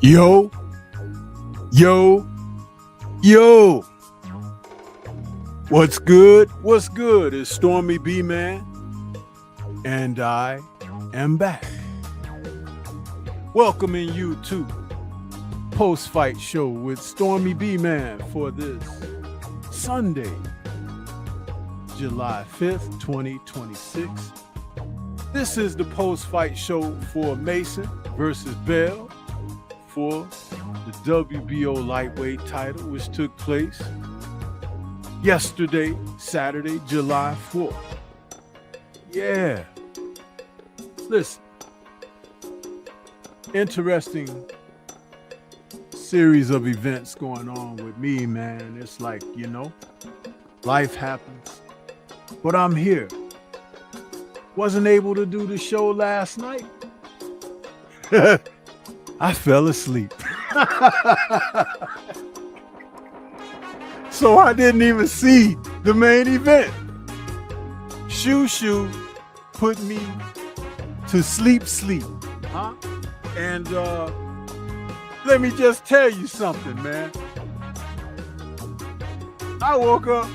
Yo, yo, yo. What's good? What's good? It's Stormybman, and I am back. Welcoming you to Post-Fight Show with Stormybman for this Sunday, July 5th, 2026. This is the Post-Fight Show for Mason versus Bell for the WBO lightweight title, which took place yesterday, Saturday, July 4th. Yeah. Listen, interesting series of events going on with me, man. It's like, life happens. But I'm here. Wasn't able to do the show last night. I fell asleep. So I didn't even see the main event. Shoo put me to sleep. Huh? And let me just tell you something, man. I woke up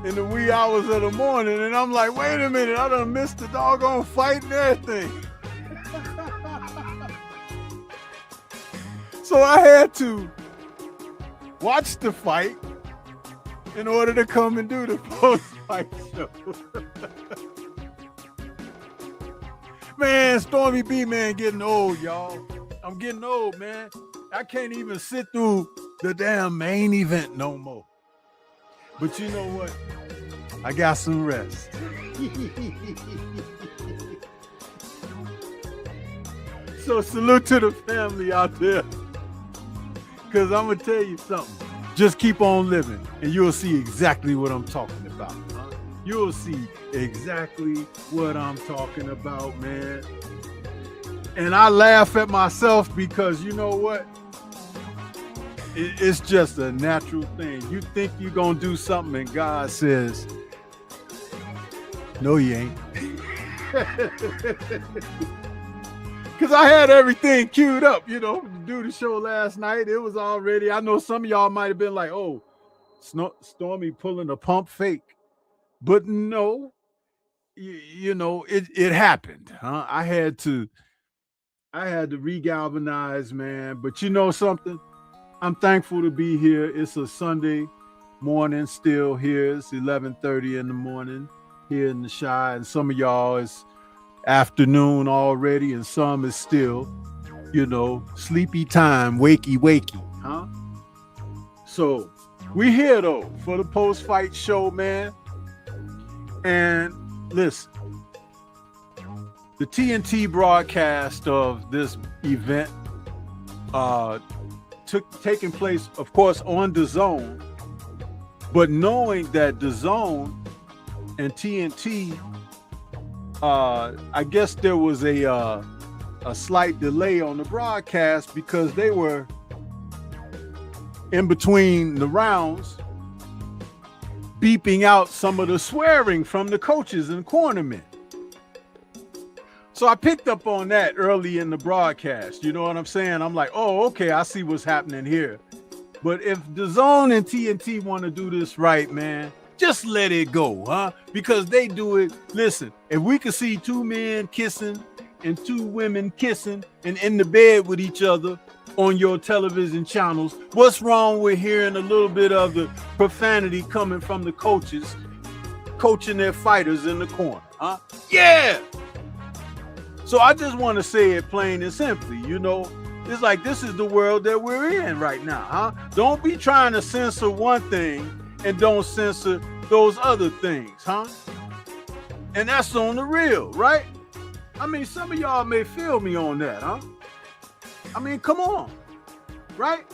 in the wee hours of the morning and I'm like, wait a minute, I done missed the doggone fight and everything. So I had to watch the fight in order to come and do the post-fight show. Man, Stormybman getting old, y'all. I'm getting old, man. I can't even sit through the damn main event no more. But you know what? I got some rest. So salute to the family out there. Because I'm going to tell you something. Just keep on living and you'll see exactly what I'm talking about. Huh? You'll see exactly what I'm talking about, man. And I laugh at myself because you know what? It's just a natural thing. You think you're going to do something and God says, no, you ain't. Because I had everything queued up, you know, to do the show last night. It was already, I know some of y'all might have been like, oh, Stormy pulling a pump fake. But no, you know, it happened. Huh? I had to regalvanize, man. But you know something? I'm thankful to be here. It's a Sunday morning still here. It's 11:30 in the morning here in the Chi. And some of y'all it's afternoon already, and some is still, you know, sleepy time, wakey, huh? So we here though for the post-fight show, man. And listen, the TNT broadcast of this event taking place, of course, on Dazn, but knowing that Dazn and TNT, I guess there was a slight delay on the broadcast because they were in between the rounds beeping out some of the swearing from the coaches and cornermen. So I picked up on that early in the broadcast. You know what I'm saying? I'm like, oh, okay, I see what's happening here. But if Dazn and TNT want to do this right, man, just let it go, huh? Because they do it. Listen, if we could see two men kissing and two women kissing and in the bed with each other on your television channels, what's wrong with hearing a little bit of the profanity coming from the coaches coaching their fighters in the corner, huh? Yeah! So I just want to say it plain and simply, you know, it's like this is the world that we're in right now, huh? Don't be trying to censor one thing and don't censor those other things, huh? And that's on the real, right? I mean, some of y'all may feel me on that, huh? I mean, come on, right?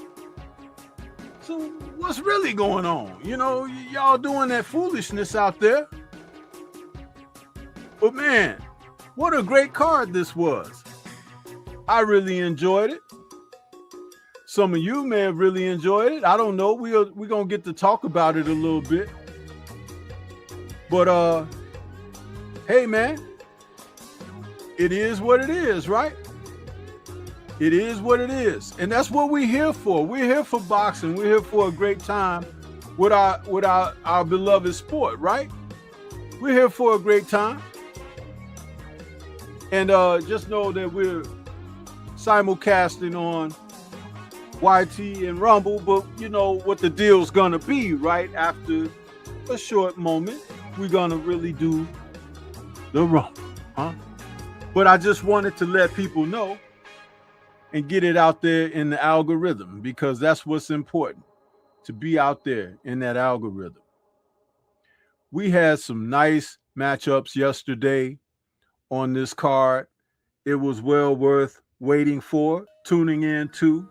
So what's really going on? You know, y'all doing that foolishness out there. But man, what a great card this was. I really enjoyed it. Some of you may have really enjoyed it. I don't know. We're going to get to talk about it a little bit. But, hey, man, it is what it is, right? It is what it is. And that's what we're here for. We're here for boxing. We're here for a great time with our beloved sport, right? We're here for a great time. And just know that we're simulcasting on YT and Rumble, but you know what the deal's gonna be, right? After a short moment, we're gonna really do the Rumble, huh? But I just wanted to let people know and get it out there in the algorithm, because that's what's important, to be out there in that algorithm. We had some nice matchups yesterday on this card. It was well worth waiting for, tuning in to,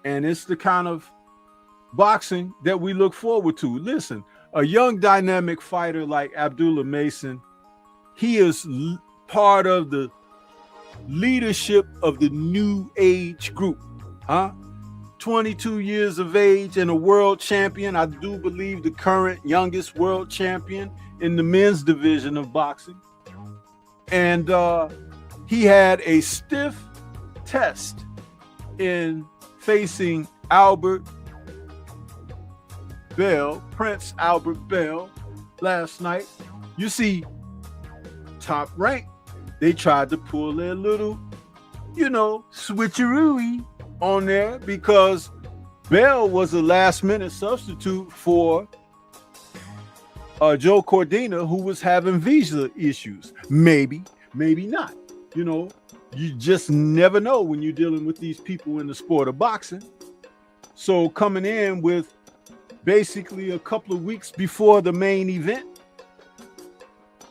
and it's the kind of boxing that we look forward to. Listen, a young dynamic fighter like Abdullah Mason, he is part of the leadership of the new age group, huh? 22 years of age and a world champion. I do believe the current youngest world champion in the men's division of boxing. And he had a stiff test in facing Prince Albert Bell last night. You see, Top Rank, they tried to pull their little, you know, switcheroo on there because Bell was a last-minute substitute for Joe Cordina, who was having visa issues. Maybe not. You know, you just never know when you're dealing with these people in the sport of boxing. So coming in with basically a couple of weeks before the main event,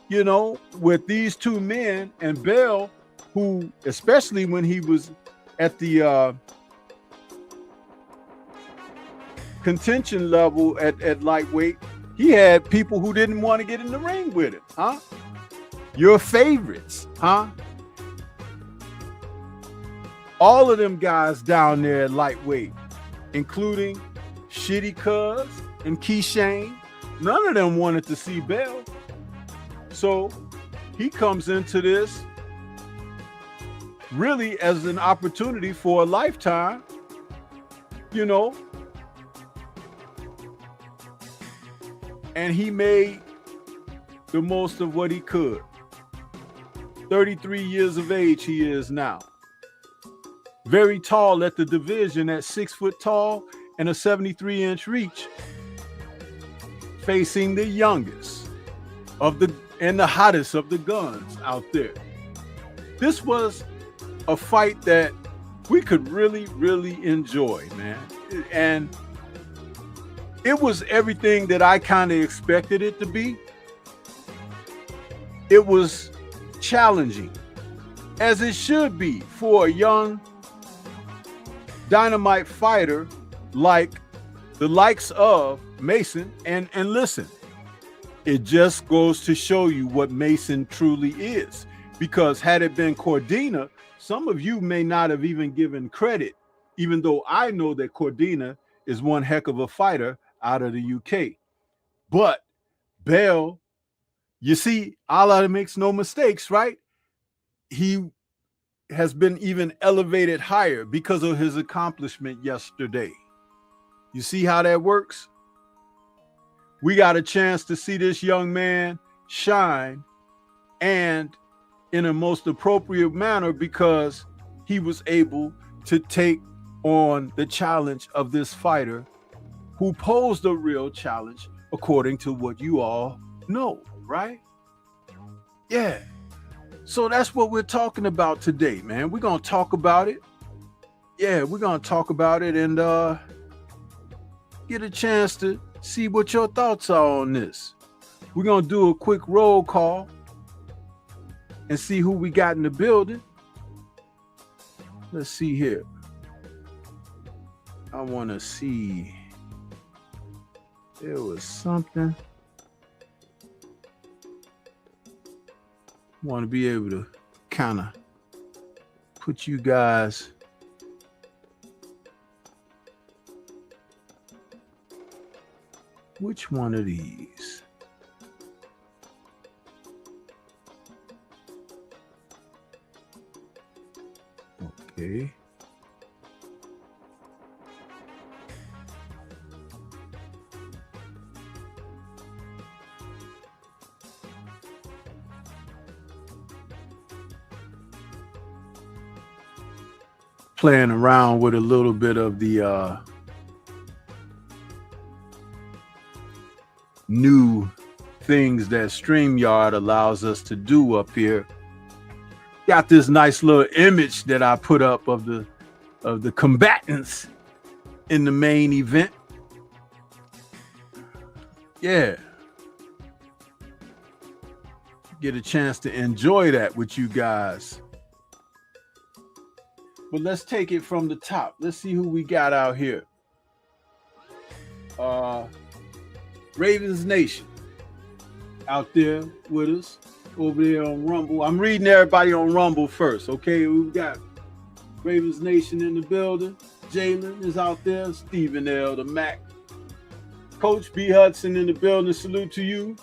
you know, with these two men and Bell, who, especially when he was at the contention level at lightweight, he had people who didn't want to get in the ring with him, huh? Your favorites, huh? All of them guys down there at lightweight, including Shitty Cuz and Keyshane, none of them wanted to see Bell. So he comes into this really as an opportunity for a lifetime, you know, and he made the most of what he could. 33 years of age he is now. Very tall at the division at 6 foot tall and a 73-inch reach. Facing the youngest of and the hottest of the guns out there. This was a fight that we could really, really enjoy, man. And it was everything that I kind of expected it to be. It was challenging, as it should be for a young dynamite fighter like the likes of Mason. And listen, it just goes to show you what Mason truly is. Because had it been Cordina, some of you may not have even given credit, even though I know that Cordina is one heck of a fighter out of the UK. But Bell, you see, Allah makes no mistakes, right? He has been even elevated higher because of his accomplishment yesterday. You see how that works? We got a chance to see this young man shine, and in a most appropriate manner, because he was able to take on the challenge of this fighter who posed a real challenge according to what you all know, right? Yeah. So that's what we're talking about today, man. We're going to talk about it. Yeah, we're going to talk about it and get a chance to see what your thoughts are on this. We're going to do a quick roll call and see who we got in the building. Let's see here. I want to see. There was something. Want to be able to kind of put you guys which one of these? Okay. Playing around with a little bit of the new things that StreamYard allows us to do up here. Got this nice little image that I put up of the combatants in the main event. Yeah. Get a chance to enjoy that with you guys. But let's take it from the top. Let's see who we got out here. Ravens Nation out there with us over there on Rumble. I'm reading everybody on Rumble first, okay? We've got Ravens Nation in the building. Jalen is out there. Stephen L. the Mac. Coach B. Hudson in the building. Salute to you,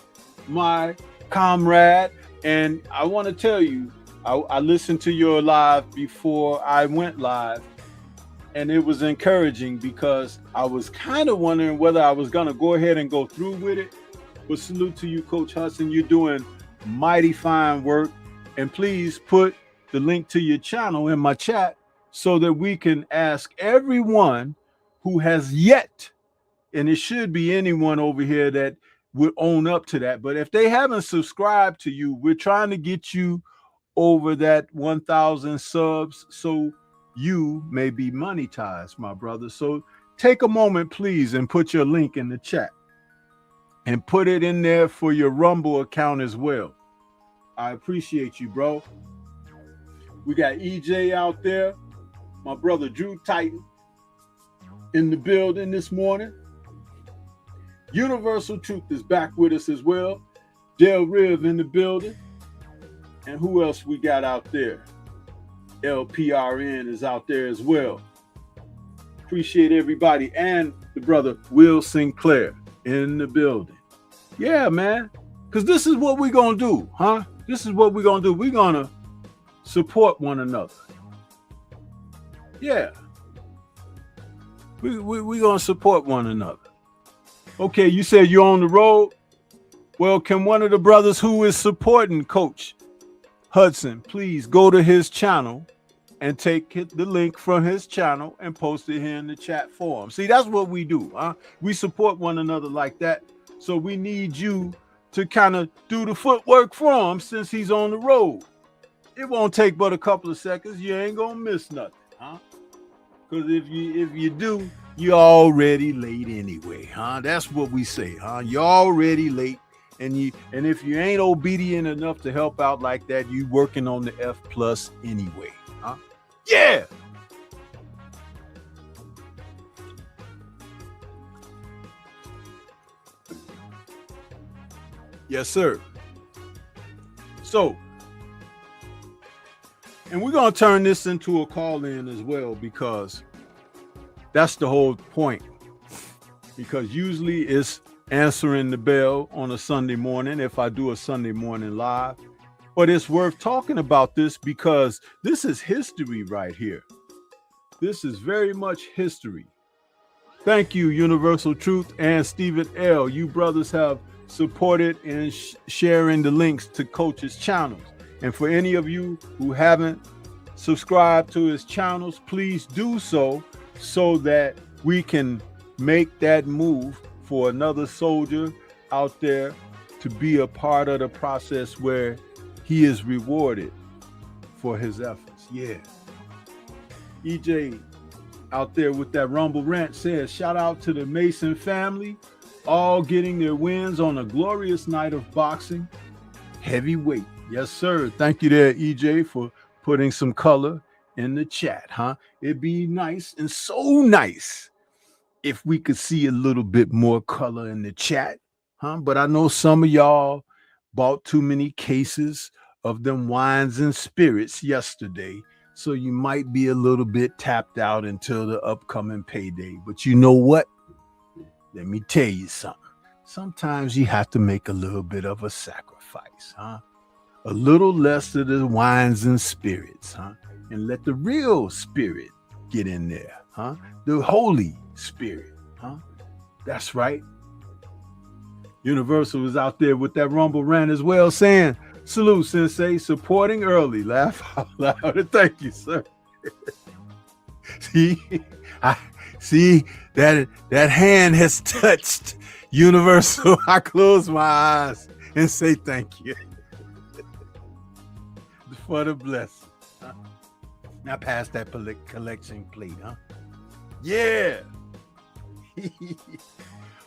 my comrade. And I want to tell you, I listened to your live before I went live, and it was encouraging because I was kind of wondering whether I was going to go ahead and go through with it. But salute to you, Coach Hudson. You're doing mighty fine work. And please put the link to your channel in my chat so that we can ask everyone who has yet, and it should be anyone over here that would own up to that. But if they haven't subscribed to you, we're trying to get you over that 1,000 subs so you may be monetized, my brother. So take a moment, please, and put your link in the chat and put it in there for your Rumble account as well. I appreciate you, bro. We got EJ out there, my brother Drew Titan in the building this morning. Universal Truth is back with us as well. Del Riv in the building. And who else we got out there? LPRN is out there as well. Appreciate everybody. And the brother Will Sinclair in the building. Yeah, man. Because this is what we're going to do, huh? This is what we're going to do. We're going to support one another. Yeah. We're going to support one another. Okay, you said you're on the road. Well, can one of the brothers who is supporting Coach Hudson please go to his channel and take the link from his channel and post it here in the chat for him? See, that's what we do, huh? We support one another like that. So we need you to kind of do the footwork for him since he's on the road. It won't take but a couple of seconds. You ain't gonna miss nothing, huh? Because if you do, you're already late anyway, huh? That's what we say, huh? You're already late, and if you ain't obedient enough to help out like that, you working on the F+ anyway, huh? Yeah. Yes, sir. So, and we're going to turn this into a call-in as well, because that's the whole point. Because usually it's answering the bell on a Sunday morning if I do a Sunday morning live. But it's worth talking about this because this is history right here. This is very much history. Thank you, Universal Truth and Stephen L. You brothers have supported and sharing the links to Coach's channels. And for any of you who haven't subscribed to his channels, please do so that we can make that move for another soldier out there to be a part of the process where he is rewarded for his efforts. Yeah. EJ out there with that Rumble rant says, shout out to the Mason family, all getting their wins on a glorious night of boxing. Heavyweight. Yes, sir. Thank you there, EJ, for putting some color in the chat, huh? It'd be nice and so nice if we could see a little bit more color in the chat, huh? But I know some of y'all bought too many cases of them wines and spirits yesterday, so you might be a little bit tapped out until the upcoming payday. But you know what? Let me tell you something. Sometimes you have to make a little bit of a sacrifice, huh? A little less of the wines and spirits, huh? And let the real spirit get in there, huh? The Holy Spirit, huh? That's right. Universal was out there with that Rumble rant as well, saying, salute, Sensei, supporting early. Laugh out loud. Thank you, sir. See, that hand has touched Universal. I close my eyes and say thank you for the blessing. Huh? Now pass that collection plate, huh? Yeah.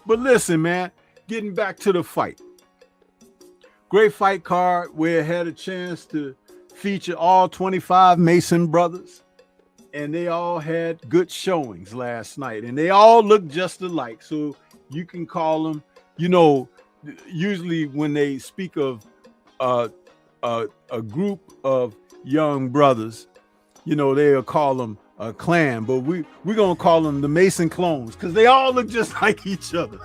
But listen, man, getting back to the fight. Great fight card. We had a chance to feature all 25 Mason brothers, and they all had good showings last night, and they all look just alike. So you can call them, you know, usually when they speak of a group of young brothers, you know, they'll call them a clan, but we're going to call them the Mason clones because they all look just like each other.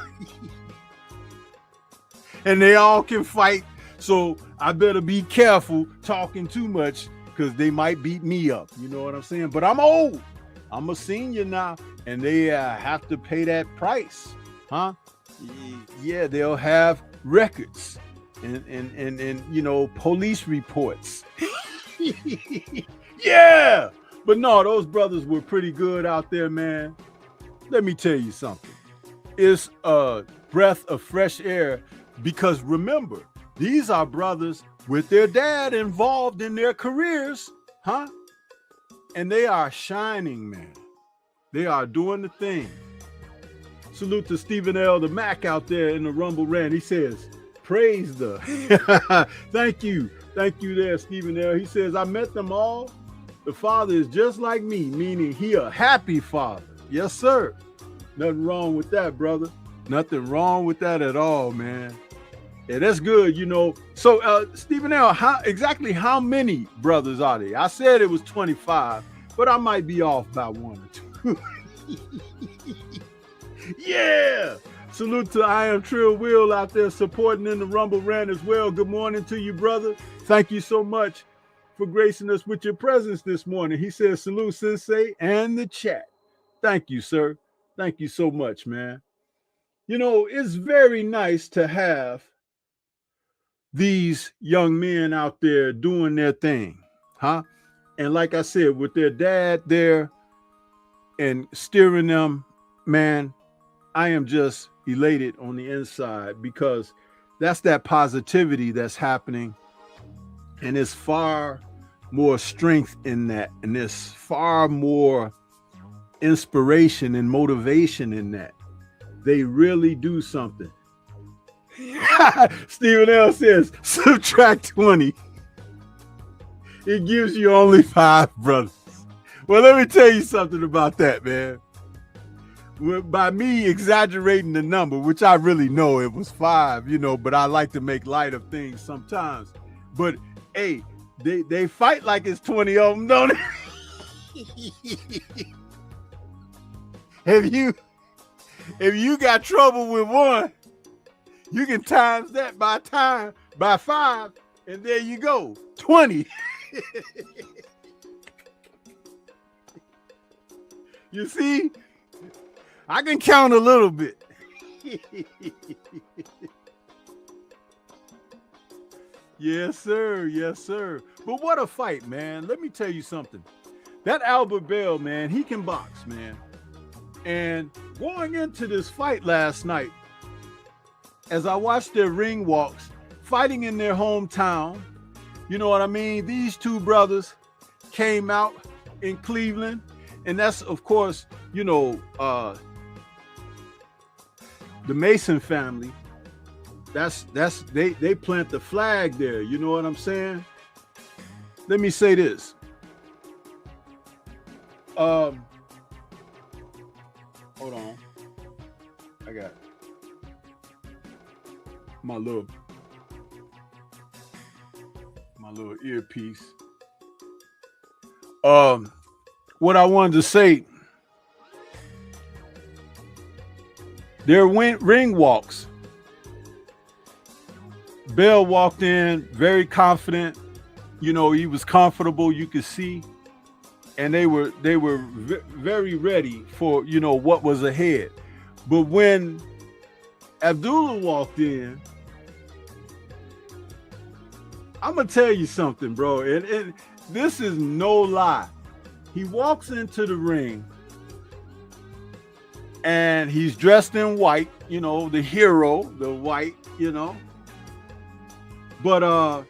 And they all can fight. So I better be careful talking too much because they might beat me up. You know what I'm saying? But I'm old. I'm a senior now, and they have to pay that price, huh? Yeah, they'll have records and you know, police reports. Yeah, but no, those brothers were pretty good out there, man. Let me tell you something. It's a breath of fresh air because remember, these are brothers with their dad involved in their careers, huh? And they are shining, man. They are doing the thing. Salute to Stephen L. the Mac out there in the Rumble rant. He says, praise the. Thank you. Thank you there, Stephen L. He says, I met them all. The father is just like me, meaning he a happy father. Yes, sir. Nothing wrong with that, brother. Nothing wrong with that at all, man. Yeah, that's good, you know. So, Stephen L., exactly how many brothers are there? I said it was 25, but I might be off by one or two. Yeah. Salute to I Am Trill Will out there supporting in the Rumble Rant as well. Good morning to you, brother. Thank you so much for gracing us with your presence this morning. He says, salute, Sensei, and the chat. Thank you, sir. Thank you so much, man. You know, it's very nice to have these young men out there doing their thing, huh? And like I said, with their dad there and steering them, man, I am just elated on the inside because that's that positivity that's happening. And there's far more strength in that. And there's far more inspiration and motivation in that. They really do something. Stephen L. says, subtract 20. It gives you only 5 brothers. Well, let me tell you something about that, man. By me exaggerating the number, which I really know it was 5, you know, but I like to make light of things sometimes. But hey, they fight like it's 20 of them, don't they? If you got trouble with one, you can times that by 5, and there you go, 20. You see, I can count a little bit. Yes, sir. Yes, sir. But what a fight, man. Let me tell you something. That Albert Bell, man, he can box, man. And going into this fight last night, as I watched their ring walks, fighting in their hometown, you know what I mean? These two brothers came out in Cleveland, and that's, of course, you know, the Mason family. They plant the flag there. You know what I'm saying? Let me say this. Hold on. I got my little earpiece. What I wanted to say, there went ring walks. Bell walked in very confident. You know, he was comfortable, you could see. And they were very ready for, you know, what was ahead. But when Abdullah walked in, I'm going to tell you something, bro. And this is no lie. He walks into the ring and he's dressed in white, you know, the hero, the white, you know. But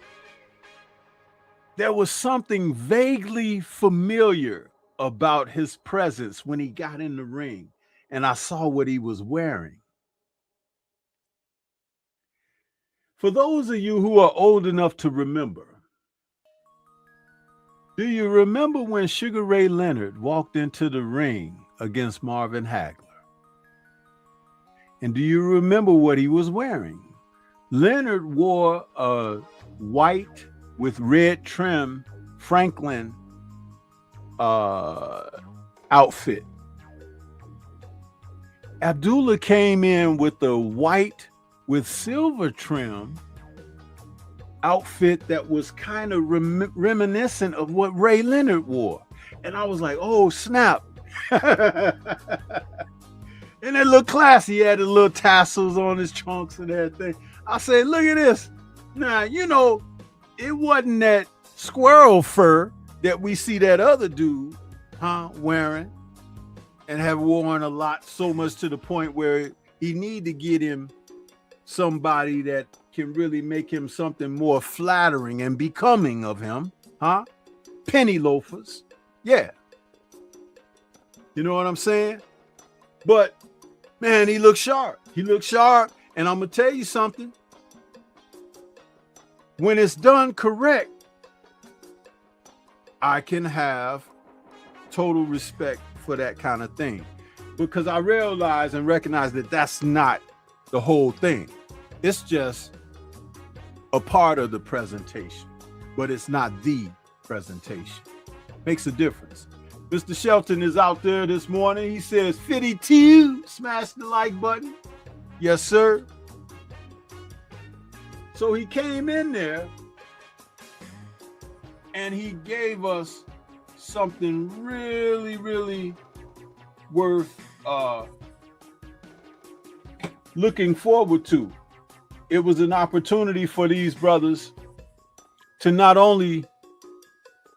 there was something vaguely familiar about his presence when he got in the ring, and I saw what he was wearing. For those of you who are old enough to remember, do you remember when Sugar Ray Leonard walked into the ring against Marvin Hagler? And do you remember what he was wearing? Leonard wore a white with red trim Franklin outfit. Abdullah came in with the white with silver trim outfit that was kind of reminiscent of what Ray Leonard wore. And I was like, oh, snap. And it looked classy. He had the little tassels on his trunks and everything. I said, look at this. Now, you know, it wasn't that squirrel fur that we see that other dude, wearing and have worn a lot, so much to the point where he need to get him somebody that can really make him something more flattering and becoming of him, penny loafers. Yeah. You know what I'm saying? But man, he looked sharp. He looked sharp. And I'm going to tell you something. When it's done correct, I can have total respect for that kind of thing. because I realize and recognize that that's not the whole thing. It's just a part of the presentation, but it's not the presentation. Makes a difference. Mr. Shelton is out there this morning. He says, 52, smash the like button. Yes, sir. So he came in there and he gave us something really, really worth looking forward to. It was an opportunity for these brothers to not only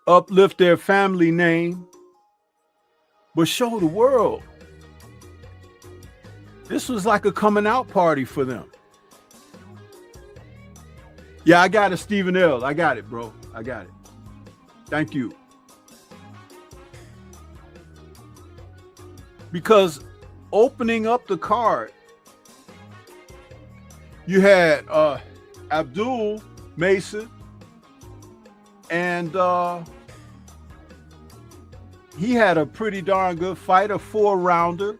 uplift their family name, but show the world. This was like a coming out party for them. Yeah, I got it, Stephen L. I got it, bro. I got it. Thank you. Because opening up the card, you had Abdul Mason, and he had a pretty darn good fight, a 4-rounder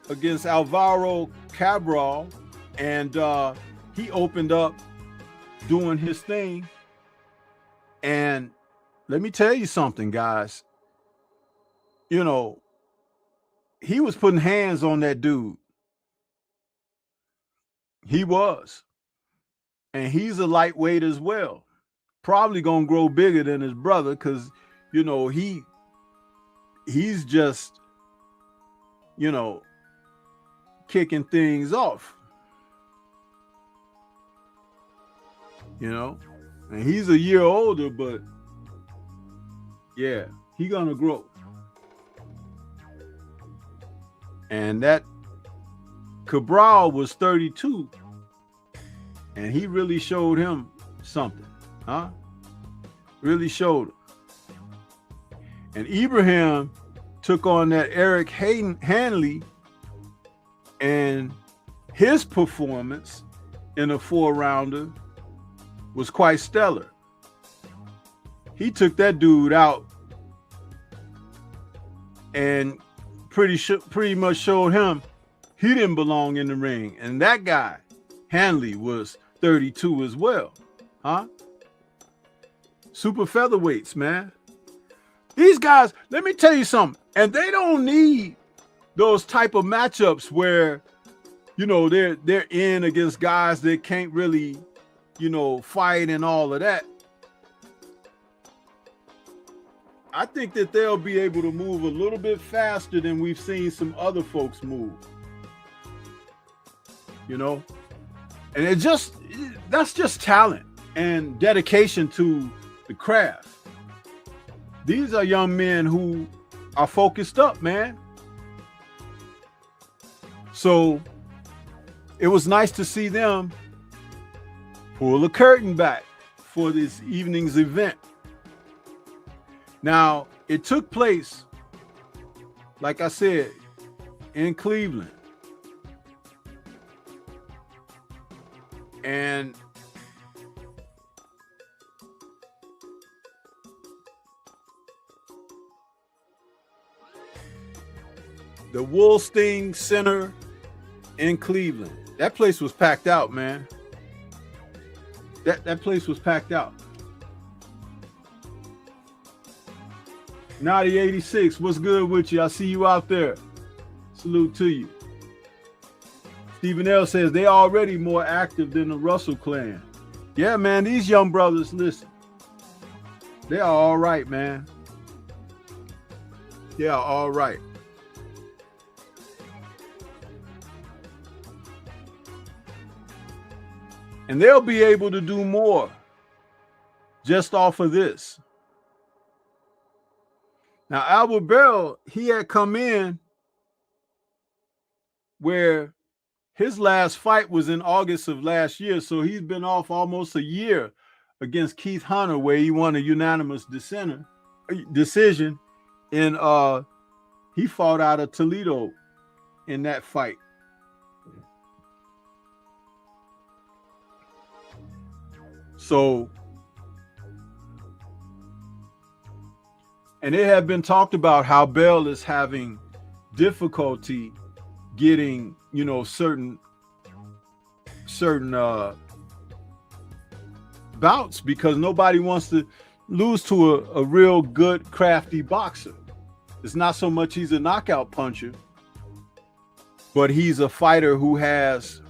against Alvaro Cabral, and he opened up doing his thing. And let me tell you something, guys. You know, he was putting hands on that dude. He was. And he's a lightweight as well. Probably gonna grow bigger than his brother, because, you know, he's just, you know, kicking things off. You know, and he's a year older, but yeah, he gonna grow. And that Cabral was 32, and he really showed him something, huh? Really showed him. And Ibrahim took on that Eric Hanley, and his performance in a 4-rounder was quite stellar. He took that dude out and pretty much showed him he didn't belong in the ring. And that guy, Hanley, was 32 as well, huh? Super featherweights, man. These guys, let me tell you something, and they don't need those type of matchups where, you know, they're in against guys that can't really, you know, fight and all of that. I think that they'll be able to move a little bit faster than we've seen some other folks move. You know, and that's just talent and dedication to the craft. These are young men who are focused up, man. So it was nice to see them pull the curtain back for this evening's event. Now, it took place, like I said, in Cleveland. And the Wolstein Center in Cleveland. That place was packed out, man. That place was packed out. Naughty 86, what's good with you? I see you out there. Salute to you. Stephen L says they already more active than the Russell clan. Yeah, man, these young brothers, listen. They are all right, man. They are all right. And they'll be able to do more just off of this. Now, Albert Bell, he had come in where his last fight was in August of last year, so he's been off almost a year against Keith Hunter, where he won a unanimous decision. And he fought out of Toledo in that fight. So, and it had been talked about how Bell is having difficulty getting, certain bouts, because nobody wants to lose to a real good, crafty boxer. It's not so much he's a knockout puncher, but he's a fighter who has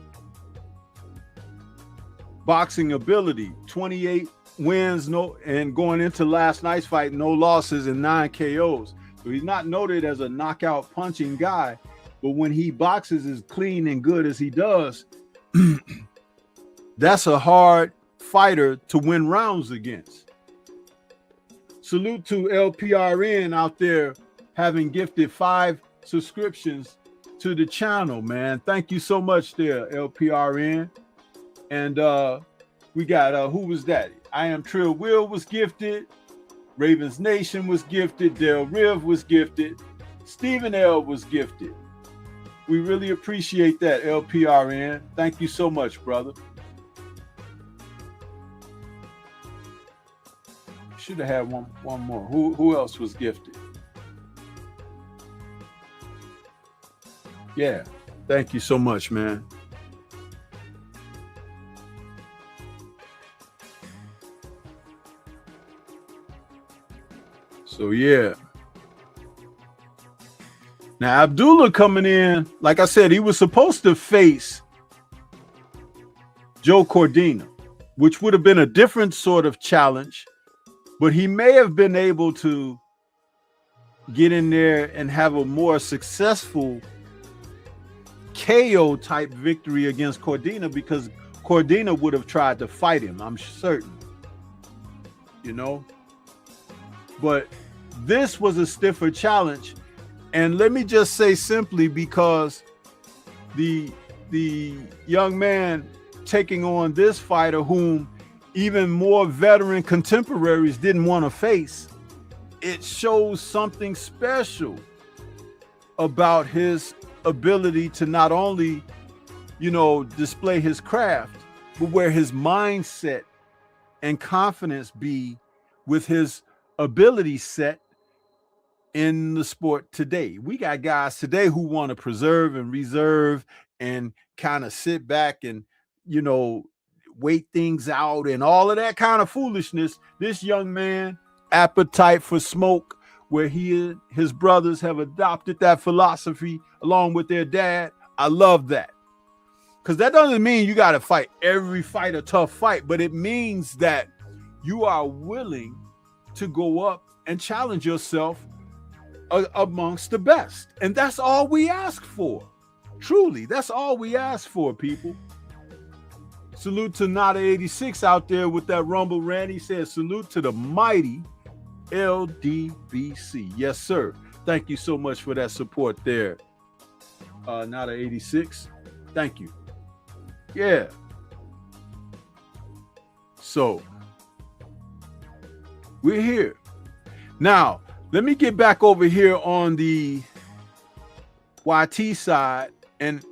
boxing ability. 28 wins, and going into last night's fight, no losses and 9 KOs. So he's not noted as a knockout punching guy, but when he boxes as clean and good as he does, that's a hard fighter to win rounds against. Salute to LPRN out there, having gifted 5 subscriptions to the channel, man. Thank you so much there, LPRN. And we got, who was that? I Am Trill Will was gifted. Ravens Nation was gifted. Del Riv was gifted. Stephen L was gifted. We really appreciate that, LPRN. Thank you so much, brother. Should have had one more. Who else was gifted? Yeah. Thank you so much, man. So, yeah. Now, Abdullah coming in, like I said, he was supposed to face Joe Cordina, which would have been a different sort of challenge, but he may have been able to get in there and have a more successful KO type victory against Cordina, because Cordina would have tried to fight him, I'm certain, but this was a stiffer challenge. And let me just say simply, because the young man taking on this fighter whom even more veteran contemporaries didn't want to face, it shows something special about his ability to not only, display his craft, but where his mindset and confidence be with his ability set in the sport today. We got guys today who want to preserve and reserve and kind of sit back and, wait things out and all of that kind of foolishness. This young man, appetite for smoke, where his brothers have adopted that philosophy along with their dad. I love that. Because that doesn't mean you got to fight every fight a tough fight, but it means that you are willing to go up and challenge yourself amongst the best. And that's all we ask for. Truly, that's all we ask for, people. Salute to Nada86 out there with that Rumble rant. He says, salute to the mighty LDBC. Yes, sir. Thank you so much for that support there, Nada86. Thank you. Yeah. So, we're here. Now, let me get back over here on the YT side and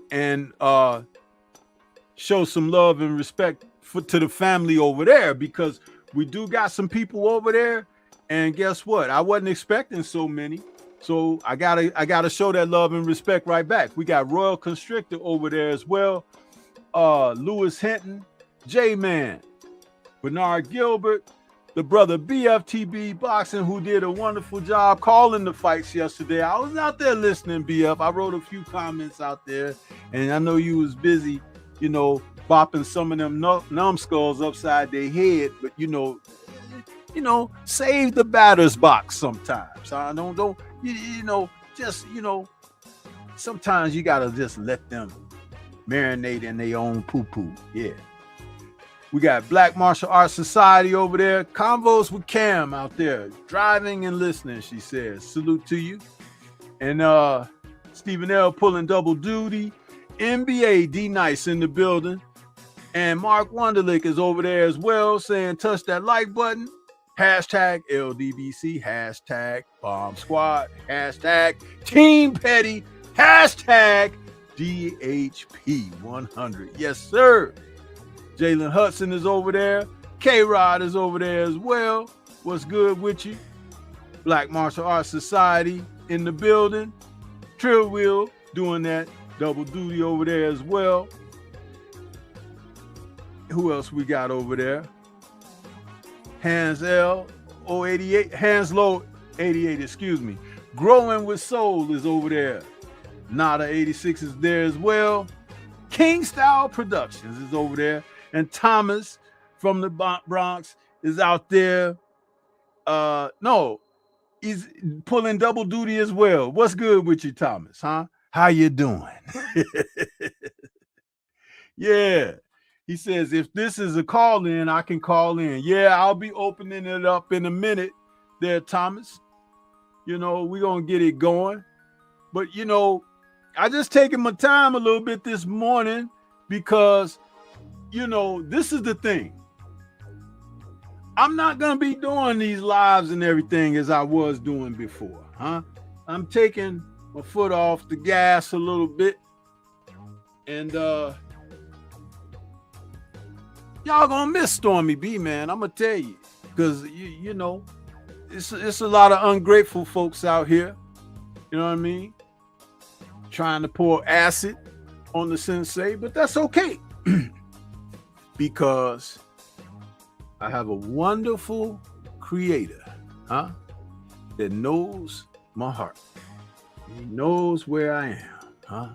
show some love and respect to the family over there, because we do got some people over there, and guess what? I wasn't expecting so many, so I gotta show that love and respect right back. We got Royal Constrictor over there as well, Lewis Hinton, J-Man, Bernard Gilbert, the brother BFTB Boxing, who did a wonderful job calling the fights yesterday. I was out there listening, BF. I wrote a few comments out there, and I know you was busy, bopping some of them numbskulls upside their head, but save the batter's box sometimes. I don't sometimes you gotta just let them marinate in their own poo-poo. Yeah. We got Black Martial Arts Society over there. Convos with Cam out there, driving and listening, she says. Salute to you. And Stephen L pulling double duty. NBA D Nice in the building. And Mark Wonderlick is over there as well, saying touch that like button. Hashtag LDBC. Hashtag Bomb Squad. Hashtag Team Petty. Hashtag DHP 100. Yes, sir. Jalen Hudson is over there. K-Rod is over there as well. What's good with you? Black Martial Arts Society in the building. Trill Wheel doing that Double duty over there as well. Who else we got over there? Hans L. 088. Hans Low 88, excuse me. Growing with Soul is over there. Nada 86 is there as well. King Style Productions is over there. And Thomas from the Bronx is out there. No, he's pulling double duty as well. What's good with you, Thomas? Huh? How you doing? Yeah. He says, if this is a call in, I can call in. Yeah, I'll be opening it up in a minute there, Thomas. You know, we're going to get it going. But, you know, I just taking my time a little bit this morning because, you know, this is the thing. I'm not going to be doing these lives and everything as I was doing before, huh? I'm taking my foot off the gas a little bit. And y'all gonna miss Stormy B, man. I'm gonna tell you, because you know, it's a lot of ungrateful folks out here. You know what I mean? Trying to pour acid on the sensei, but that's okay because I have a wonderful creator, huh? That knows my heart. He knows where I am, huh?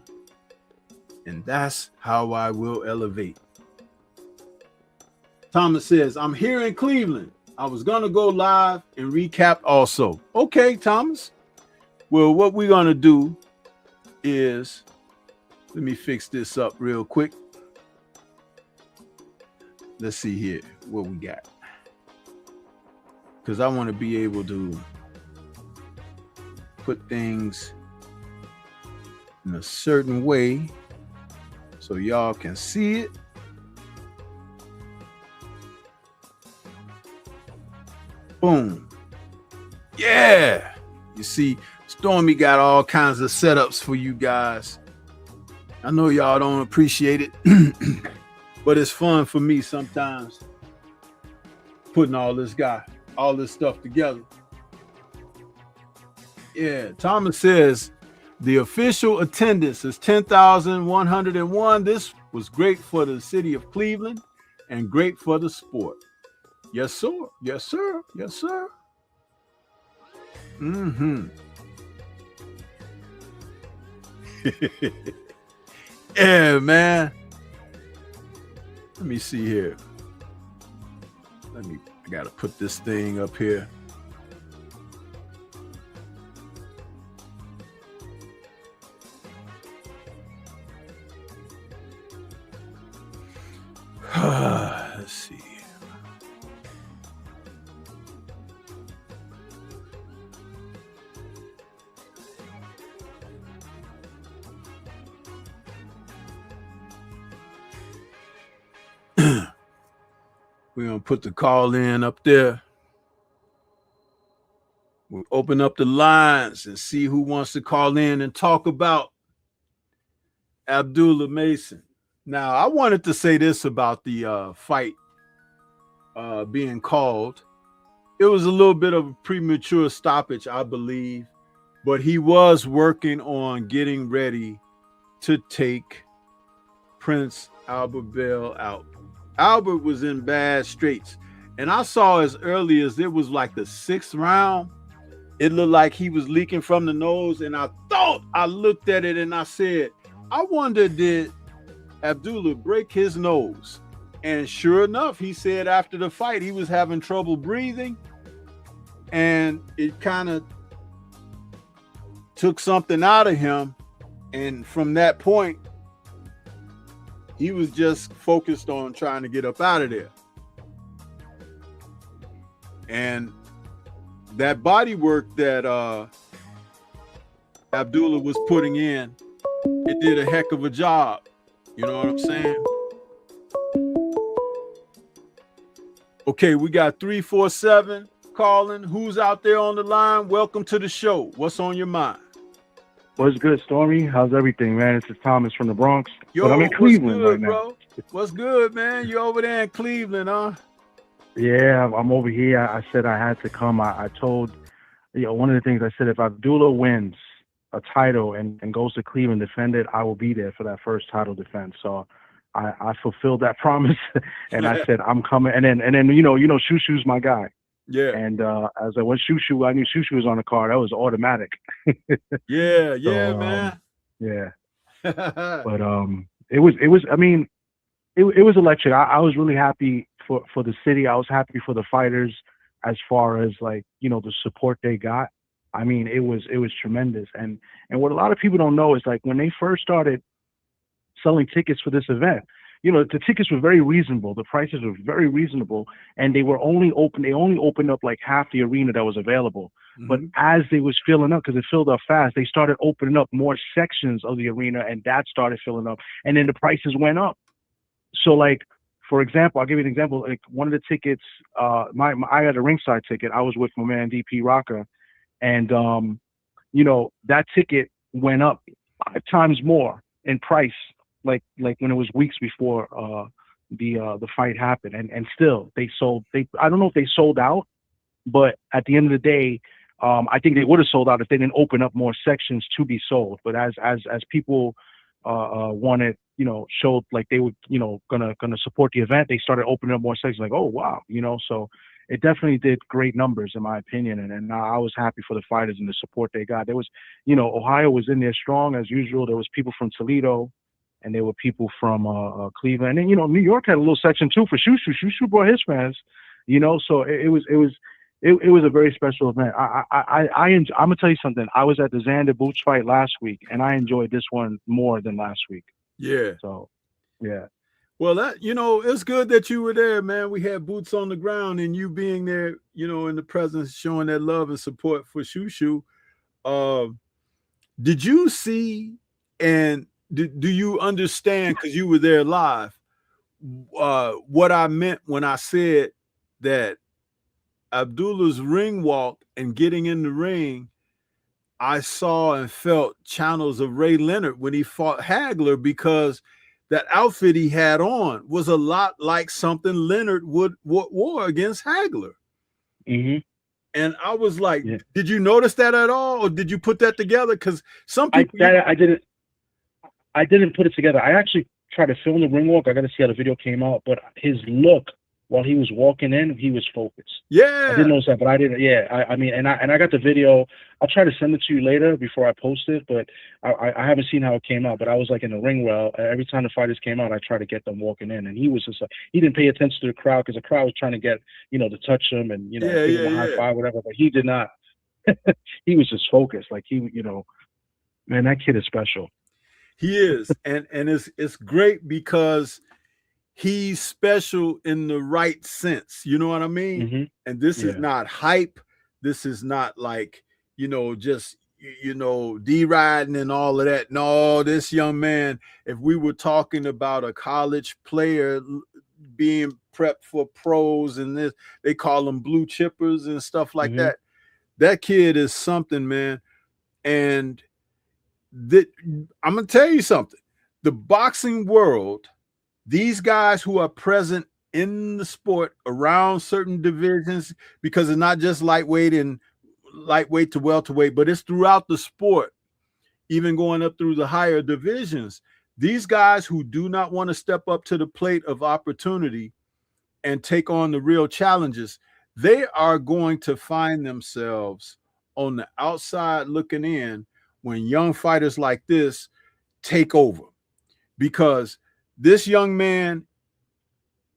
And that's how I will elevate. Thomas says, I'm here in Cleveland. I was going to go live and recap also. Okay, Thomas. Well, what we're going to do is, let me fix this up real quick. Let's see here what we got. Because I want to be able to put things in a certain way so y'all can see it. Boom. Yeah. You see, Stormy got all kinds of setups for you guys. I know y'all don't appreciate it, but it's fun for me sometimes putting all this stuff together. Yeah. Thomas says the official attendance is 10,101. This was great for the city of Cleveland and great for the sport. Yes, sir. Yes, sir. Yes, sir. Mm-hmm. Yeah, man. Let me see here. I gotta put this thing up here. Let's see. We're going to put the call in up there. We'll open up the lines and see who wants to call in and talk about Abdullah Mason. Now, I wanted to say this about the fight being called. It was a little bit of a premature stoppage, I believe, but he was working on getting ready to take Prince Albert Bell out. Albert was in bad straits, and I saw as early as it was like the 6th round, it looked like he was leaking from the nose, and I looked at it and I said, I wonder, did Abdullah break his nose? And sure enough, he said after the fight he was having trouble breathing, and it kind of took something out of him, and from that point he was just focused on trying to get up out of there. And that body work that Abdullah was putting in, it did a heck of a job. You know what I'm saying? Okay, we got 347 calling. Who's out there on the line? Welcome to the show. What's on your mind? What's good, Stormy? How's everything, man? This is Thomas from the Bronx. Yo, but I'm in Cleveland good, right now. Bro? What's good, man? You over there in Cleveland, huh? Yeah, I'm over here. I said I had to come. I told, one of the things I said, if Abdullah wins, a title and goes to Cleveland defend it, I will be there for that first title defense. So I fulfilled that promise, and I said I'm coming. And then Shoo Shoo's my guy. Yeah. And as I went Shoo Shoo, I knew Shoo Shoo was on the card. That was automatic. Yeah, So, man. Yeah. But it was. I mean, it was electric. I was really happy for the city. I was happy for the fighters as far as like, the support they got. I mean, it was tremendous. And what a lot of people don't know is like when they first started selling tickets for this event, the tickets were very reasonable. The prices were very reasonable, and they only opened up like half the arena that was available. Mm-hmm. But as they was filling up, because it filled up fast, they started opening up more sections of the arena, and that started filling up, and then the prices went up. So like, for example, I'll give you an example. Like one of the tickets, I had a ringside ticket. I was with my man DP Rocker, and that ticket went up 5 times more in price. Like when it was weeks before the fight happened, and still I don't know if they sold out, but at the end of the day, I think they would have sold out if they didn't open up more sections to be sold. But as people wanted, showed like they were, gonna support the event, they started opening up more sections. Like, oh wow, so it definitely did great numbers in my opinion, and I was happy for the fighters and the support they got. There was, Ohio was in there strong as usual. There was people from Toledo, and there were people from Cleveland, and then New York had a little section too for Shoo Shoo. Shoo Shoo brought his fans, so it was a very special event. I'm gonna tell you something. I was at the Xander Boots fight last week, and I enjoyed this one more than last week. Yeah. So, yeah. Well, that it's good that you were there, man. We had boots on the ground, and you being there, in the presence, showing that love and support for Shoo Shoo. Did you see and do you understand, because you were there live, what I meant when I said that Abdullah's ring walk and getting in the ring, I saw and felt channels of Ray Leonard when he fought Hagler, because that outfit he had on was a lot like something Leonard would wore against Hagler. Mm-hmm. And I was like, Did you notice that at all, or did you put that together? Because some people, I didn't put it together. I actually tried to film the ring walk. I got to see how the video came out, but his look while he was walking in, he was focused. Yeah, I didn't notice that, but I didn't. Yeah, I mean, and I got the video. I'll try to send it to you later before I post it, but I haven't seen how it came out. But I was like in the ring well. Every time the fighters came out, I tried to get them walking in, and he was just like, he didn't pay attention to the crowd because the crowd was trying to get to touch him and give him a high five, whatever. But he did not. He was just focused. Like man, that kid is special. He is, and it's great because he's special in the right sense. You know what I mean? Mm-hmm. And this is not hype. This is not like, just, D-riding and all of that. No, this young man, if we were talking about a college player being prepped for pros and this, they call them blue chippers and stuff like that. That kid is something, man. And I'm going to tell you something. The boxing world, these guys who are present in the sport around certain divisions, because it's not just lightweight to welterweight, but it's throughout the sport, even going up through the higher divisions. These guys who do not want to step up to the plate of opportunity and take on the real challenges, they are going to find themselves on the outside looking in when young fighters like this take over. Because this young man,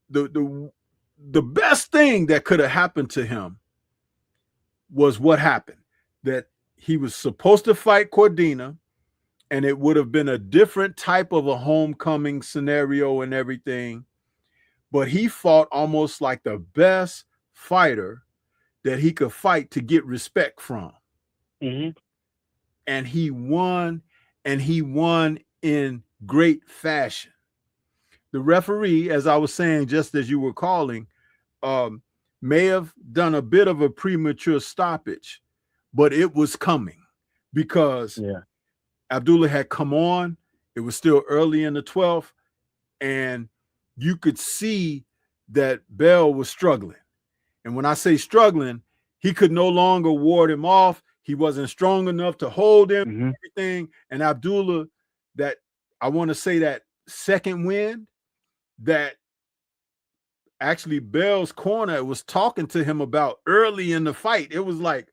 the best thing that could have happened to him was what happened. That he was supposed to fight Cordina, and it would have been a different type of a homecoming scenario and everything. But he fought almost like the best fighter that he could fight to get respect from. Mm-hmm. And he won in great fashion. The referee, as I was saying, just as you were calling, may have done a bit of a premature stoppage, but it was coming because Abdullah had come on. It was still early in the 12th, and you could see that Bell was struggling. And when I say struggling, he could no longer ward him off. He wasn't strong enough to hold him, Mm-hmm. everything. And Abdullah, that I want to say that second win, that actually Bell's corner was talking to him about early in the fight. It was like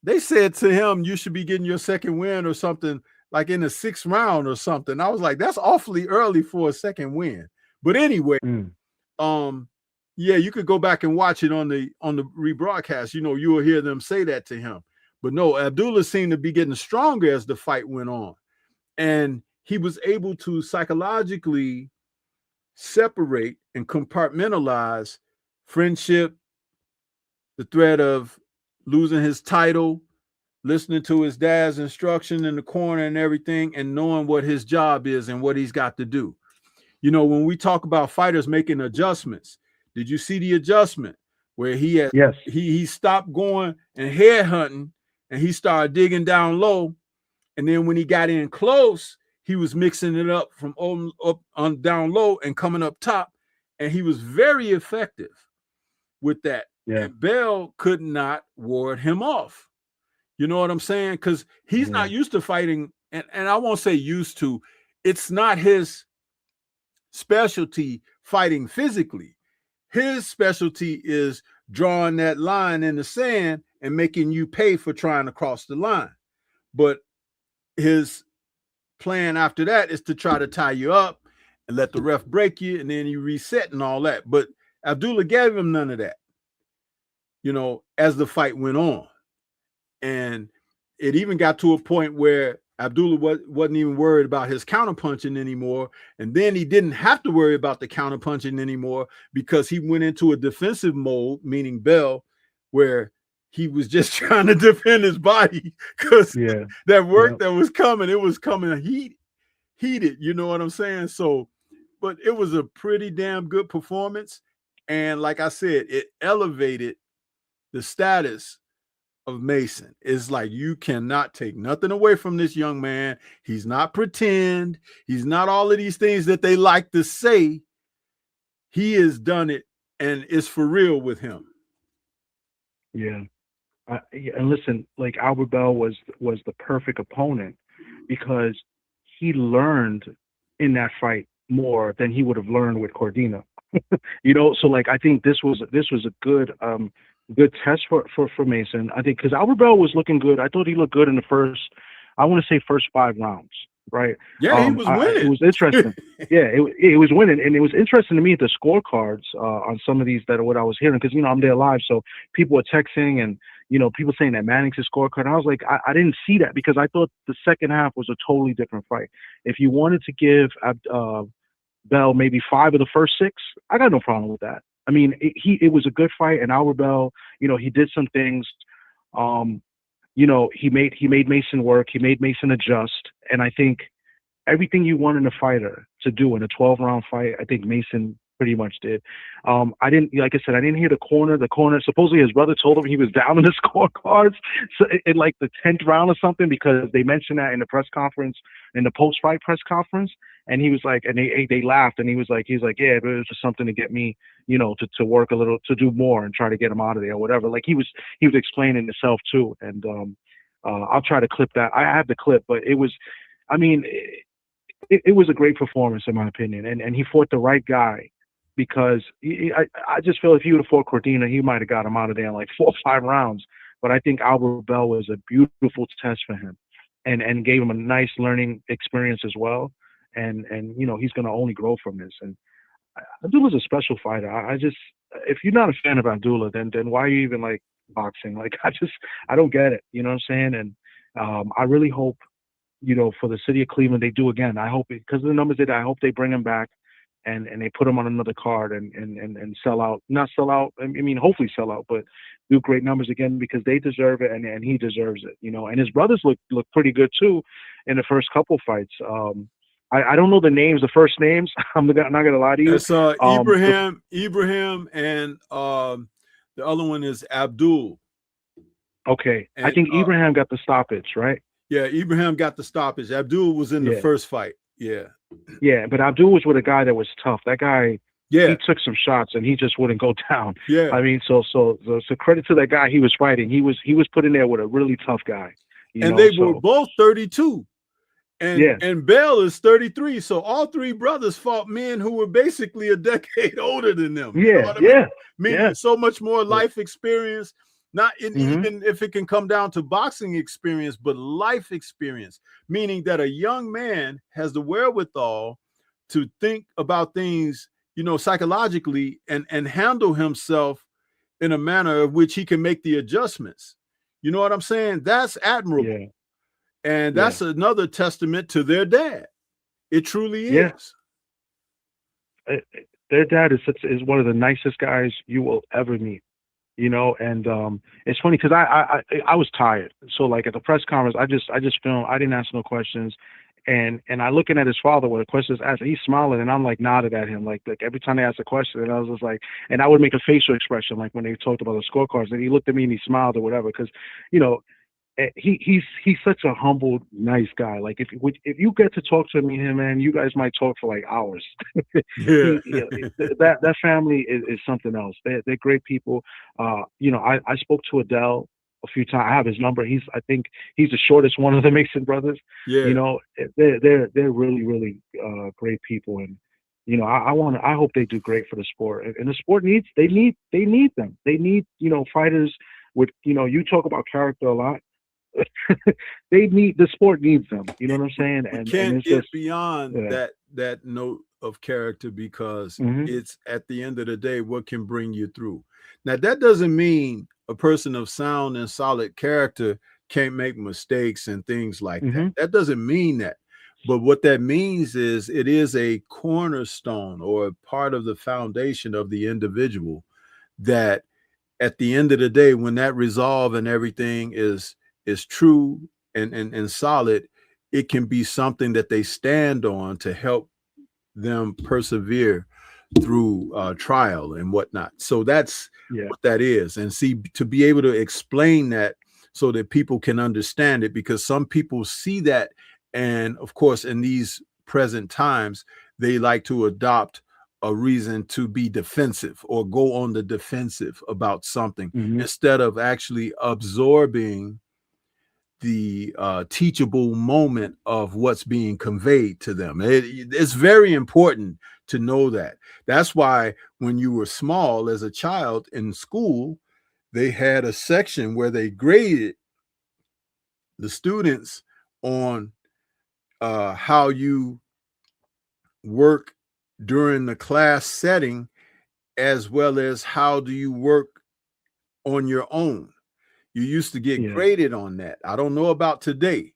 they said to him, you should be getting your second win or something, like in the 6th round or something. I was like, that's awfully early for a second win. But anyway, yeah, you could go back and watch it on the rebroadcast. You know, you will hear them say that to him. But no, Abdullah seemed to be getting stronger as the fight went on. And he was able to psychologically separate and compartmentalize friendship, the threat of losing his title, listening to his dad's instruction in the corner and everything, and knowing what his job is and what he's got to do. You know, when we talk about fighters making adjustments, did you see the adjustment where he stopped going and head hunting and he started digging down low, and then when he got in close, he was mixing it up from up on down low and coming up top, and he was very effective with that. Yeah. And Bell could not ward him off. You know what I'm saying? Because he's not used to fighting, and I won't say used to. It's not his specialty fighting physically. His specialty is drawing that line in the sand and making you pay for trying to cross the line. But his plan after that is to try to tie you up and let the ref break you, and then you reset and all that. But Abdullah gave him none of that, you know, as the fight went on. And it even got to a point where Abdullah wasn't even worried about his counterpunching anymore. And then he didn't have to worry about the counterpunching anymore because he went into a defensive mode, meaning Bell, where he was just trying to defend his body because that work that was coming, it was coming heated, you know what I'm saying? So, but it was a pretty damn good performance. And like I said, it elevated the status of Mason. It's like you cannot take nothing away from this young man. He's not pretend. He's not all of these things that they like to say. He has done it, and it's for real with him. Yeah. And listen, like Albert Bell was the perfect opponent because he learned in that fight more than he would have learned with Cordina. You know, so like I think this was a good test for Mason. I think because Albert Bell was looking good. I thought he looked good in the first 5 rounds, right? Yeah, he was winning. It was interesting. Yeah, it was winning, and it was interesting to me the scorecards on some of these that are what I was hearing because you know I'm there live, so people were texting and you know people saying that Manning's his scorecard. And I was like, I didn't see that because I thought the second half was a totally different fight. If you wanted to give Bell maybe 5 of the first 6, I got no problem with that. I mean, it was a good fight, and Albert Bell, you know, he did some things. You know, he made Mason work. He made Mason adjust, and I think everything you want in a fighter to do in a 12-round fight, I think Mason pretty much did. I didn't, like I said, I didn't hear the corner. The corner, supposedly his brother told him he was down in the scorecards so in like the 10th round or something because they mentioned that in the press conference, in the post-fight press conference. And he was like, and they laughed, and he was like, yeah, it was just something to get me, you know, to work a little, to do more and try to get him out of there or whatever. Like he was explaining himself too. And I'll try to clip that. I have the clip, but it was, I mean, it was a great performance in my opinion. And he fought the right guy because I just feel if he would have fought Cordina, he might have got him out of there in like 4 or 5 rounds. But I think Albert Bell was a beautiful test for him and gave him a nice learning experience as well. And you know, he's going to only grow from this. And Abdullah's a special fighter. I just, if you're not a fan of Abdullah, then why are you even like boxing? Like, I don't get it. You know what I'm saying? And I really hope, you know, for the city of Cleveland, they do again. I hope, because of the numbers I hope they bring him back and they put him on another card and sell out. Not sell out, I mean, hopefully sell out, but do great numbers again because they deserve it and he deserves it, you know. And his brothers look pretty good too in the first couple fights. I don't know the names, the first names. I'm not gonna lie to you. It's Ibrahim, and the other one is Abdul. Okay, and I think Ibrahim got the stoppage, right? Yeah, Ibrahim got the stoppage. Abdul was in the first fight. Yeah, but Abdul was with a guy that was tough. That guy, Yeah. he took some shots and he just wouldn't go down. Yeah. I mean, so credit to that guy he was fighting. He was put in there with a really tough guy, you And know. they were So both 32. And yeah, Bell is 33. So all three brothers fought men who were basically a decade older than them. You know yeah, what I mean? yeah, Meaning yeah. so much more Yeah. life experience, not in, Hmm. even if it can come down to boxing experience, but life experience, meaning that a young man has the wherewithal to think about things, you know, psychologically and handle himself in a manner of which he can make the adjustments. You know what I'm saying? That's admirable. Yeah, And yeah, that's another testament to their dad. It truly yeah. is. Their dad is one of the nicest guys you will ever meet. You know, and it's funny because I was tired. So like at the press conference, I just filmed. I didn't ask no questions, and I looking at his father when the questions asked, he's smiling, and I'm like nodded at him like every time they asked a question, and I was just like, and I would make a facial expression like when they talked about the scorecards, and he looked at me and he smiled or whatever because, you know, he's such a humble, nice guy. Like if you get to talk to me, him, man, you guys might talk for like hours. Yeah. That family is something else. They're great people. You know, I spoke to Adele a few times. I have his number. I think he's the shortest one of the Mason brothers. You Yeah. know, they're really great people, and you know, I hope they do great for the sport. And the sport they need them. They need, you know, fighters with, you know, you talk about character a lot. The sport needs them. You know what I'm saying? We And can't it's just get beyond yeah. that note of character because Hmm. it's at the end of the day what can bring you through. Now that doesn't mean a person of sound and solid character can't make mistakes and things like that. Hmm. That doesn't mean that. But what that means is it is a cornerstone or a part of the foundation of the individual that at the end of the day, when that resolve and everything is true and solid, it can be something that they stand on to help them persevere through trial and whatnot. So that's Yeah. what that is. And see, to be able to explain that so that people can understand it, because some people see that, and of course, in these present times, they like to adopt a reason to be defensive or go on the defensive about something Hmm. instead of actually absorbing the teachable moment of what's being conveyed to them. It's very important to know that. That's why when you were small as a child in school, they had a section where they graded the students on how you work during the class setting, as well as how do you work on your own. You used to get Yeah. graded on that. I don't know about today,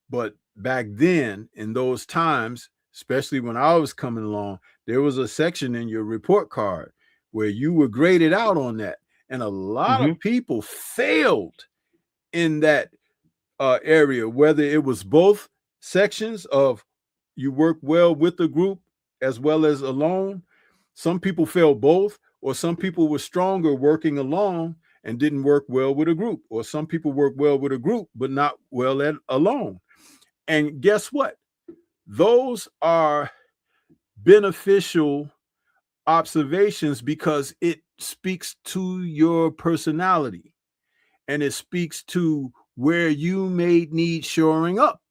but back then, in those times, especially when I was coming along, there was a section in your report card where you were graded out on that. And a lot Hmm. of people failed in that area, whether it was both sections of you work well with the group as well as alone. Some people failed both, or some people were stronger working alone and didn't work well with a group, or some people work well with a group but not well at alone. And guess what? Those are beneficial observations because it speaks to your personality and it speaks to where you may need shoring up.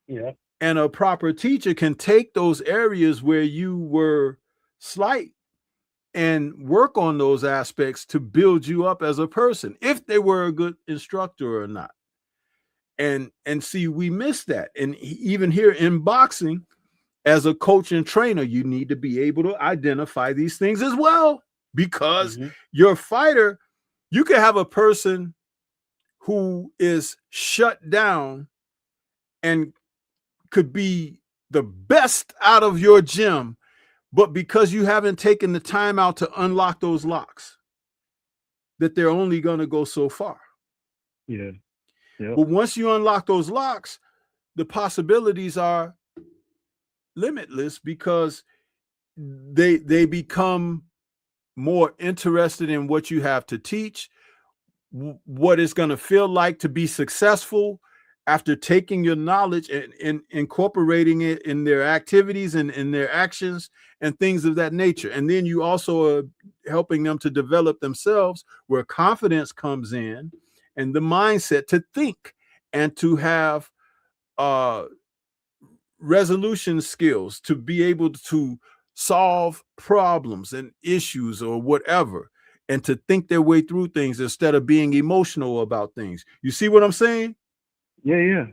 Yeah. And a proper teacher can take those areas where you were slight and work on those aspects to build you up as a person, if they were a good instructor or not. And see, we miss that. And even here in boxing, as a coach and trainer, you need to be able to identify these things as well, because Hmm. your fighter, you can have a person who is shut down and could be the best out of your gym, but because you haven't taken the time out to unlock those locks, that they're only going to go so far. Yeah. Yeah. But once you unlock those locks, the possibilities are limitless because they become more interested in what you have to teach, what it's going to feel like to be successful after taking your knowledge and incorporating it in their activities and in their actions and things of that nature. And then you also are helping them to develop themselves, where confidence comes in and the mindset to think and to have uh, resolution skills, to be able to solve problems and issues or whatever, and to think their way through things instead of being emotional about things. You see what I'm saying? Yeah.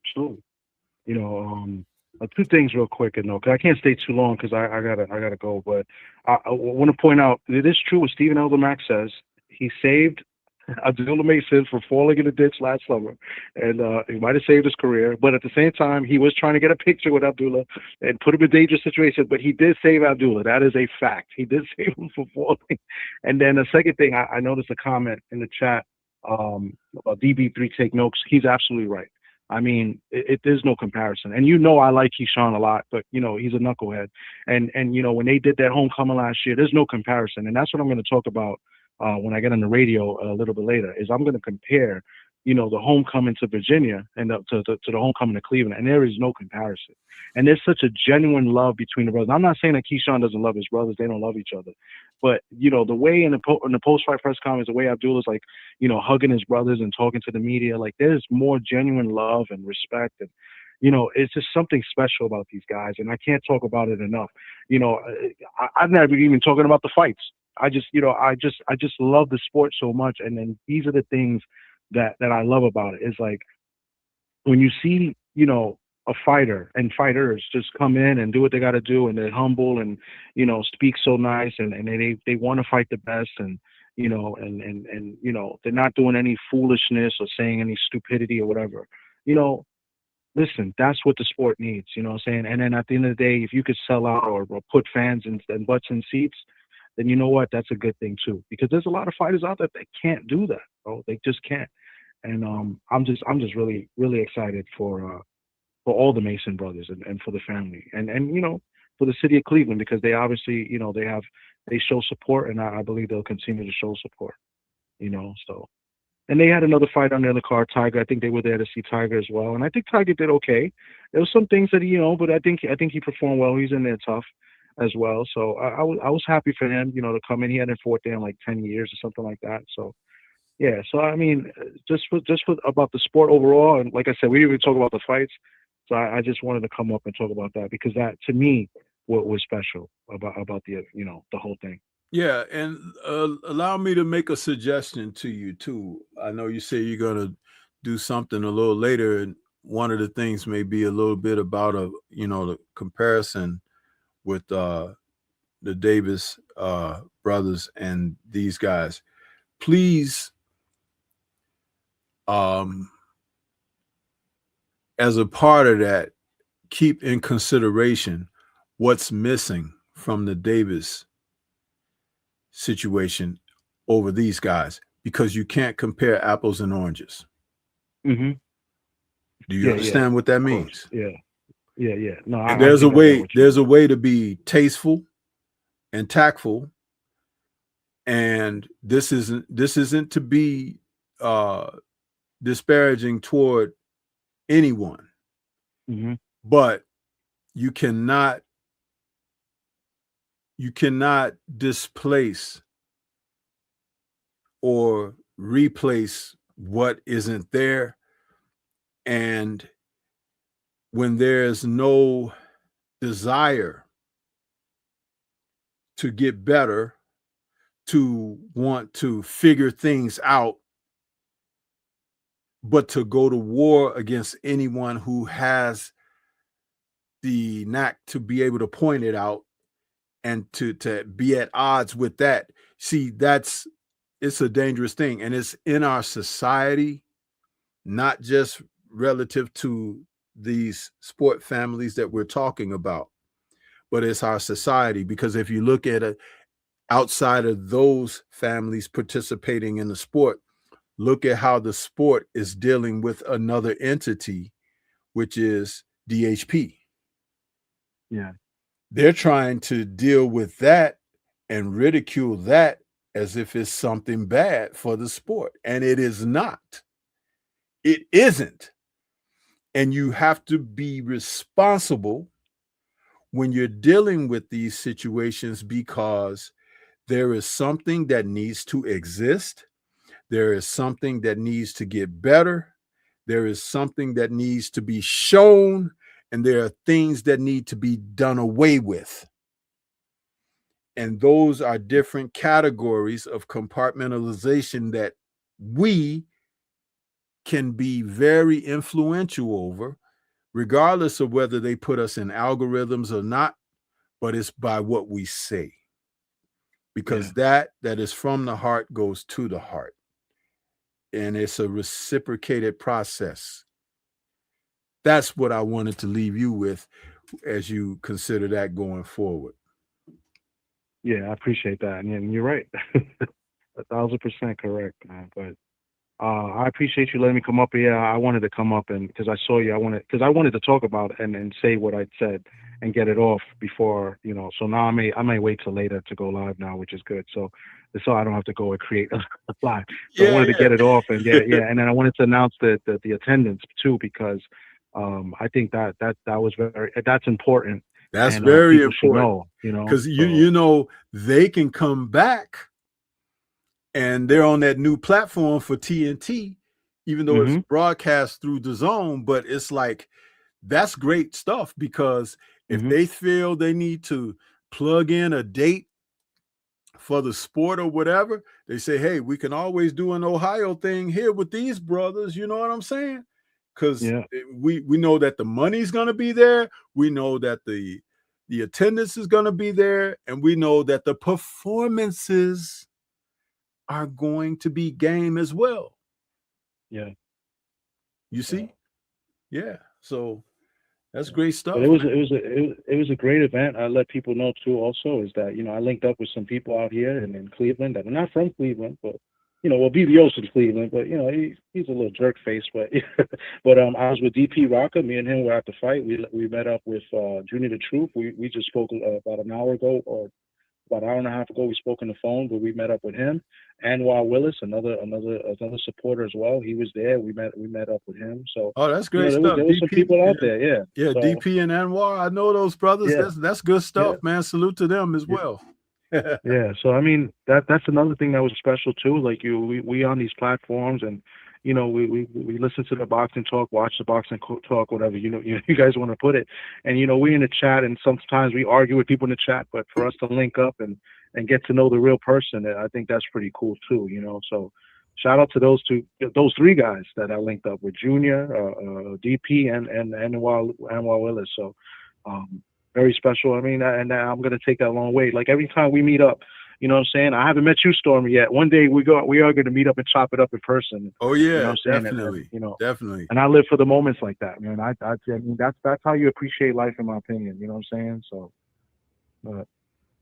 Absolutely. You know, two things real quick, and no, 'cause I can't stay too long because I gotta go. But I want to point out it is true what Stephen Eldermack says. He saved Abdullah Mason from falling in the ditch last summer, and he might have saved his career. But at the same time, he was trying to get a picture with Abdullah and put him in dangerous situations. But he did save Abdullah. That is a fact. He did save him from falling. And then the second thing, I noticed a comment in the chat about DB3 take notes. He's absolutely right. I mean, there's no comparison. And I like Keyshawn a lot, but he's a knucklehead. And when they did that homecoming last year, there's no comparison. And that's what I'm going to talk about when I get on the radio a little bit later. Is I'm going to compare, the homecoming to Virginia and to the homecoming to Cleveland, and there is no comparison. And there's such a genuine love between the brothers. I'm not saying that Keyshawn doesn't love his brothers; they don't love each other. But the way in the post-fight press conference, the way Abdullah's like, hugging his brothers and talking to the media, like there's more genuine love and respect, and it's just something special about these guys, and I can't talk about it enough. I've never even talking about the fights. I just love the sport so much, and then these are the things that I love about it. Is like when you see a fighter and fighters just come in and do what they got to do, and they're humble and speak so nice, and they want to fight the best, and they're not doing any foolishness or saying any stupidity or whatever. Listen, that's what the sport needs. You know what I'm saying? And then at the end of the day, if you could sell out or put fans and butts in seats, then you know what? That's a good thing too. Because there's a lot of fighters out there that can't do that, bro. They just can't. And I'm just really, really excited for all the Mason brothers and for the family and for the city of Cleveland, because they obviously they show support, and I believe they'll continue to show support. So. And they had another fight on the other card, Tiger. I think they were there to see Tiger as well, and I think Tiger did okay. There was some things that but I think he performed well. He's in there tough as well. So I was happy for him, to come in. He hadn't fought there in like 10 years or something like that. So yeah. So I mean, just for about the sport overall, and like I said, we didn't even talk about the fights. So I just wanted to come up and talk about that, because that to me what was special about the the whole thing. Yeah, and allow me to make a suggestion to you too. I know you say you're going to do something a little later, and one of the things may be a little bit about the comparison with the Davis brothers and these guys. Please, as a part of that, keep in consideration what's missing from the Davis situation over these guys, because you can't compare apples and oranges. Mm-hmm. Do you understand what that means? Yeah. No, and there's a way to be tasteful and tactful, and this isn't to be disparaging toward anyone, but you cannot displace or replace what isn't there. And when there's no desire to get better, to want to figure things out, but to go to war against anyone who has the knack to be able to point it out, and to be at odds with that. See, it's a dangerous thing, and it's in our society, not just relative to these sport families that we're talking about, but it's our society. Because if you look at it outside of those families participating in the sport, look at how the sport is dealing with another entity, which is DHP. Yeah. They're trying to deal with that and ridicule that as if it's something bad for the sport. And it is not. It isn't. And you have to be responsible when you're dealing with these situations because there is something that needs to exist. There is something that needs to get better. There is something that needs to be shown. And there are things that need to be done away with. And those are different categories of compartmentalization that we can be very influential over, regardless of whether they put us in algorithms or not, but it's by what we say. Because that is from the heart goes to the heart. And it's a reciprocated process. That's what I wanted to leave you with as you consider that going forward. Yeah, I appreciate that. And you're right. 1,000% correct, man. But I appreciate you letting me come up here. I wanted to come up and because I saw you, I wanted to talk about it and say what I said and get it off before, you know. So now I may wait till later to go live now, which is good. So I don't have to go and create a live. So I wanted to get it off and get it, and then I wanted to announce the attendance too because I think that was that's important. That's and, very people should important. know, you know, because you know they can come back and they're on that new platform for TNT, even though it's broadcast through Dazn. But it's like that's great stuff because if they feel they need to plug in a date for the sport or whatever, they say, hey, we can always do an Ohio thing here with these brothers. You know what I'm saying? Because we know that the money's going to be there. We know that the attendance is going to be there. And we know that the performances are going to be game as well. Yeah. You see? Yeah. So that's great stuff. But it was a great event. I let people know too. Also, is that I linked up with some people out here in Cleveland that are not from Cleveland, but well, BBO's from Cleveland, but he's a little jerk face. But but I was with DP Rocker. Me and him were at the fight. We met up with Junior the Truth. We just spoke about an hour ago or about an hour and a half ago. We spoke on the phone, but we met up with him. Anwar Willis, another supporter as well. He was there. We met up with him. So that's great stuff. There was some people out there. Yeah. Yeah, so, DP and Anwar. I know those brothers. Yeah. That's good stuff, man. Salute to them as well. Yeah. So I mean that's another thing that was special too. Like we on these platforms and we listen to the boxing talk, watch the boxing talk, whatever you guys want to put it. And we in the chat, and sometimes we argue with people in the chat. But for us to link up and get to know the real person, I think that's pretty cool too. So shout out to those three guys that I linked up with: Junior, DP, and Anwar Willis. So very special. I mean, and I'm gonna take that a long way. Like every time we meet up. You know what I'm saying? I haven't met you, Stormy, yet. One day we are going to meet up and chop it up in person. Oh yeah, definitely. Definitely. And I live for the moments like that, man. I mean, that's how you appreciate life, in my opinion. You know what I'm saying? So,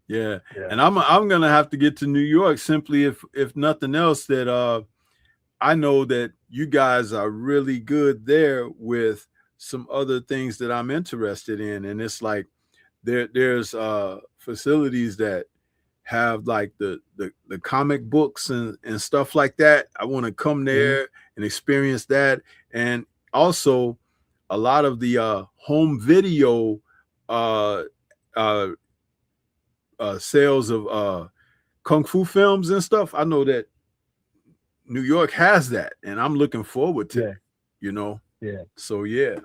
yeah. And I'm gonna have to get to New York simply if nothing else. That I know that you guys are really good there with some other things that I'm interested in, and it's like there's facilities that have like the comic books and stuff like that. I want to come there and experience that. And also a lot of the home video sales of kung fu films and stuff. I know that New York has that, and I'm looking forward to it, Yeah. So yeah.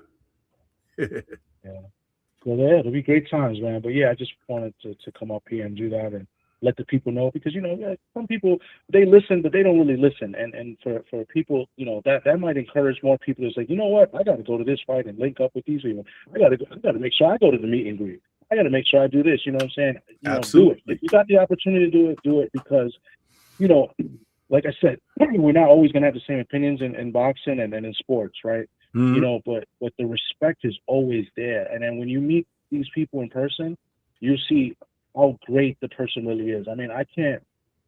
Yeah. Well, yeah, it'll be great times, man. But yeah, I just wanted to come up here and do that and let the people know, because some people, they listen but they don't really listen, and for people that might encourage more people to say, you know what, I got to go to this fight and link up with these people. I got to make sure I go to the meet and greet. I got to make sure I do this. You know what I'm saying? Absolutely. Do it. If you got the opportunity to do it because like I said, we're not always gonna have the same opinions in boxing and in sports, right? But the respect is always there, and then when you meet these people in person, you see how great the person really is. I mean, I can't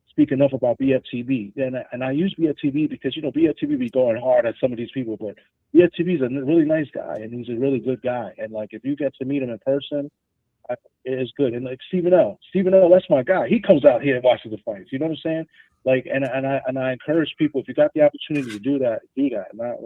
speak enough about BFTB, and I use BFTB because BFTB be going hard at some of these people, but BFTB is a really nice guy and he's a really good guy, and like if you get to meet him in person, it is good. And like Stephen L, that's my guy. He comes out here and watches the fights. You know what I'm saying? Like, and I encourage people, if you got the opportunity to do that, do that. Not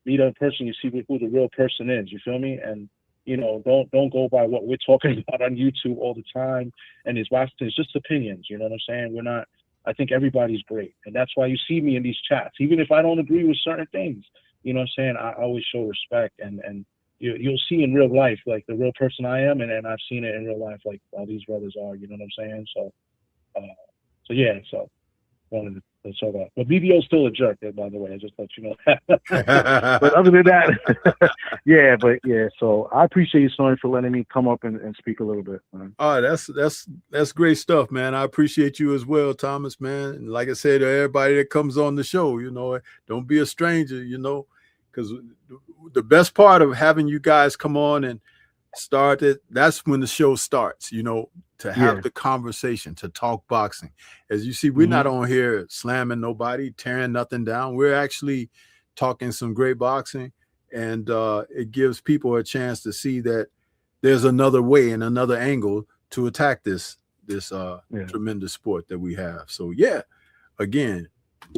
meet them in person, you see who the real person is. You feel me? And don't go by what we're talking about on YouTube all the time and these watch. It's just opinions. You know what I'm saying? We're not. I think everybody's great, and that's why you see me in these chats, even if I don't agree with certain things. You know what I'm saying? I always show respect, and you'll see in real life like the real person I am, and I've seen it in real life like all these brothers are. You know what I'm saying? So yeah. So wanted to show that. But BBO's still a jerk, by the way. I just let you know. But other than that, yeah. But yeah. So I appreciate you, Stormy, for letting me come up and speak a little bit, man. Oh, that's great stuff, man. I appreciate you as well, Thomas, man. And like I said to everybody that comes on the show, don't be a stranger, because the best part of having you guys come on and start it, that's when the show starts, to have the conversation, to talk boxing. As you see, we're not on here slamming nobody, tearing nothing down. We're actually talking some great boxing, and it gives people a chance to see that there's another way and another angle to attack this tremendous sport that we have. So yeah, again,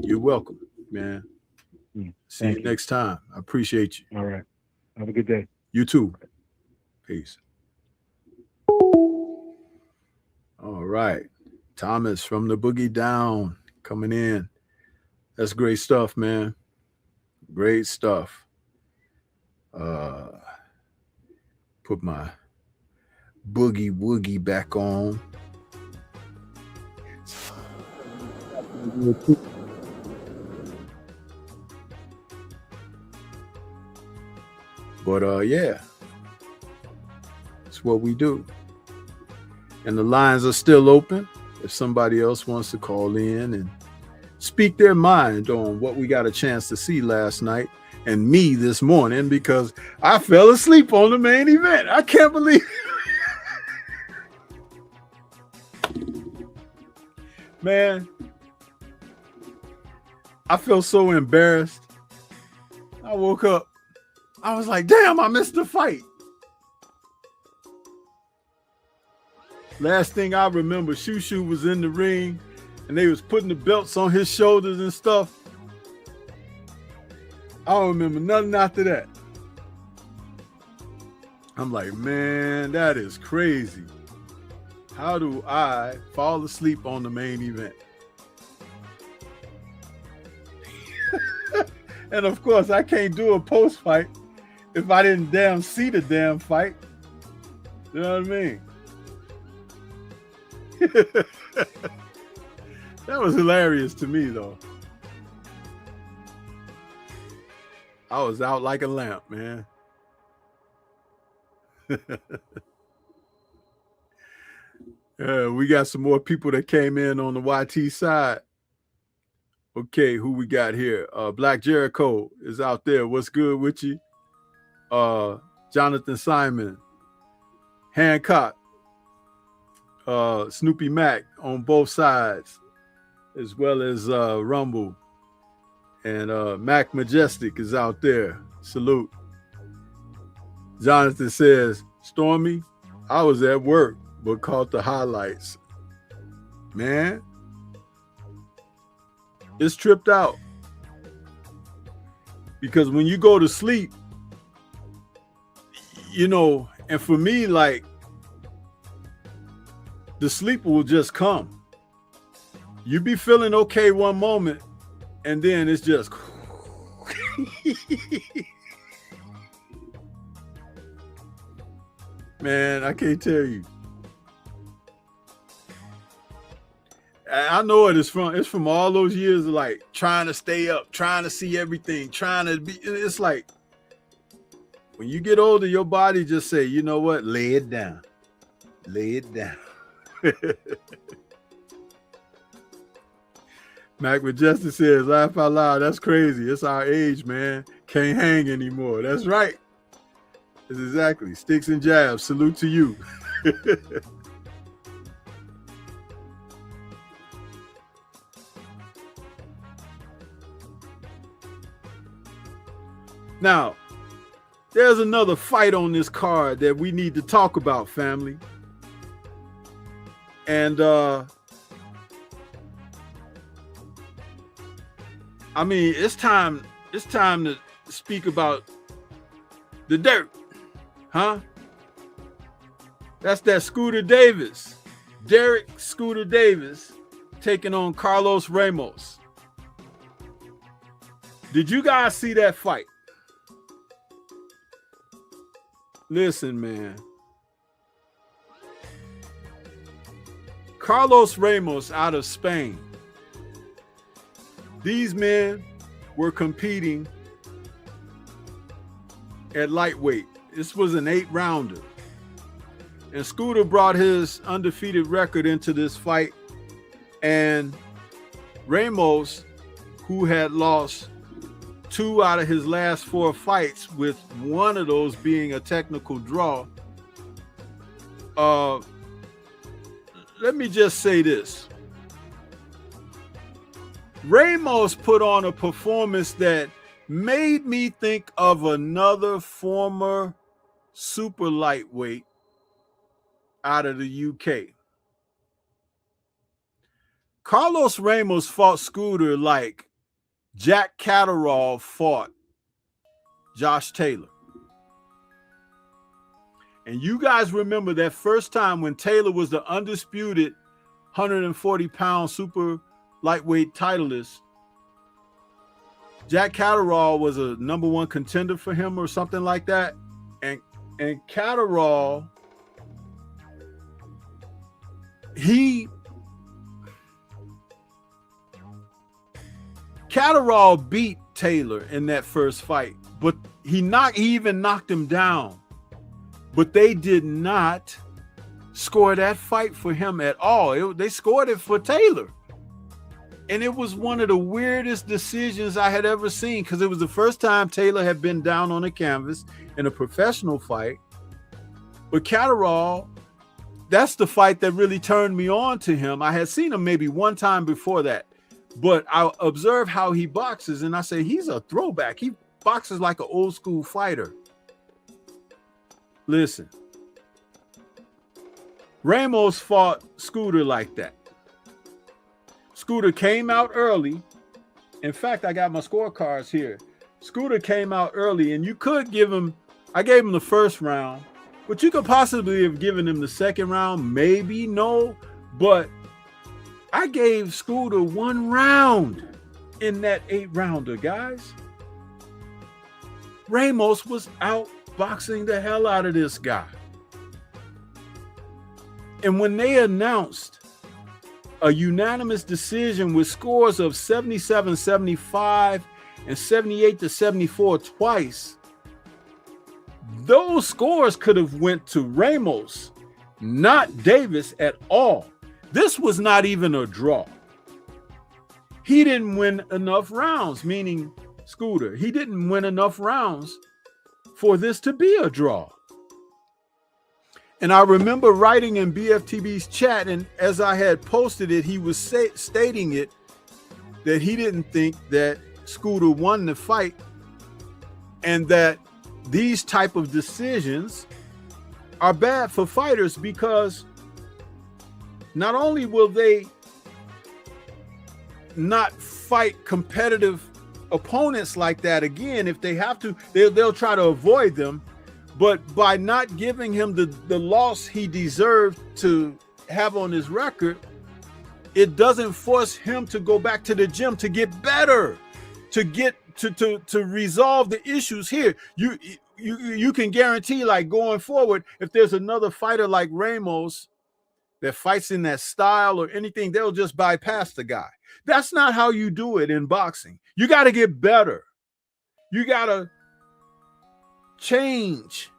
you're welcome, man. See you next time. I appreciate you. All right. Have a good day. You too. Peace. All right. Thomas from the Boogie Down coming in. That's great stuff, man. Great stuff. Put my boogie woogie back on. But yeah, it's what we do. And the lines are still open if somebody else wants to call in and speak their mind on what we got a chance to see last night and me this morning, because I fell asleep on the main event. I can't believe man, I felt so embarrassed. I woke up. I was like, damn, I missed the fight. Last thing I remember, Shushu was in the ring and they was putting the belts on his shoulders and stuff. I don't remember nothing after that. I'm like, man, that is crazy. How do I fall asleep on the main event? And of course, I can't do a post fight if I didn't damn see the damn fight. You know what I mean? That was hilarious to me, though. I was out like a lamp, man. We got some more people that came in on the YT side. Okay, who we got here? Black Jericho is out there. What's good with you? Jonathan Simon, Hancock, Snoopy Mac on both sides, as well as Rumble. And Mac Majestic is out there. Salute. Jonathan says, Stormy, I was at work, but caught the highlights. Man, it's tripped out. Because when you go to sleep, and for me, like, the sleep will just come. You be feeling okay one moment, and then it's just man, I can't tell you. I know it is from. It's from all those years of like trying to stay up, trying to see everything, trying to be. It's like when you get older, your body just say, you know what? Lay it down. Lay it down. Mac Majestic says, laugh out loud. That's crazy. It's our age, man. Can't hang anymore. That's right. That's exactly. Sticks and jabs. Salute to you. Now, there's another fight on this card that we need to talk about, family. And I mean, it's time to speak about the dirt, huh? That's that Scooter Davis, Derek Scooter Davis, taking on Carlos Ramos. Did you guys see that fight? Listen, man. Carlos Ramos out of Spain. These men were competing at lightweight. This was an 8-rounder. And Scooter brought his undefeated record into this fight. And Ramos, who had lost 2 out of his last 4 fights, with one of those being a technical draw. Let me just say this. Ramos put on a performance that made me think of another former super lightweight out of the UK. Carlos Ramos fought Scooter like Jack Catterall fought Josh Taylor. And you guys remember that first time when Taylor was the undisputed 140-pound super lightweight titleist. Jack Catterall was a #1 contender for him or something like that. And Catterall, Catterall beat Taylor in that first fight, but he even knocked him down. But they did not score that fight for him at all. They scored it for Taylor. And it was one of the weirdest decisions I had ever seen, because it was the first time Taylor had been down on the canvas in a professional fight. But Catterall, that's the fight that really turned me on to him. I had seen him maybe one time before that, but I observed how he boxes, and I say, he's a throwback. He boxes like an old school fighter. Listen, Ramos fought Scooter like that. Scooter came out early. In fact, I got my scorecards here. Scooter came out early, and you could give him, I gave him the first round, but you could possibly have given him the second round, maybe, no, but I gave Scooter 1 round in that 8-rounder, guys. Ramos was outboxing the hell out of this guy. And when they announced a unanimous decision with scores of 77-75 and 78-74 twice, those scores could have went to Ramos, not Davis at all. This was not even a draw. He didn't win enough rounds, meaning Scooter. He didn't win enough rounds for this to be a draw. And I remember writing in BFTB's chat, and as I had posted it, he was stating it, that he didn't think that Scooter won the fight, and that these type of decisions are bad for fighters, because not only will they not fight competitive opponents like that again, if they have to, they'll try to avoid them. But by not giving him the loss he deserved to have on his record, it doesn't force him to go back to the gym to get better, to get to resolve the issues here. You can guarantee, like, going forward, if there's another fighter like Ramos that fights in that style or anything, they'll just bypass the guy. That's not how you do it in boxing. You got to get better. You got to change.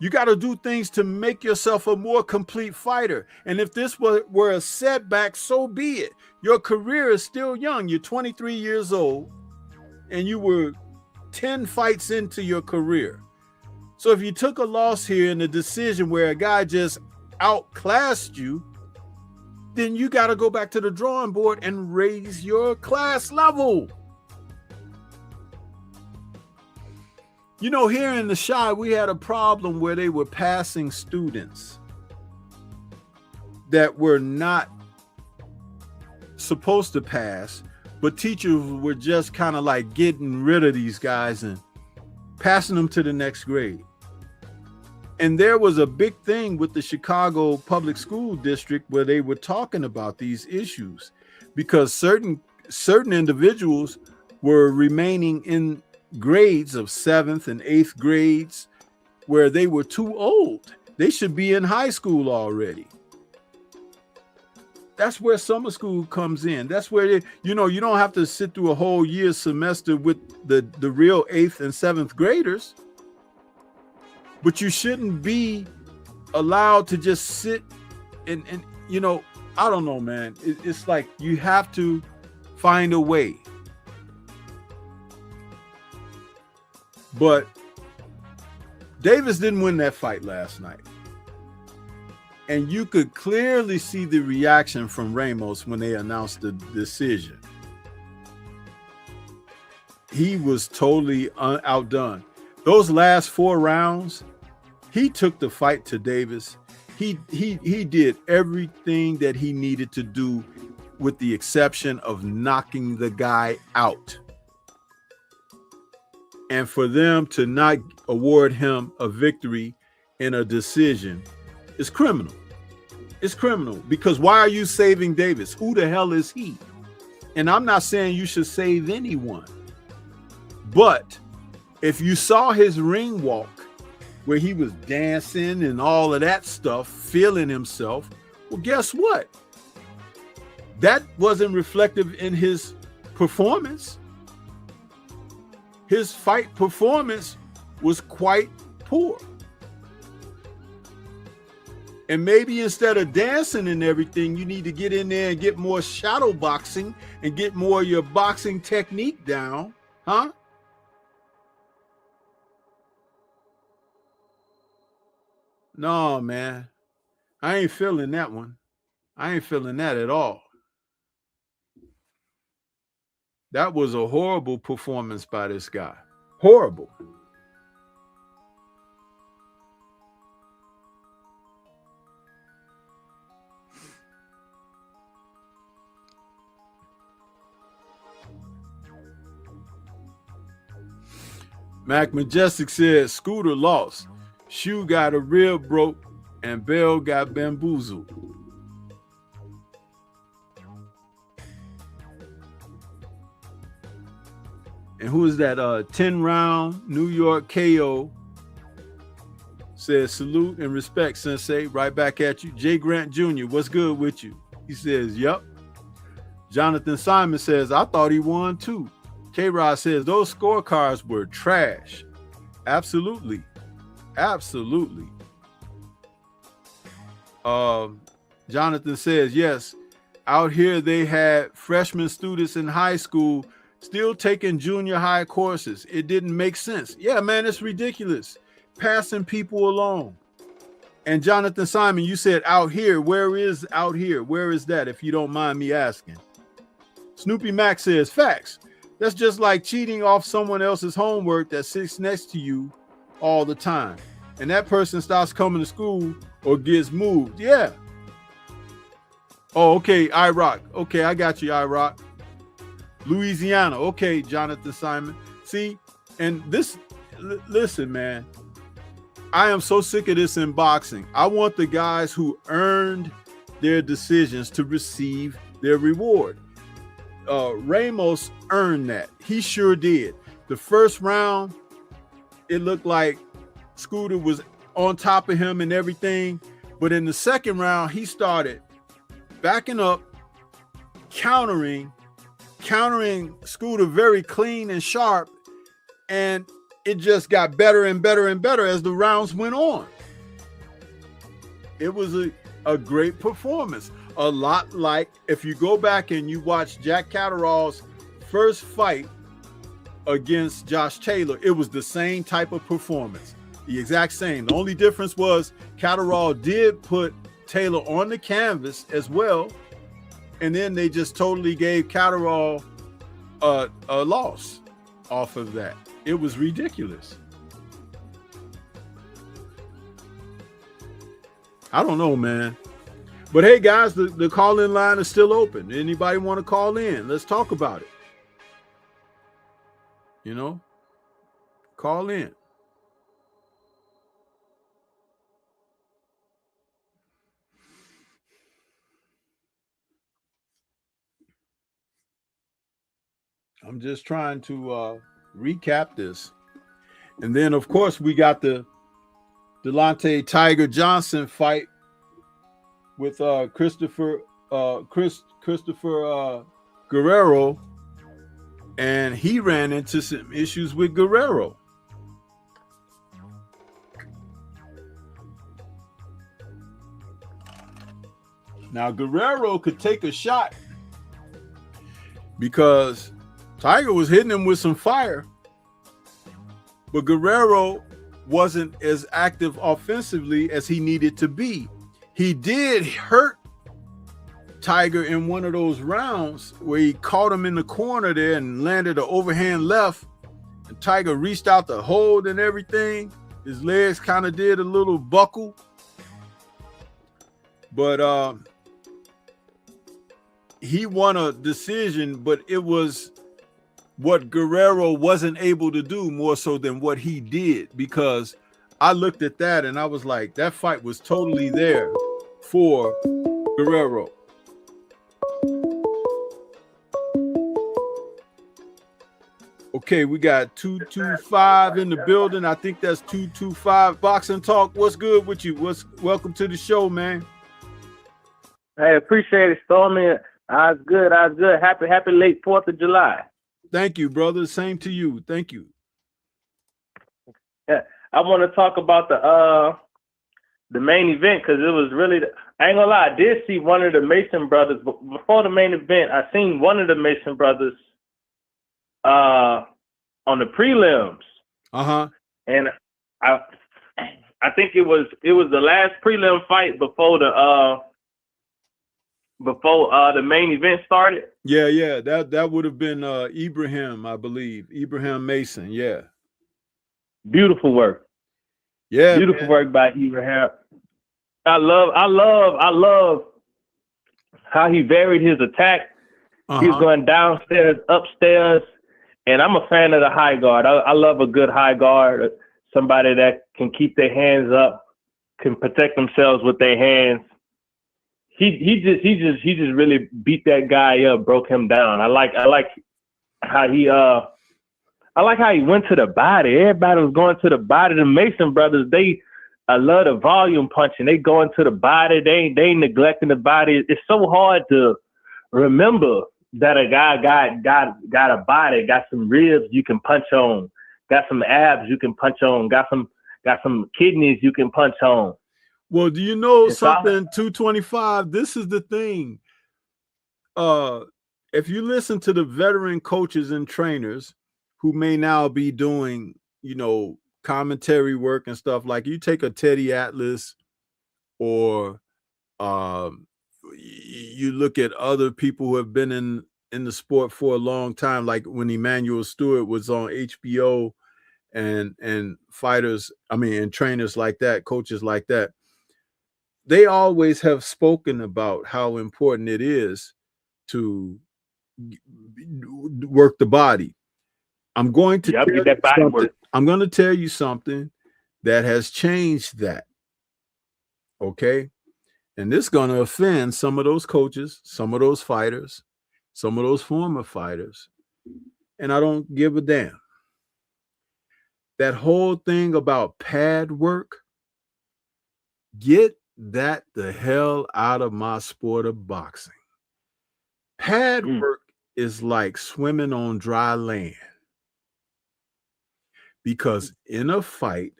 You got to do things to make yourself a more complete fighter. And if this were a setback, so be it. Your career is still young. You're 23 years old, and you were 10 fights into your career. So if you took a loss here in a decision where a guy just outclassed you, then you got to go back to the drawing board and raise your class level. You know, here in the Chi, we had a problem where they were passing students that were not supposed to pass, but teachers were just kind of like getting rid of these guys and passing them to the next grade. And there was a big thing with the Chicago Public School District where they were talking about these issues because certain individuals were remaining in grades of 7th and 8th grades where they were too old. They should be in high school already. That's where summer school comes in. That's where, you don't have to sit through a whole year semester with the real 8th and 7th graders. But you shouldn't be allowed to just sit and I don't know, man. It's like you have to find a way. But Davis didn't win that fight last night. And you could clearly see the reaction from Ramos when they announced the decision. He was totally outdone. Those last 4 rounds, he took the fight to Davis. He did everything that he needed to do with the exception of knocking the guy out. And for them to not award him a victory in a decision is criminal. It's criminal because why are you saving Davis? Who the hell is he? And I'm not saying you should save anyone. But if you saw his ring walk where he was dancing and all of that stuff, feeling himself, well, guess what? That wasn't reflective in his performance. His fight performance was quite poor. And maybe instead of dancing and everything, you need to get in there and get more shadow boxing and get more of your boxing technique down, huh? No, man. I ain't feeling that one. I ain't feeling that at all. That was a horrible performance by this guy. Horrible. Mac Majestic said Scooter lost. Shoe got a rib broke and Bell got bamboozled. And who is that? 10-round New York KO says salute and respect, Sensei. Right back at you. Jay Grant Jr., what's good with you? He says, yep. Jonathan Simon says, I thought he won too. K-Rod says, those scorecards were trash. Absolutely. Absolutely. Jonathan says, yes, out here they had freshman students in high school still taking junior high courses. It didn't make sense. Yeah, man, it's ridiculous. Passing people along. And Jonathan Simon, you said out here. Where is out here? Where is that, if you don't mind me asking? Snoopy Mac says, facts. That's just like cheating off someone else's homework that sits next to you all the time. And that person stops coming to school or gets moved. Yeah. Oh, okay, iRock. Okay, I got you, iRock. Louisiana. Okay, Jonathan Simon. See, and this, listen, man, I am so sick of this in boxing. I want the guys who earned their decisions to receive their reward. Ramos earned that. He sure did. The first round, it looked like Scooter was on top of him and everything. But in the second round, he started backing up, countering Scooter very clean and sharp. And it just got better and better and better as the rounds went on. It was a great performance. A lot like if you go back and you watch Jack Catterall's first fight against Josh Taylor, it was the same type of performance. The exact same. The only difference was Catterall did put Taylor on the canvas as well. And then they just totally gave Catterall a loss off of that. It was ridiculous. I don't know, man. But hey, guys, the call-in line is still open. Anybody want to call in? Let's talk about it. You know, call in. I'm just trying to recap this. And then, of course, we got the Delonte Tiger Johnson fight with Christopher Guerrero, and he ran into some issues with Guerrero. Now Guerrero could take a shot because Tiger was hitting him with some fire, but Guerrero wasn't as active offensively as he needed to be. He did hurt Tiger in one of those rounds where he caught him in the corner there and landed an overhand left, and Tiger reached out to hold and everything. His legs kind of did a little buckle, but he won a decision, but it was what Guerrero wasn't able to do more so than what he did, because I looked at that and I was like, that fight was totally there for Guerrero. Okay, we got 225 in the building. I think that's 225 Boxing Talk. What's good with you? Welcome to the show, man. Hey, appreciate it, Stormy. I was good. Happy late 4th of July. Thank you, brother. Same to you. Thank you. Yeah, I want to talk about the main event because it was really. I ain't gonna lie. I did see one of the Mason brothers, but before the main event, I seen one of the Mason brothers on the prelims. And I think it was the last prelim fight before the main event started. Yeah. That would have been Ibrahim, I believe. Ibrahim Mason, yeah. Beautiful work. Yeah. Beautiful work by Ibrahim. I love how he varied his attack. He was going downstairs, upstairs, and I'm a fan of the high guard. I love a good high guard, somebody that can keep their hands up, can protect themselves with their hands. He just really beat that guy up, broke him down. I like how he went to the body. Everybody was going to the body. The Mason brothers, I love the volume punching. They going to the body. They ain't neglecting the body. It's so hard to remember that a guy got a body, got some ribs you can punch on, got some abs you can punch on, got some kidneys you can punch on. Well, do you know something? 225. This is the thing. If you listen to the veteran coaches and trainers who may now be doing, commentary work and stuff, like you take a Teddy Atlas, or you look at other people who have been in the sport for a long time, like when Emmanuel Stewart was on HBO, and fighters, and trainers like that, coaches like that. They always have spoken about how important it is to work the body. I'm going to tell you something that has changed that. Okay? And this is going to offend some of those coaches, some of those fighters, some of those former fighters. And I don't give a damn. That whole thing about pad work, get that the hell out of my sport of boxing. Pad work is like swimming on dry land. Because in a fight,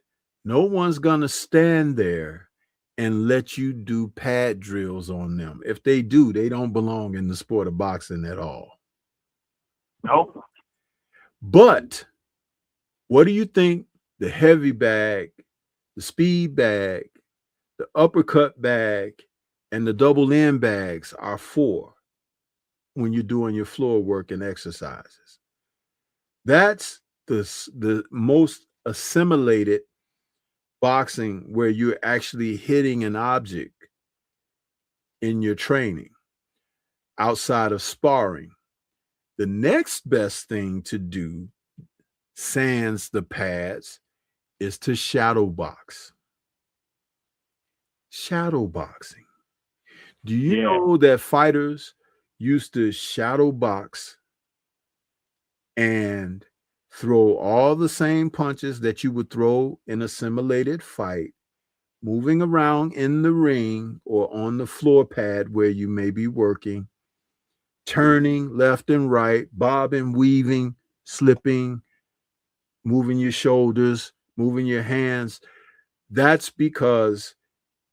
no one's going to stand there and let you do pad drills on them. If they do, they don't belong in the sport of boxing at all. Nope. But what do you think the heavy bag, the speed bag, the uppercut bag, and the double end bags are for when you're doing your floor work and exercises? That's the most assimilated boxing, where you're actually hitting an object in your training outside of sparring. The next best thing to do, sans the pads, is to shadow box. Shadow boxing. Do you know that fighters used to shadow box and throw all the same punches that you would throw in a simulated fight, moving around in the ring or on the floor pad where you may be working, turning left and right, bobbing, weaving, slipping, moving your shoulders, moving your hands? That's because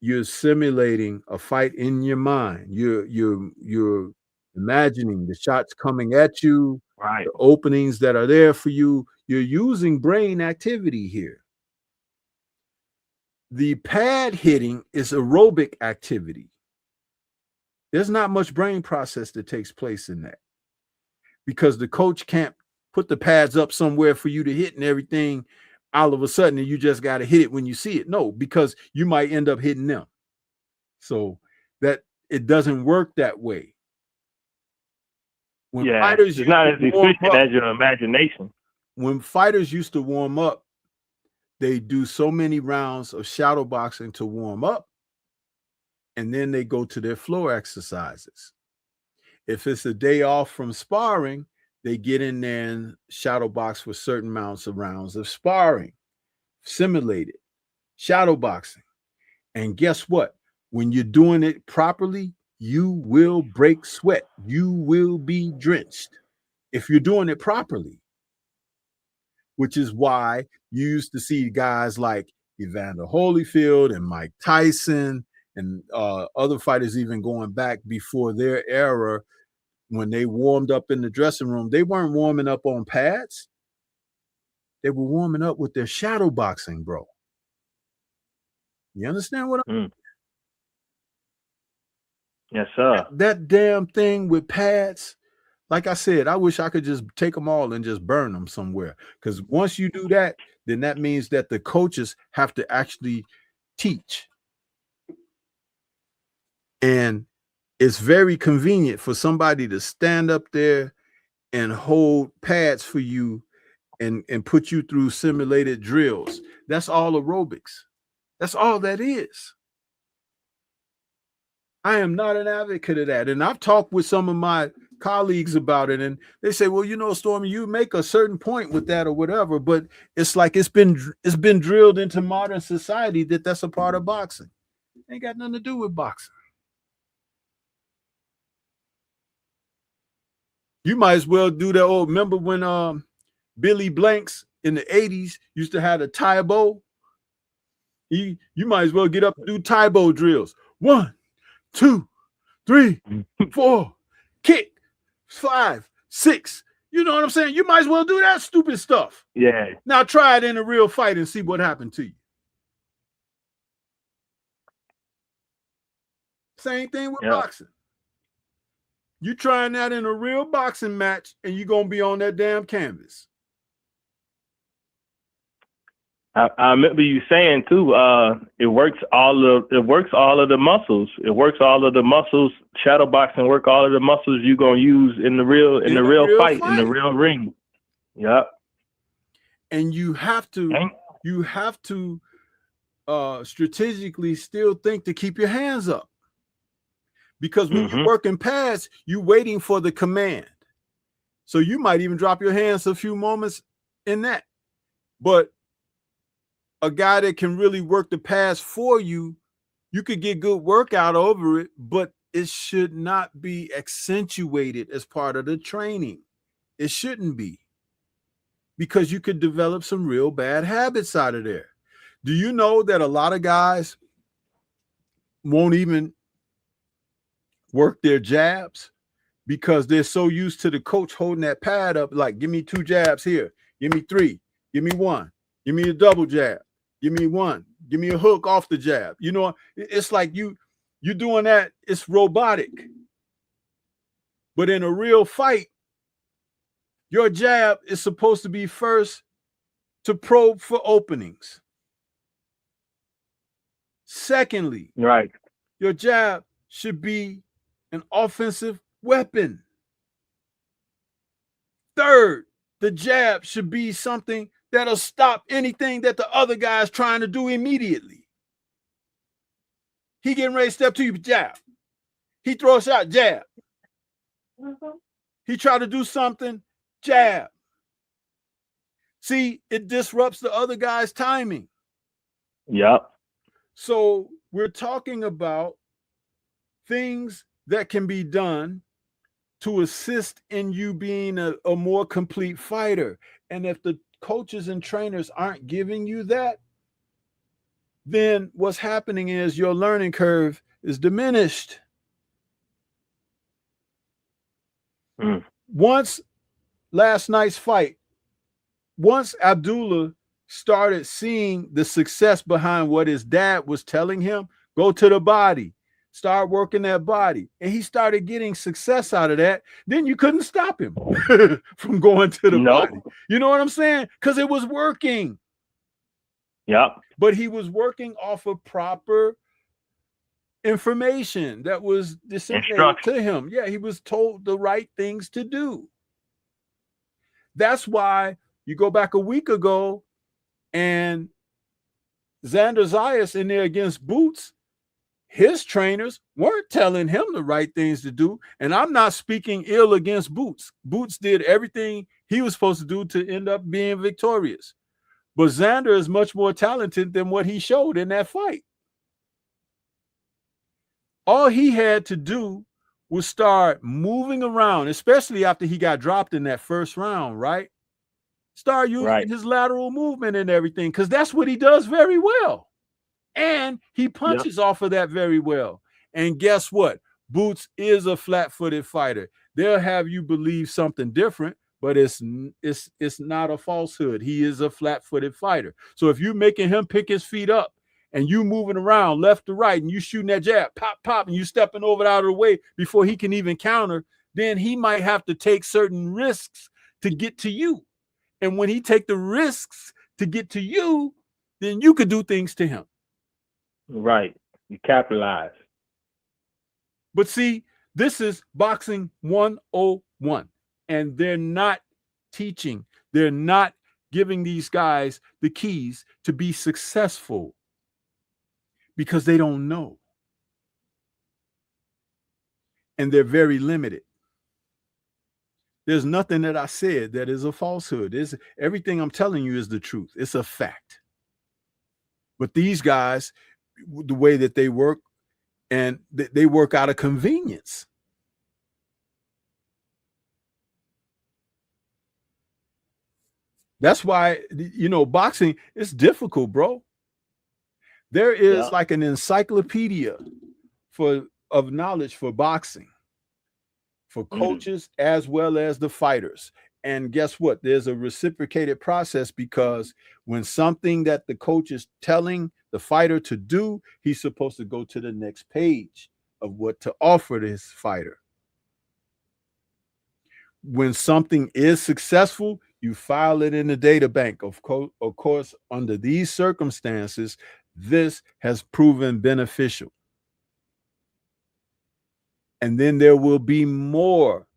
you're simulating a fight in your mind. You're imagining the shots coming at you, Right. the openings that are there for you. You're using brain activity here. The pad hitting is aerobic activity. There's not much brain process that takes place in that because the coach can't put the pads up somewhere for you to hit and everything all of a sudden, and you just got to hit it when you see it. No, because you might end up hitting them. So that it doesn't work that way. When fighters it's not as efficient as your imagination. When fighters used to warm up, they do so many rounds of shadow boxing to warm up, and then they go to their floor exercises. If it's a day off from sparring, they get in there and shadow box for certain amounts of rounds of sparring, simulated shadow boxing. And guess what? When you're doing it properly, you will break sweat. You will be drenched if you're doing it properly, which is why you used to see guys like Evander Holyfield and Mike Tyson and other fighters even going back before their era. When they warmed up in the dressing room, they weren't warming up on pads. They were warming up with their shadow boxing, bro. You understand what I'm Yes, sir. That damn thing with pads, like I said, I wish I could just take them all and just burn them somewhere. Because once you do that, then that means that the coaches have to actually teach. And it's very convenient for somebody to stand up there and hold pads for you and put you through simulated drills. That's all aerobics. That's all that is. I am not an advocate of that. And I've talked with some of my colleagues about it, and they say, well, you know, Stormy, you make a certain point with that or whatever, but it's like it's been drilled into modern society that that's a part of boxing. Ain't got nothing to do with boxing. You might as well do that. Oh, remember when Billy Blanks in the 80s used to have a Taibo? You might as well get up and do Taibo drills. 1, 2, 3, 4, kick, 5, 6. You know what I'm saying? You might as well do that stupid stuff. Yeah. Now try it in a real fight and see what happened to you. Same thing with boxing. You trying that in a real boxing match and you're going to be on that damn canvas. I remember you saying too, it works all of the muscles. It works all of the muscles. Shadow boxing work all of the muscles you're gonna use in the real fight, in the real ring. Yep. And you have to strategically still think to keep your hands up. Because when you're working pads, you're waiting for the command. So you might even drop your hands a few moments in that. But a guy that can really work the pads for you, you could get good workout over it, but it should not be accentuated as part of the training. It shouldn't be, because you could develop some real bad habits out of there. Do you know that a lot of guys won't even work their jabs because they're so used to the coach holding that pad up, like, give me 2 jabs here, give me 3, give me 1, give me a double jab, give me 1, give me a hook off the jab. You know, it's like you're doing that. It's robotic. But in a real fight, your jab is supposed to be first to probe for openings. Secondly, right, your jab should be an offensive weapon. Third, the jab should be something that'll stop anything that the other guy's trying to do immediately. He getting ready to step to you, jab. He throw a shot, jab. He try to do something, jab. See, it disrupts the other guy's timing. Yep. So we're talking about things that can be done to assist in you being a more complete fighter. And if the coaches and trainers aren't giving you that, then what's happening is your learning curve is diminished. Once last night's fight, once Abdullah started seeing the success behind what his dad was telling him, go to the body, start working that body, and he started getting success out of that, then you couldn't stop him from going to the body. You know what I'm saying? Because it was working. Yep. But he was working off of proper information that was disseminated to him. Yeah, he was told the right things to do. That's why you go back a week ago and Xander Zayas in there against Boots, his trainers weren't telling him the right things to do. And I'm not speaking ill against Boots. Boots did everything he was supposed to do to end up being victorious. But Xander is much more talented than what he showed in that fight. All he had to do was start moving around, especially after he got dropped in that first round, right? Start using his lateral movement and everything, because that's what he does very well. And he punches off of that very well. And guess what? Boots is a flat-footed fighter. They'll have you believe something different, but it's not a falsehood. He is a flat-footed fighter. So if you're making him pick his feet up and you moving around left to right and you shooting that jab, pop, pop, and you stepping over out of the way before he can even counter, then he might have to take certain risks to get to you. And when he take the risks to get to you, then you could do things to him. Right. You capitalize. But see, this is boxing 101. And they're not teaching. They're not giving these guys the keys to be successful because they don't know. And they're very limited. There's nothing that I said that is a falsehood. Everything I'm telling you is the truth. It's a fact. But these guys, the way that they work, and they work out of convenience. That's why, boxing is difficult, bro. There is like an encyclopedia of knowledge for boxing, for coaches as well as the fighters. And guess what? There's a reciprocated process, because when something that the coach is telling the fighter to do, he's supposed to go to the next page of what to offer this fighter. When something is successful, you file it in the data bank. Of course, under these circumstances, this has proven beneficial. And then there will be more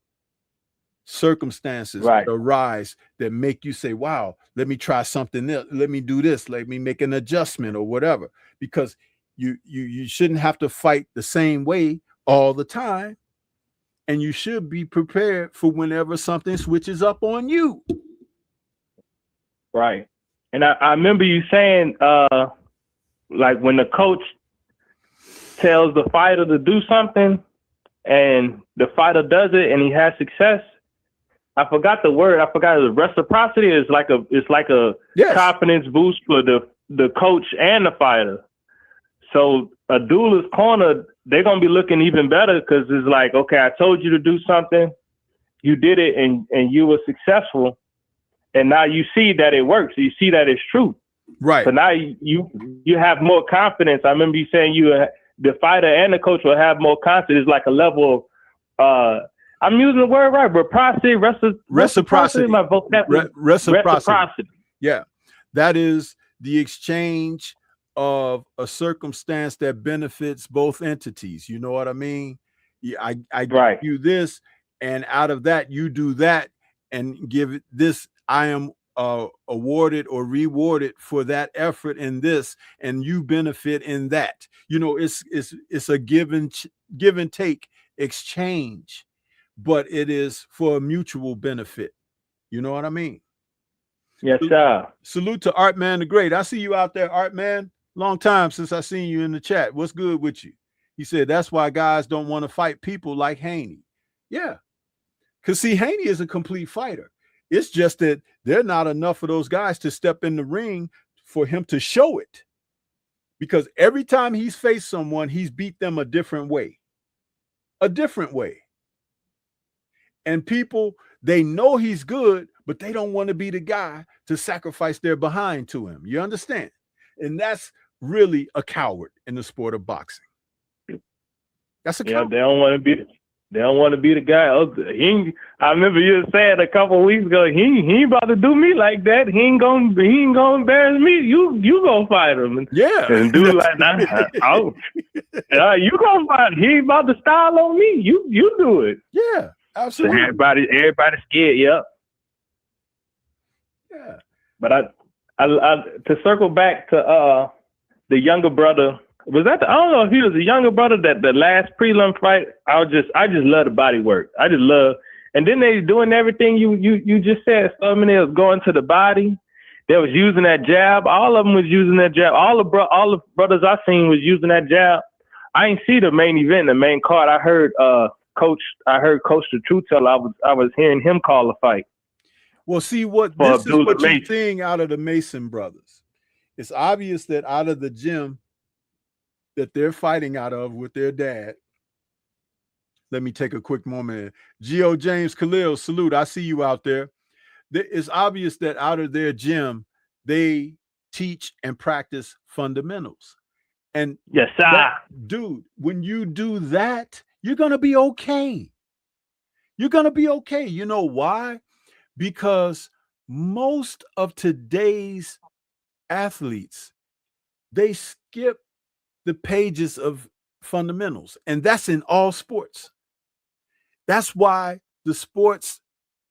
circumstances that arise that make you say, wow, let me try something else. Let me do this. Let me make an adjustment or whatever. Because you shouldn't have to fight the same way all the time. And you should be prepared for whenever something switches up on you. Right. And I remember you saying, like when the coach tells the fighter to do something and the fighter does it and he has success, I forgot the word. I forgot the reciprocity is like a confidence boost for the coach and the fighter. So Abdullah's corner, they're gonna be looking even better because it's like, okay, I told you to do something, you did it, and you were successful, and now you see that it works. You see that it's true. Right. So now you have more confidence. I remember you saying the fighter and the coach will have more confidence. It's like a level of I'm using the word right, but reciprocity. My vocabulary. Reciprocity. Yeah, that is the exchange of a circumstance that benefits both entities. You know what I mean? Yeah, I give Right. you this, and out of that, you do that, and give it this. I am awarded or rewarded for that effort in this, and you benefit in that. You know, it's a give and take exchange, but it is for a mutual benefit. You know what I mean? Yes, sir. Salute to Art Man the Great. I see you out there, Art Man. Long time since I seen you in the chat. What's good with you? He said that's why guys don't want to fight people like Haney. Yeah, because see, Haney is a complete fighter. It's just that there are not enough of those guys to step in the ring for him to show it. Because every time he's faced someone, he's beat them a different way. A different way. And people, they know he's good, but they don't want to be the guy to sacrifice their behind to him. You understand? And that's really a coward in the sport of boxing. That's a coward. They don't want to be. They don't want to be the guy. I remember you said a couple of weeks ago, he ain't about to do me like that. He ain't gonna embarrass me. You gonna fight him. And dude like that. Oh, you gonna fight him. He ain't about to style on me. You do it. Yeah, absolutely. So everybody scared. Yep. Yeah. But I to circle back to the younger brother. Was that I don't know if he was a younger brother that the last prelim fight. I just love the body work. I just love, and then they doing everything you just said. So many was going to the body. They was using that jab. All of them was using that jab. All the brothers I seen was using that jab. I ain't see the main event, the main card. I heard Coach the Truth Teller. I was hearing him call a fight. Well, see this is what you're seeing out of the Mason brothers. It's obvious that out of the gym that they're fighting out of with their dad. Let me take a quick moment. Geo James Khalil, salute. I see you out there. It's obvious that out of their gym, they teach and practice fundamentals. And yes, sir. Dude, when you do that, you're going to be okay. You're going to be okay. You know why? Because most of today's athletes, they skip the pages of fundamentals, and that's in all sports. That's why the sports,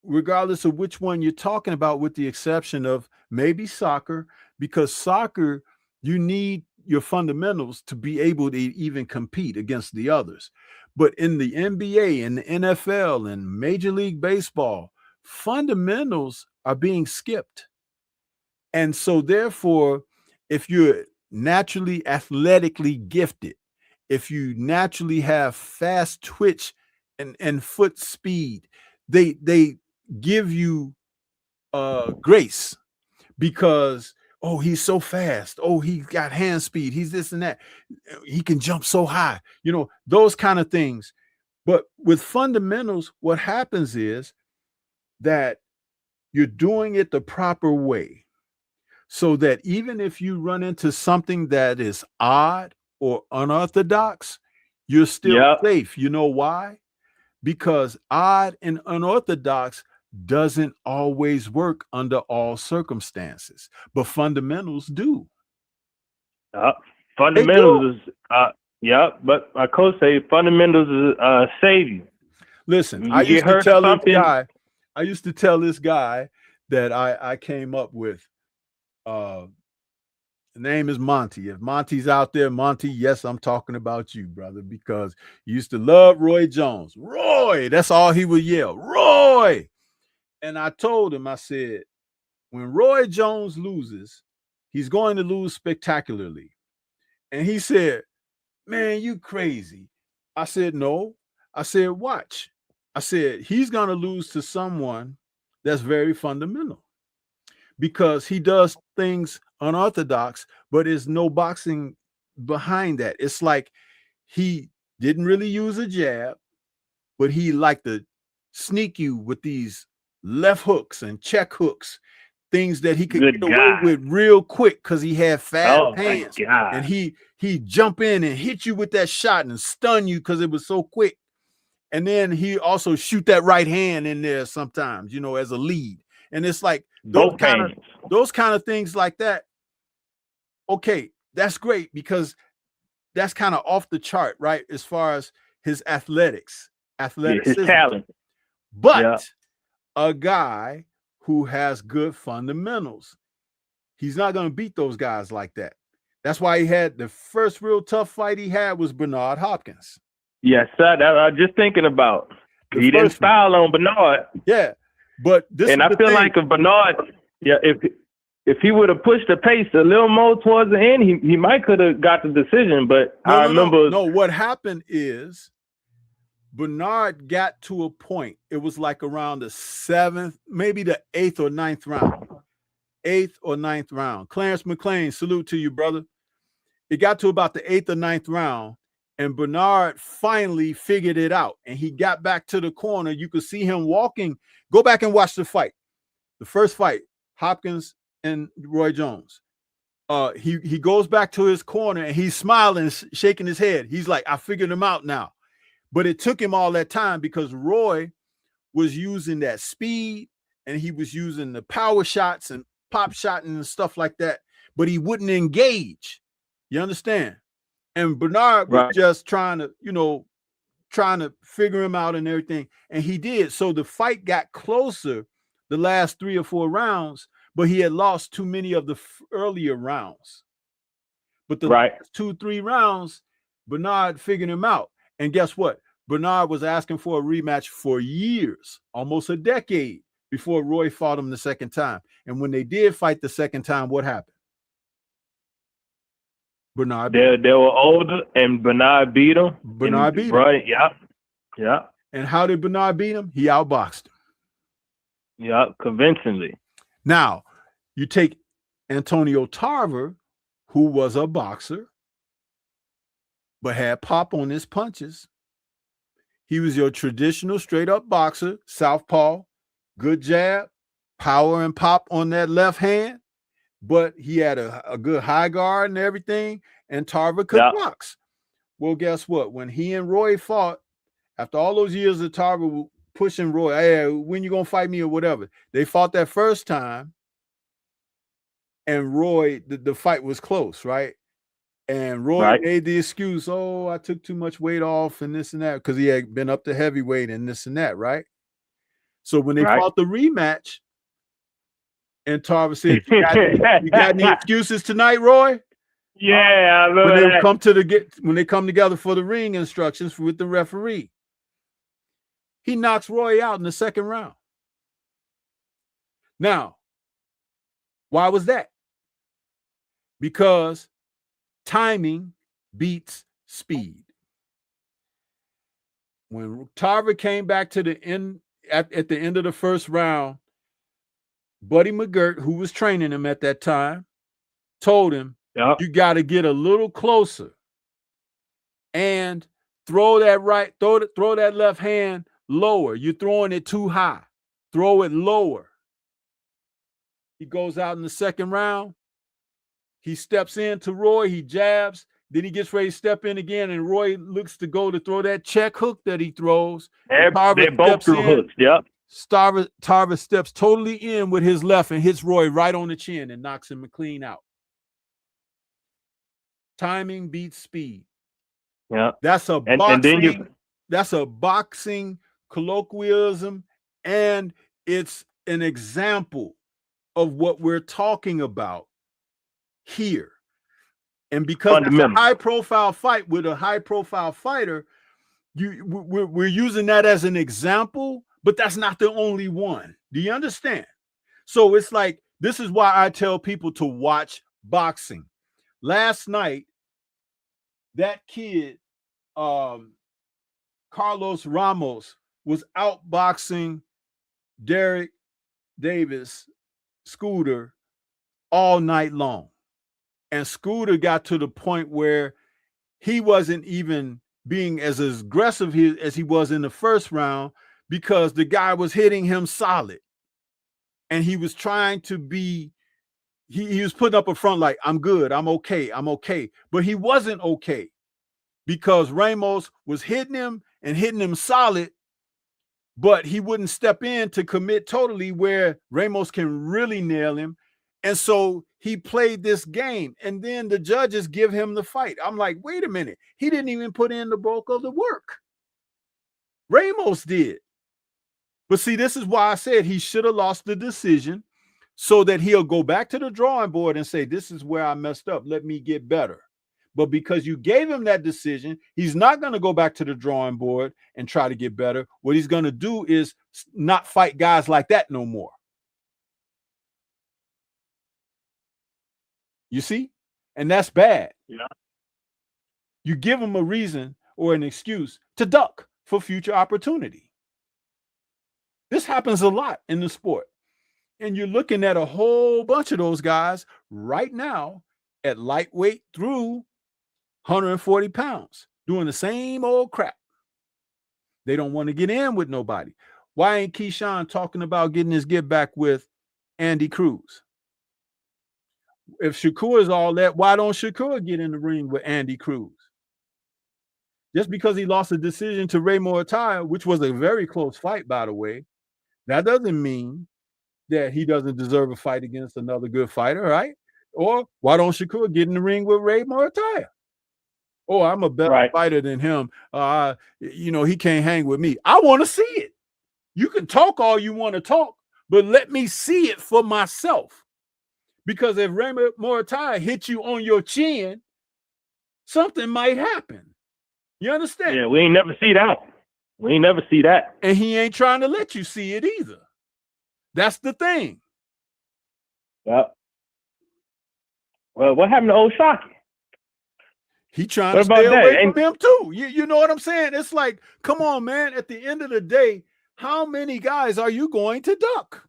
regardless of which one you're talking about, with the exception of maybe soccer, because soccer, you need your fundamentals to be able to even compete against the others. But in the NBA and the NFL and Major League Baseball, fundamentals are being skipped. And so therefore, if you're naturally athletically gifted, if you naturally have fast twitch and foot speed, they give you grace because, oh, he's so fast. Oh, he got hand speed. He's this and that. He can jump so high, those kind of things. But with fundamentals, what happens is that you're doing it the proper way. So that even if you run into something that is odd or unorthodox, you're still safe. You know why? Because odd and unorthodox doesn't always work under all circumstances, but fundamentals do. Fundamentals is, but my coach say fundamentals is save you. Listen, I used to tell this guy that I came up with. The name is Monty. If Monty's out there, Monty, yes, I'm talking about you, brother, because you used to love Roy Jones. Roy, that's all he would yell, Roy. And I told him, I said, when Roy Jones loses, he's going to lose spectacularly. And he said, man, you crazy. I said, no. I said, watch. I said, he's going to lose to someone that's very fundamental, because he does things unorthodox, but there's no boxing behind that. It's like he didn't really use a jab, but he liked to sneak you with these left hooks and check hooks, things that he could get away with real quick because he had fast hands. And he jump in and hit you with that shot and stun you because it was so quick. And then he also shoot that right hand in there sometimes, as a lead. And it's like those kind of things like that. Okay, that's great because that's kind of off the chart, right? As far as his athleticism, his talent. but a guy who has good fundamentals. He's not going to beat those guys like that. That's why he had the first real tough fight he had was Bernard Hopkins. Yes, sir. That I was just thinking about. He didn't foul on Bernard. Yeah, but this and I feel like if Bernard, if he would have pushed the pace a little more towards the end, he might could have got the decision. But I remember. No, what happened is Bernard got to a point. It was like around the 7th, maybe the 8th or 9th round. 8th or 9th round. Clarence McLean, salute to you, brother. It got to about the 8th or 9th round, and Bernard finally figured it out. And he got back to the corner. You could see him walking. Go back and watch the fight. The first fight, Hopkins and Roy Jones. He goes back to his corner and he's smiling, shaking his head. He's like, I figured him out now. But it took him all that time because Roy was using that speed and he was using the power shots and pop shotting and stuff like that, but he wouldn't engage. You understand? And Bernard was just trying to figure him out and everything. And he did. So the fight got closer the last 3 or 4 rounds, but he had lost too many of the earlier rounds. But the last 2-3 rounds, Bernard figured him out. And guess what? Bernard was asking for a rematch for years, almost a decade, before Roy fought him the second time. And when they did fight the second time, what happened? Bernard beat him. They were older, and Bernard beat him. Bernard beat him. Right, yeah. And how did Bernard beat him? He outboxed him. Yeah, convincingly. Now, you take Antonio Tarver, who was a boxer, but had pop on his punches. He was your traditional straight-up boxer, southpaw, good jab, power and pop on that left hand, but he had a good high guard and everything, and Tarver could box. Well, guess what? When he and Roy fought, after all those years of Tarver pushing Roy, hey, when you going to fight me or whatever, they fought that first time, and Roy, the fight was close, right? And Roy made the excuse, oh, I took too much weight off and this and that, because he had been up to heavyweight and this and that, right? So when they fought the rematch, and Tarver said, you got any excuses tonight, Roy? Yeah, when they come together for the ring instructions with the referee, he knocks Roy out in the second round. Now, why was that? Because timing beats speed. When Tarver came back to the end at the end of the first round, Buddy McGirt, who was training him at that time, told him, you got to get a little closer and throw that left hand lower. You're throwing it too high. Throw it lower. He goes out in the second round. He steps in to Roy. He jabs. Then he gets ready to step in again, and Roy looks to go to throw that check hook that he throws. They both threw hooks, Tarver steps totally in with his left and hits Roy right on the chin and knocks him clean out. Timing beats speed. Yeah, that's a boxing. That's a boxing colloquialism, and it's an example of what we're talking about here. And because it's a high-profile fight with a high-profile fighter, we're using that as an example, but that's not the only one. Do you understand? So it's like, this is why I tell people to watch boxing. Last night, that kid, Carlos Ramos, was outboxing Derek Davis, Scooter, all night long. And Scooter got to the point where he wasn't even being as aggressive as he was in the first round, because the guy was hitting him solid. And he was trying to be, he was putting up a front like, I'm good, I'm okay. But he wasn't okay, because Ramos was hitting him solid, but he wouldn't step in to commit totally where Ramos can really nail him. And so he played this game, and then the judges give him the fight. I'm like, wait a minute. He didn't even put in the bulk of the work. Ramos did. But see, this is why I said he should have lost the decision so that he'll go back to the drawing board and say, this is where I messed up. Let me get better. But because you gave him that decision, he's not going to go back to the drawing board and try to get better. What he's going to do is not fight guys like that no more. You see? And that's bad. Yeah. You give him a reason or an excuse to duck for future opportunity. This happens a lot in the sport. And you're looking at a whole bunch of those guys right now at lightweight through 140 pounds doing the same old crap. They don't want to get in with nobody. Why ain't Keyshawn talking about getting his get back with Andy Cruz? If Shakur is all that, why don't Shakur get in the ring with Andy Cruz? Just because he lost a decision to Ray Morataya, which was a very close fight, by the way, that doesn't mean that he doesn't deserve a fight against another good fighter, right? Or why don't Shakur get in the ring with Ray Morataya? Oh, I'm a better fighter than him. He can't hang with me. I want to see it. You can talk all you want to talk, but let me see it for myself. Because if Ray Morataya hits you on your chin, something might happen. You understand? Yeah, we ain't never see that. We ain't never see that. And he ain't trying to let you see it either. That's the thing. Yep. Well, what happened to old Shockey? He trying to stay away from him too. You know what I'm saying? It's like, come on, man. At the end of the day, how many guys are you going to duck?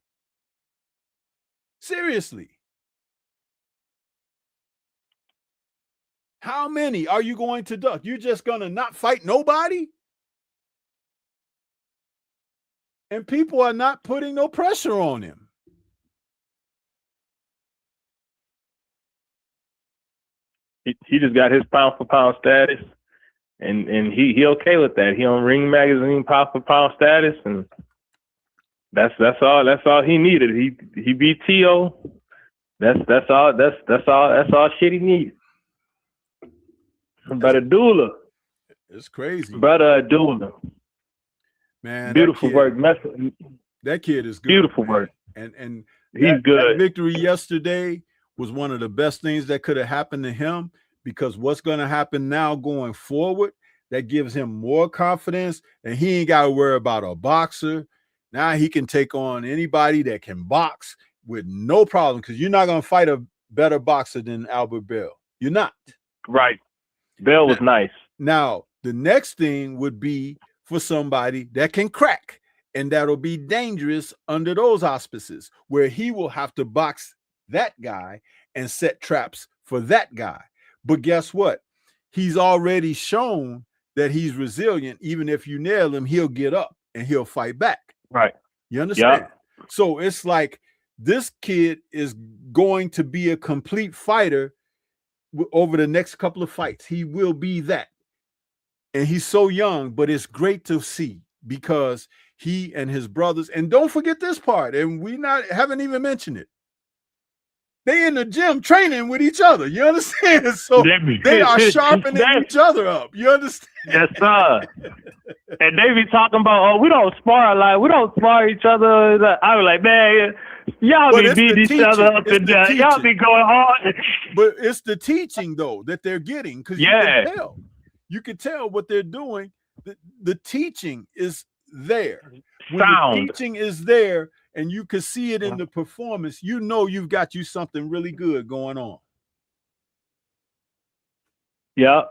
Seriously. How many are you going to duck? You're just going to not fight nobody? And people are not putting no pressure on him. He just got his pound for pound status, and he okay with that. He on Ring Magazine pound for pound status, and that's all he needed. He beat T.O. That's all shit he needs. Brother Dula. It's crazy. Brother Dula. Man, beautiful work. That kid is good. Beautiful work. And he's good. That victory yesterday was one of the best things that could have happened to him, because what's going to happen now going forward, that gives him more confidence, and he ain't got to worry about a boxer. Now he can take on anybody that can box with no problem, because you're not going to fight a better boxer than Albert Bell. You're not. Right. Bell was nice. Now, the next thing would be for somebody that can crack, and that'll be dangerous under those auspices, where he will have to box that guy and set traps for that guy. But guess what? He's already shown that he's resilient. Even if you nail him, he'll get up and he'll fight back. Right. You understand? Yeah. So it's like this kid is going to be a complete fighter over the next couple of fights. He will be that. And he's so young, but it's great to see, because he and his brothers, and don't forget this part, and we haven't even mentioned it. They in the gym training with each other. You understand? So they are sharpening each other up. You understand? Yes, sir. And they be talking about, we don't spar a lot. We don't spar each other. I was like, man, y'all be beating each other up and down. Y'all be going hard. But it's the teaching, though, that they're getting, because you can tell what they're doing. The teaching is there. When the teaching is there, and you can see it in the performance, you know you've got you something really good going on. Yeah.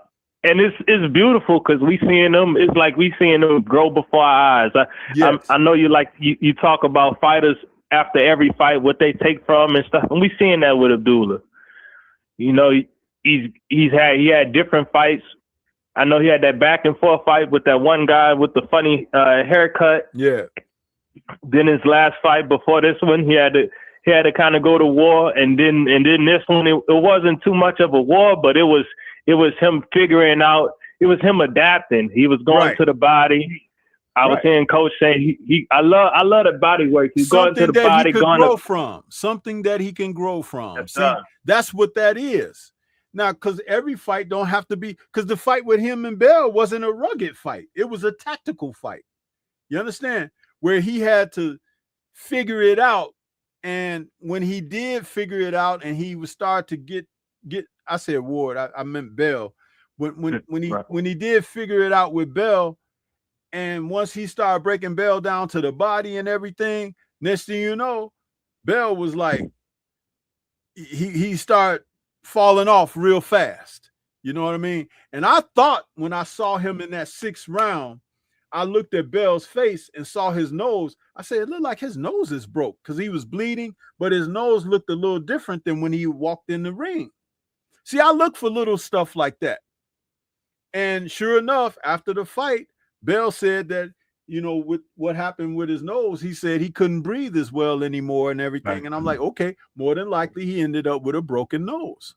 And it's beautiful, because we seeing them. It's like we seeing them grow before our eyes. I know you talk about fighters after every fight, what they take from and stuff, and we seeing that with Abdullah. You know, he had different fights. I know he had that back and forth fight with that one guy with the funny haircut. Yeah. Then his last fight before this one, he had to kind of go to war, and then this one, it wasn't too much of a war, but it was him figuring out. It was him adapting. He was going to the body. I was hearing Coach say I love the body work. He's going to the body, going grow from. Something that he can grow from. Yes, See, that's what that is. Now, because every fight don't have to be, because the fight with him and Bell wasn't a rugged fight. It was a tactical fight. You understand? Where he had to figure it out. And when he did figure it out and he would start to get, I said Ward, I meant Bell. When he did figure it out with Bell, and once he started breaking Bell down to the body and everything, next thing you know, Bell was like, he started falling off real fast. You know what I mean? And I thought when I saw him in that 6th round, I looked at Bell's face and saw his nose. I said, it looked like his nose is broke because he was bleeding, but his nose looked a little different than when he walked in the ring. See, I look for little stuff like that. And sure enough, after the fight, Bell said that, you know, with what happened with his nose, he said he couldn't breathe as well anymore and everything. Right. And I'm like, okay, more than likely he ended up with a broken nose.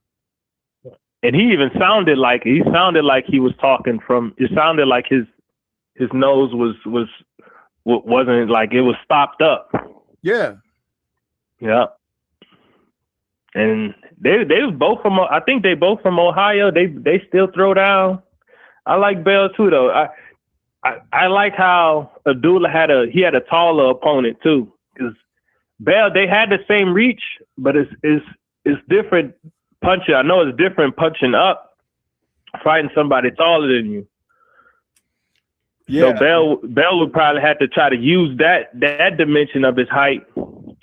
And he even sounded like he was talking from, it sounded like his nose wasn't like it was stopped up. Yeah. Yeah. And they was both from, I think they both from Ohio. They still throw down. I like Bell too, though. I like how Abdullah had a taller opponent too. Because Bell, they had the same reach, but it's different punching. I know it's different punching up, fighting somebody taller than you. Yeah. So Bell would probably have to try to use that dimension of his height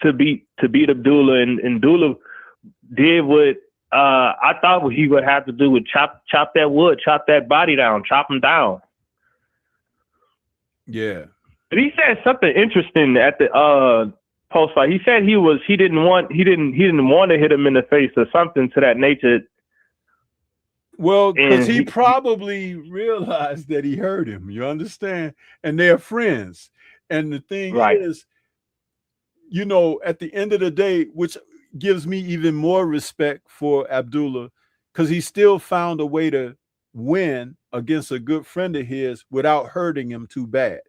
to beat Abdullah, and Abdullah did what I thought he would have to do with chop that wood, chop that body down, chop him down. Yeah. But he said something interesting at the post fight. He said he didn't want to hit him in the face or something to that nature. Well, because he probably realized that he hurt him. You understand? And they're friends. And the thing is, you know, at the end of the day, which gives me even more respect for Abdullah, because he still found a way to win against a good friend of his without hurting him too bad.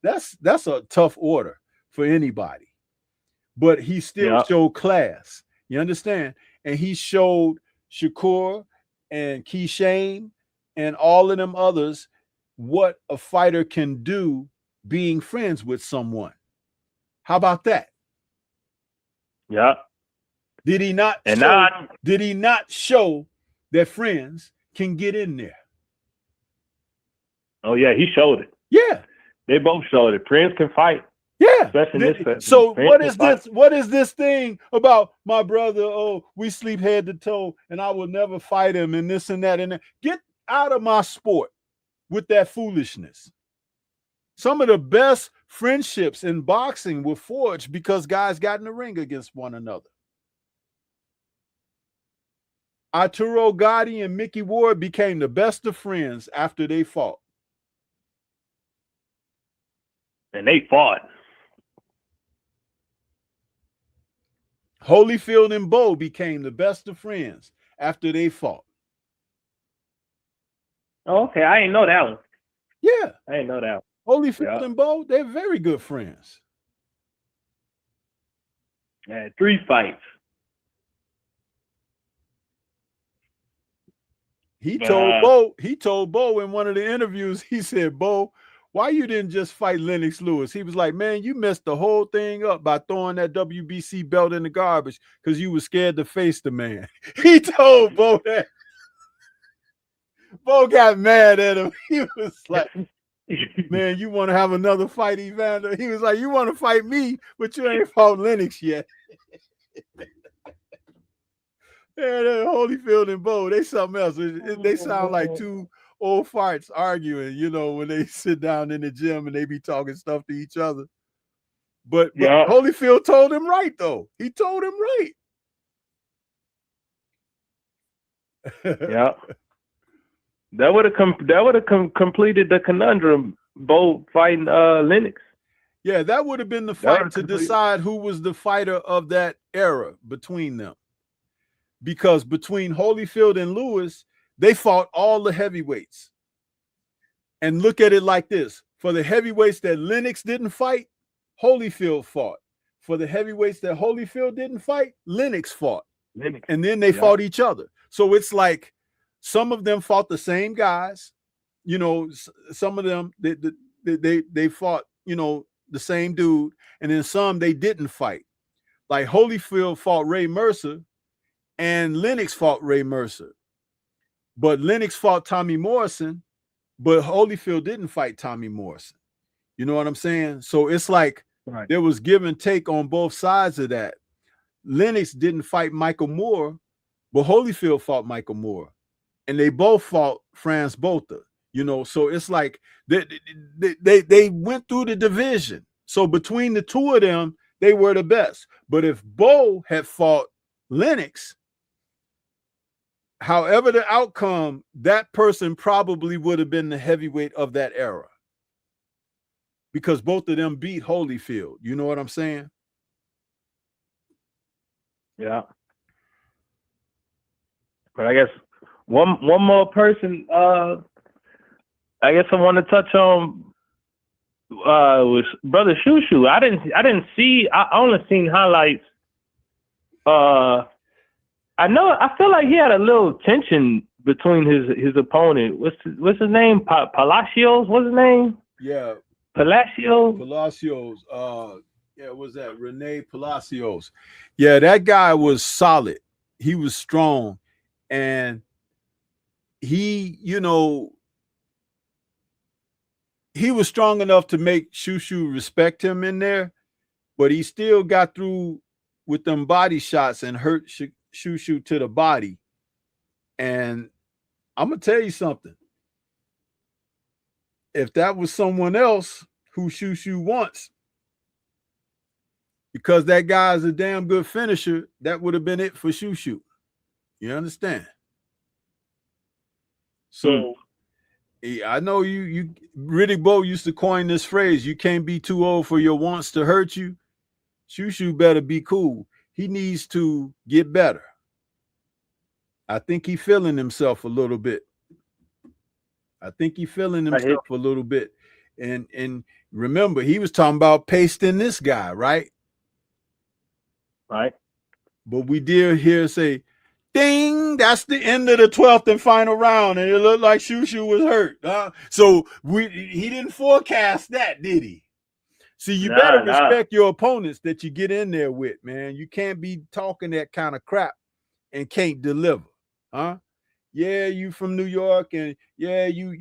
That's a tough order for anybody. But he still showed class. You understand? And he showed Shakur and Keyshain and all of them others what a fighter can do being friends with someone. How about that? Yeah. Did he not show that friends can get in there? Oh yeah, he showed it. Yeah. They both showed it. Friends can fight. Yeah. So friends what is this thing about my brother? Oh, we sleep head to toe and I will never fight him and this and that and that. Get out of my sport with that foolishness. Some of the best friendships in boxing were forged because guys got in the ring against one another. Arturo Gotti and Mickey Ward became the best of friends after they fought. And they fought. Holyfield and Bo became the best of friends after they fought. Oh, okay. I didn't know that one. Yeah. I didn't know that one. Holyfield and Bo, they're very good friends. Yeah, 3 fights. He told Bo in one of the interviews, he said, Bo, why you didn't just fight Lennox Lewis? He was like, man, you messed the whole thing up by throwing that WBC belt in the garbage because you were scared to face the man. He told Bo that. Bo got mad at him. He was like, man, you want to have another fight, Evander? He was like, you want to fight me, but you ain't fought Lennox yet. Yeah, Holyfield and Bo, they something else. They sound like two old farts arguing, you know, when they sit down in the gym and they be talking stuff to each other. But Holyfield told him right, though. He told him right. Yeah. That would have completed the conundrum, Bo fighting Lennox. Yeah, that would have been the fight to decide who was the fighter of that era between them. Because between Holyfield and Lewis, they fought all the heavyweights. And look at it like this. For the heavyweights that Lennox didn't fight, Holyfield fought. For the heavyweights that Holyfield didn't fight, Lennox fought. Lennox. And then they fought each other. So it's like some of them fought the same guys. You know, some of them they fought, you know, the same dude, and then some they didn't fight. Like Holyfield fought Ray Mercer, and Lennox fought Ray Mercer. But Lennox fought Tommy Morrison, but Holyfield didn't fight Tommy Morrison. You know what I'm saying? So it's like there was give and take on both sides of that. Lennox didn't fight Michael Moore, but Holyfield fought Michael Moore. And they both fought Franz Botha. You know, so it's like they went through the division. So between the two of them, they were the best. But if Bo had fought Lennox, however the outcome, that person probably would have been the heavyweight of that era. Because both of them beat Holyfield. You know what I'm saying? Yeah. But I guess one more person I guess I want to touch on was Brother Shushu. I didn't see. I only seen highlights. I feel like he had a little tension between his opponent. What's his name? Palacios. What's his name? Yeah. Palacios. Yeah, what's that? Rene Palacios. Yeah, that guy was solid. He was strong, and he, you know, he was strong enough to make Shushu respect him in there, but he still got through with them body shots and hurt Shushu to the body. And I'm going to tell you something. If that was someone else who Shushu wants, because that guy is a damn good finisher, that would have been it for Shushu. You understand? So I know you Riddick Bowe used to coin this phrase, you can't be too old for your wants to hurt you. Shushu better be cool. He needs to get better. I think he's feeling himself a little bit. And remember, he was talking about pasting this guy, right? Right. But we did hear say, ding, that's the end of the 12th and final round, and it looked like Shushu was hurt. So he didn't forecast that, did he? See, you better respect your opponents that you get in there with, man. You can't be talking that kind of crap and can't deliver, huh? Yeah, you from New York, and yeah, you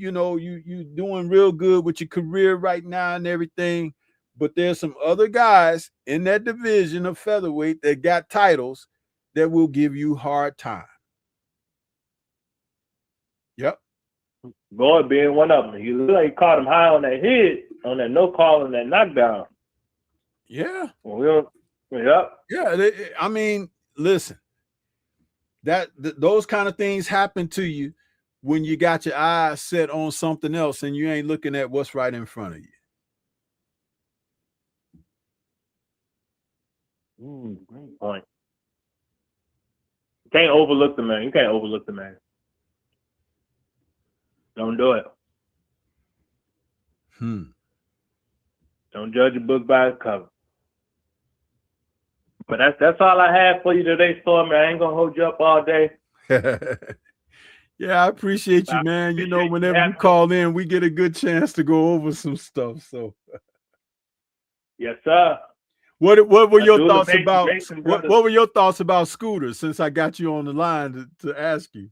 doing real good with your career right now and everything. But there's some other guys in that division of featherweight that got titles that will give you hard time. Yep. Boyd being one of them. He looked like he caught him high on that head, on that no call and that knockdown. Yeah. Yep. Yeah. I mean, listen, those kind of things happen to you when you got your eyes set on something else and you ain't looking at what's right in front of you. Great point. You can't overlook the man. Don't do it. Don't judge a book by its cover. But that's all I have for you today, Stormy. I ain't gonna hold you up all day. Yeah, I appreciate you, man. You know, whenever you call in, we get a good chance to go over some stuff. So, yes, sir. What were your thoughts about what were your thoughts about Scooter? Since I got you on the line to ask you.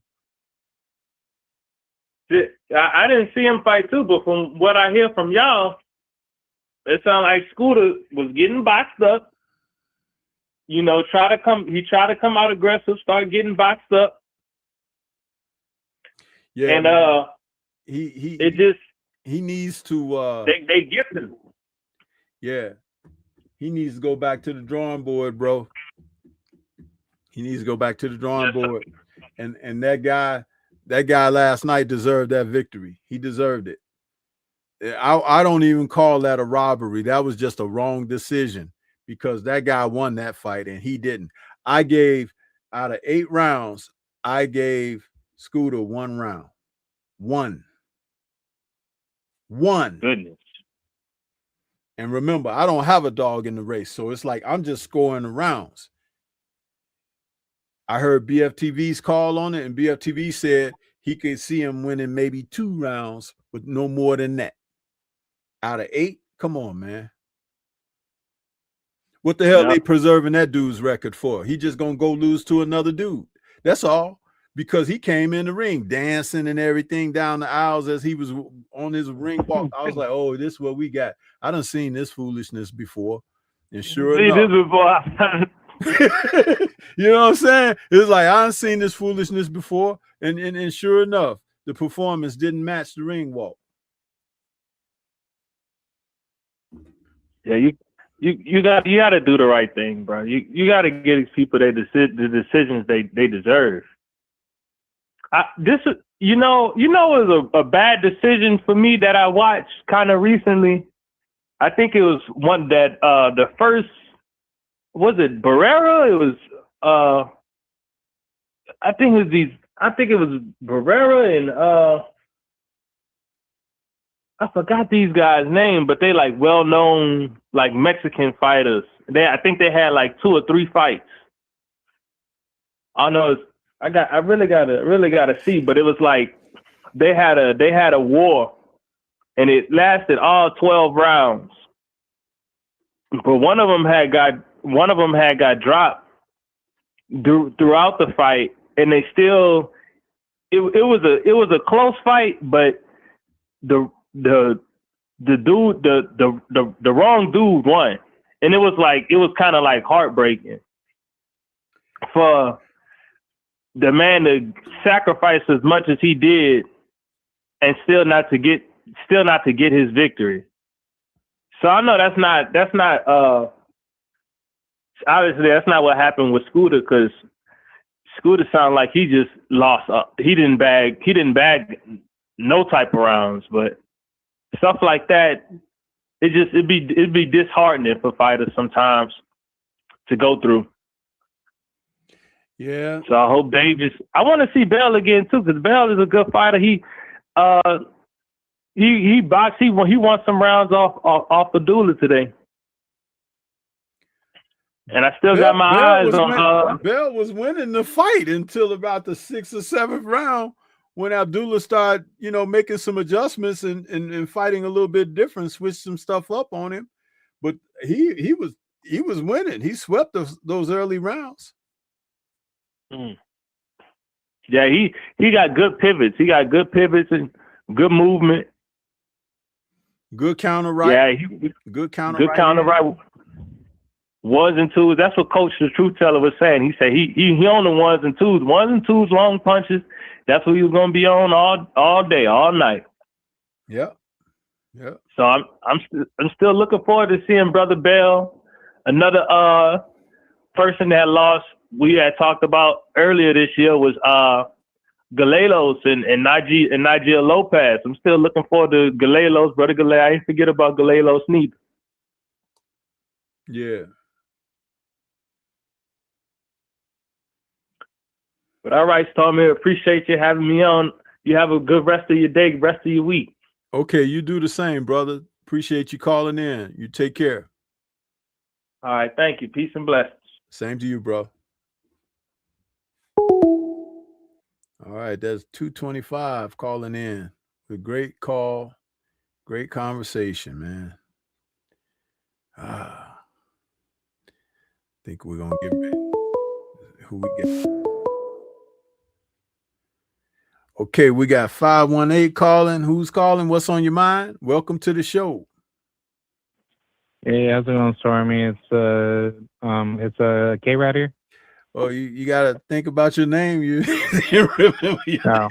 I didn't see him fight too, but from what I hear from y'all, it sounds like Scooter was getting boxed up. You know, he tried to come out aggressive, start getting boxed up. Yeah, and he needs to they gifted him. Yeah. He needs to go back to the drawing board, bro. He needs to go back to the drawing board. And that guy last night deserved that victory. He deserved it. I don't even call that a robbery. That was just a wrong decision because that guy won that fight and he didn't. I gave, out of 8 rounds, I gave Scooter 1 round. One. Goodness. And remember, I don't have a dog in the race, so it's like I'm just scoring the rounds. I heard BFTV's call on it, and BFTV said he could see him winning maybe 2 rounds, but no more than that. Out of 8, come on, man. What the hell they preserving that dude's record for? He just gonna go lose to another dude. That's all. Because he came in the ring dancing and everything down the aisles as he was on his ring walk. I was like, oh, this is what we got. I done seen this foolishness before. And sure enough. This before. You know what I'm saying? It's like, I done seen this foolishness before. And sure enough, the performance didn't match the ring walk. Yeah, you got to do the right thing, bro. You got to get these people the decisions they deserve. This is, it was a bad decision for me that I watched kind of recently. I think it was one that the first, was it Barrera? It was I think it was Barrera and I forgot these guys' name, but they like well-known like Mexican fighters. I think they had like 2 or 3 fights. I know I really gotta see, but it was like they had a war, and it lasted all 12 rounds. But one of them had got dropped throughout the fight, and they still it was a close fight, but the wrong dude won, and it was kind of like heartbreaking for the man to sacrifice as much as he did and still not to get his victory. So I know that's not obviously that's not what happened with Scooter, because Scooter sounded like he just lost. He didn't bag no type of rounds, but stuff like that, it'd be disheartening for fighters sometimes to go through. Yeah. So I hope Davis. I want to see Bell again too, because Bell is a good fighter. He boxed. He won some rounds off Abdullah today, and I still got my eyes on. Bell was winning the fight until about the 6th or 7th round, when Abdullah started, making some adjustments and fighting a little bit different, switched some stuff up on him. But he was winning. He swept those early rounds. Yeah, he got good pivots. He got good pivots and good movement. Good counter right. Yeah, good counter right. Good counter right. Ones and twos. That's what Coach the Truth Teller was saying. He said he on the ones and twos. Ones and twos, long punches. That's what he was gonna be on all day, all night. Yeah. So I'm still looking forward to seeing Brother Bell. Another person that lost, we had talked about earlier this year, was Galelos and Nigel Lopez. I'm still looking forward to Galelos, Brother Galelos. I didn't forget about Galelos neither. Yeah. But all right, Stormy, appreciate you having me on. You have a good rest of your day, rest of your week. Okay, you do the same, brother. Appreciate you calling in. You take care. All right, thank you. Peace and blessings. Same to you, bro. All right, that's 225 calling in. A great call, great conversation, man. I think we're gonna get who we get. Okay, we got 518 calling. Who's calling? What's on your mind? Welcome to the show. Hey, how's it going, Stormy? It's a K-Rad here. Oh, you gotta think about your name. You remember your No.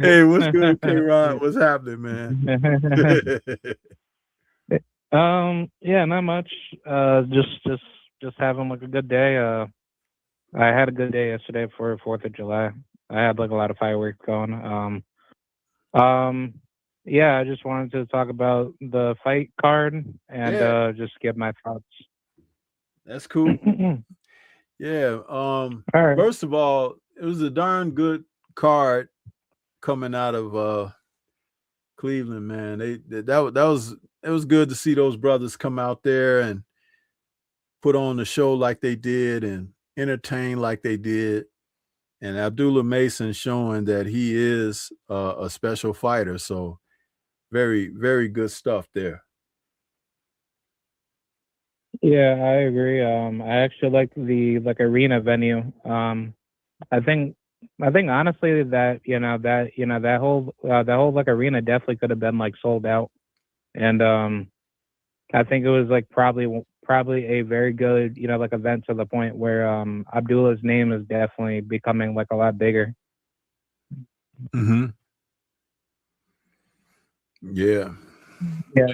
Hey, what's good, K-Rod? What's happening, man? Yeah, not much. Just having like a good day. I had a good day yesterday for 4th of July. I had like a lot of fireworks going. Yeah, I just wanted to talk about the fight card and just get my thoughts. That's cool. Yeah. right. First of all, it was a darn good card coming out of Cleveland, man. That was it was good to see those brothers come out there and put on the show like they did and entertain like they did. And Abdullah Mason showing that he is a special fighter. So very, very good stuff there. Yeah, I agree. I actually like the arena venue. I think honestly that that whole like arena definitely could have been like sold out, and I think it was like probably a very good like event to the point where Abdullah's name is definitely becoming like a lot bigger. Mm-hmm. Yeah. Yeah.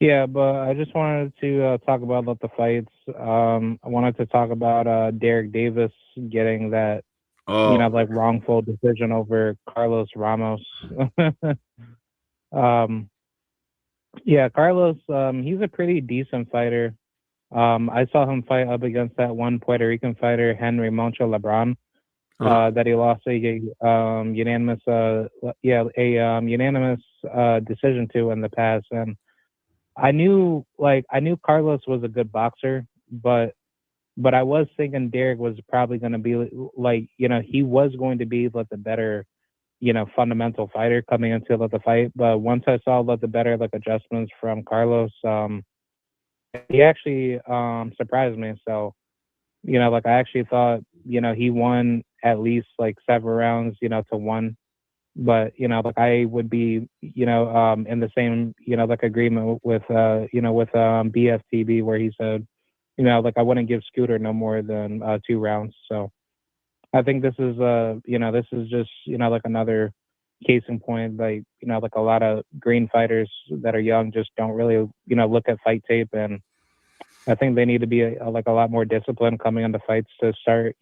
Yeah, but I just wanted to talk about the fights. I wanted to talk about Derek Davis getting that like wrongful decision over Carlos Ramos. Yeah, Carlos, he's a pretty decent fighter. I saw him fight up against that one Puerto Rican fighter, Henry Moncho Lebron, that he lost a unanimous unanimous decision to in the past. And I knew Carlos was a good boxer, but I was thinking Derek was probably going to be like, he was going to be like the better, fundamental fighter coming into the fight. But once I saw the better adjustments from Carlos, he actually surprised me. So, I actually thought, he won at least like 7 rounds, to 1. But I would be in the same agreement with BFTB, where he said I wouldn't give Scooter no more than 2 rounds. So I think this is this is just another case in point. Like a lot of green fighters that are young just don't really look at fight tape, and I think they need to be a lot more disciplined coming into fights to start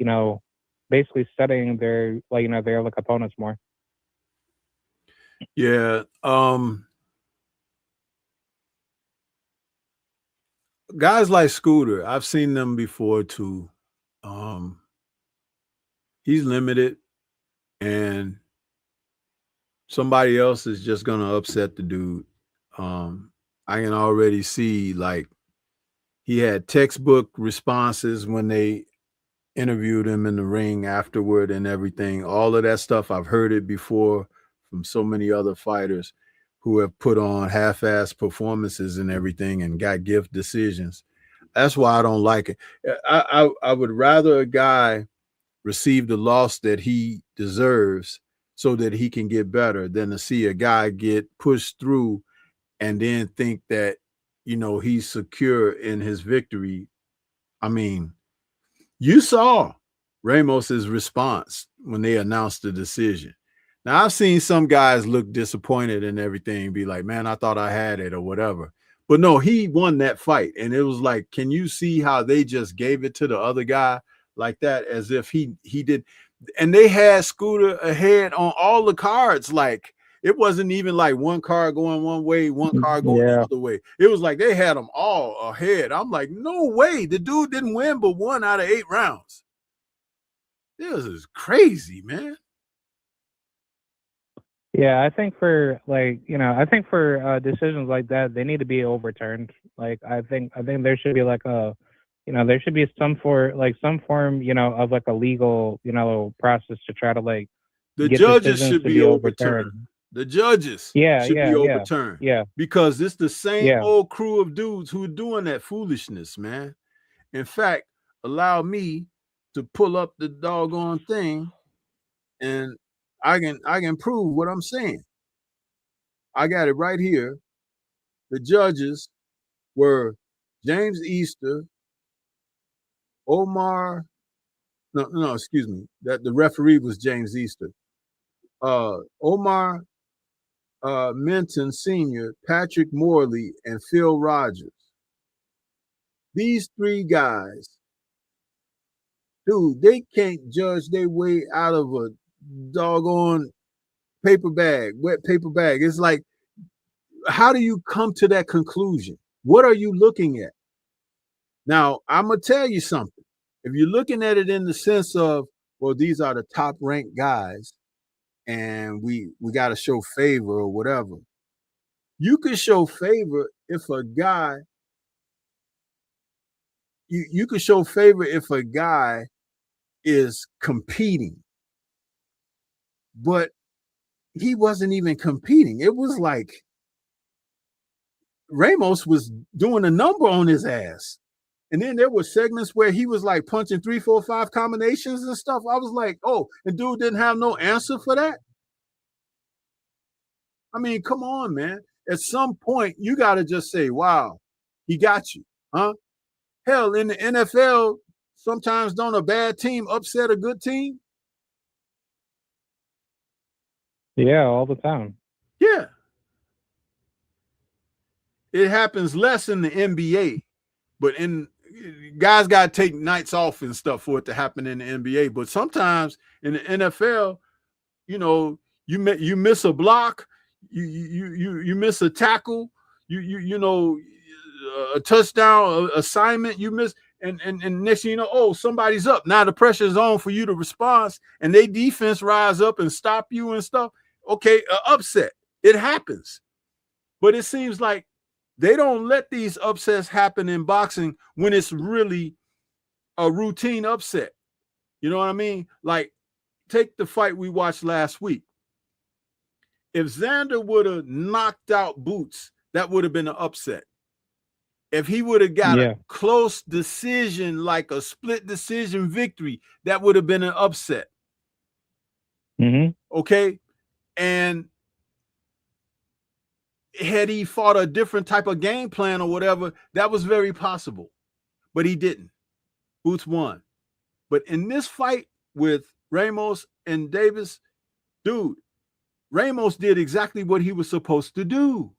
basically studying their their opponents more. Yeah. Guys like Scooter, I've seen them before too. He's limited, and somebody else is just gonna upset the dude. I can already see like he had textbook responses when they interviewed him in the ring afterward and everything. All of that stuff, I've heard it before from so many other fighters who have put on half-ass performances and everything and got gift decisions. That's why I don't like it. I would rather a guy receive the loss that he deserves so that he can get better than to see a guy get pushed through and then think that, he's secure in his victory. I mean, you saw Ramos's response when they announced the decision. Now, I've seen some guys look disappointed and everything, be like, man, I thought I had it or whatever. But no, he won that fight. And it was like, can you see how they just gave it to the other guy like that, as if he did? And they had Scooter ahead on all the cards. Like, it wasn't even like one card going one way, one card going the other way. It was like they had them all ahead. I'm like, no way. The dude didn't win but 1 out of 8 rounds. This is crazy, man. Yeah, I think for decisions like that, they need to be overturned. Like I think there should be there should be some form of like a legal process to try to the get judges should be overturned. The judges should be overturned. Yeah. Because it's the same old crew of dudes who are doing that foolishness, man. In fact, allow me to pull up the doggone thing and I can prove what I'm saying. I got it right here. The judges were James Easter, Omar. No, excuse me. That the referee was James Easter. Omar Minton Sr., Patrick Morley, and Phil Rogers. These 3 guys, dude, they can't judge their way out of a doggone wet paper bag. It's like, how do you come to that conclusion? What are you looking at? Now, I'm going to tell you something. If you're looking at it in the sense of, well, these are the top ranked guys and we got to show favor or whatever. You can show favor if a guy. You can show favor if a guy is competing, but he wasn't even competing. It was like Ramos was doing a number on his ass. And then there were segments where he was like punching 3, 4, 5 combinations and stuff. I was like, oh, and dude didn't have no answer for that. I mean, come on, man. At some point, you got to just say, wow, he got you, huh? Hell, in the NFL, sometimes don't a bad team upset a good team? Yeah, all the time. Yeah. It happens less in the NBA, but in guys got to take nights off and stuff for it to happen in the NBA. But sometimes in the NFL, you know, you miss a block, you miss a tackle, you know, a touchdown assignment, you miss, and next thing you know, oh, somebody's up. Now the pressure is on for you to respond, and they defense rise up and stop you and stuff. Okay, upset. It happens. But it seems like they don't let these upsets happen in boxing when it's really a routine upset. You know what I mean? Like, take the fight we watched last week. If Xander would have knocked out Boots, that would have been an upset. If he would have got a close decision, like a split decision victory, that would have been an upset. Mm-hmm. Okay? And had he fought a different type of game plan or whatever, that was very possible. But he didn't. Boots won. But in this fight with Ramos and Davis, dude, Ramos did exactly what he was supposed to do.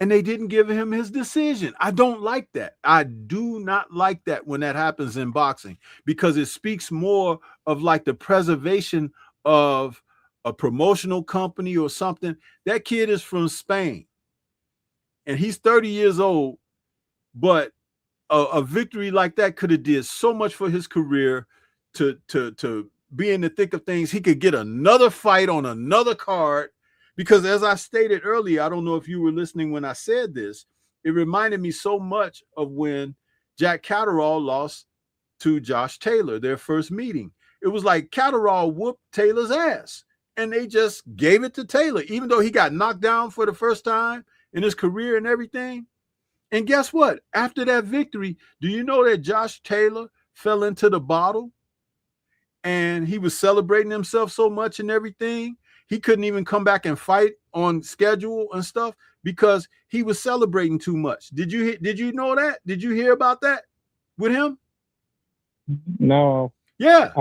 And they didn't give him his decision. I don't like that. I do not like that when that happens in boxing, because it speaks more of like the preservation of a promotional company or something. That kid is from Spain and he's 30 years old, but a victory like that could have did so much for his career to be in the thick of things. He could get another fight on another card, because as I stated earlier, I don't know if you were listening when I said this, it reminded me so much of when Jack Catterall lost to Josh Taylor, their first meeting. It was like Catterall whooped Taylor's ass and they just gave it to Taylor, even though he got knocked down for the first time in his career and everything. And guess what? After that victory, do you know that Josh Taylor fell into the bottle and he was celebrating himself so much and everything? He couldn't even come back and fight on schedule and stuff because he was celebrating too much. Did you know that? Did you hear about that with him? No. Yeah.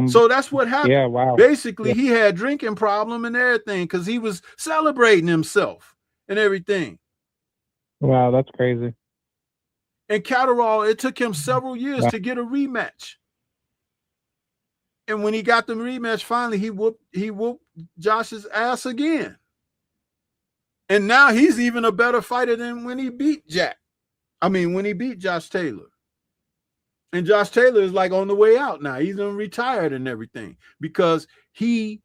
So that's what happened. Yeah, wow. Basically, he had a drinking problem and everything because he was celebrating himself and everything. Wow, that's crazy. And Catterall, it took him several years to get a rematch. And when he got the rematch, finally he whooped Josh's ass again. And now he's even a better fighter than when he beat when he beat Josh Taylor. And Josh Taylor is like on the way out now. He's retired and everything because he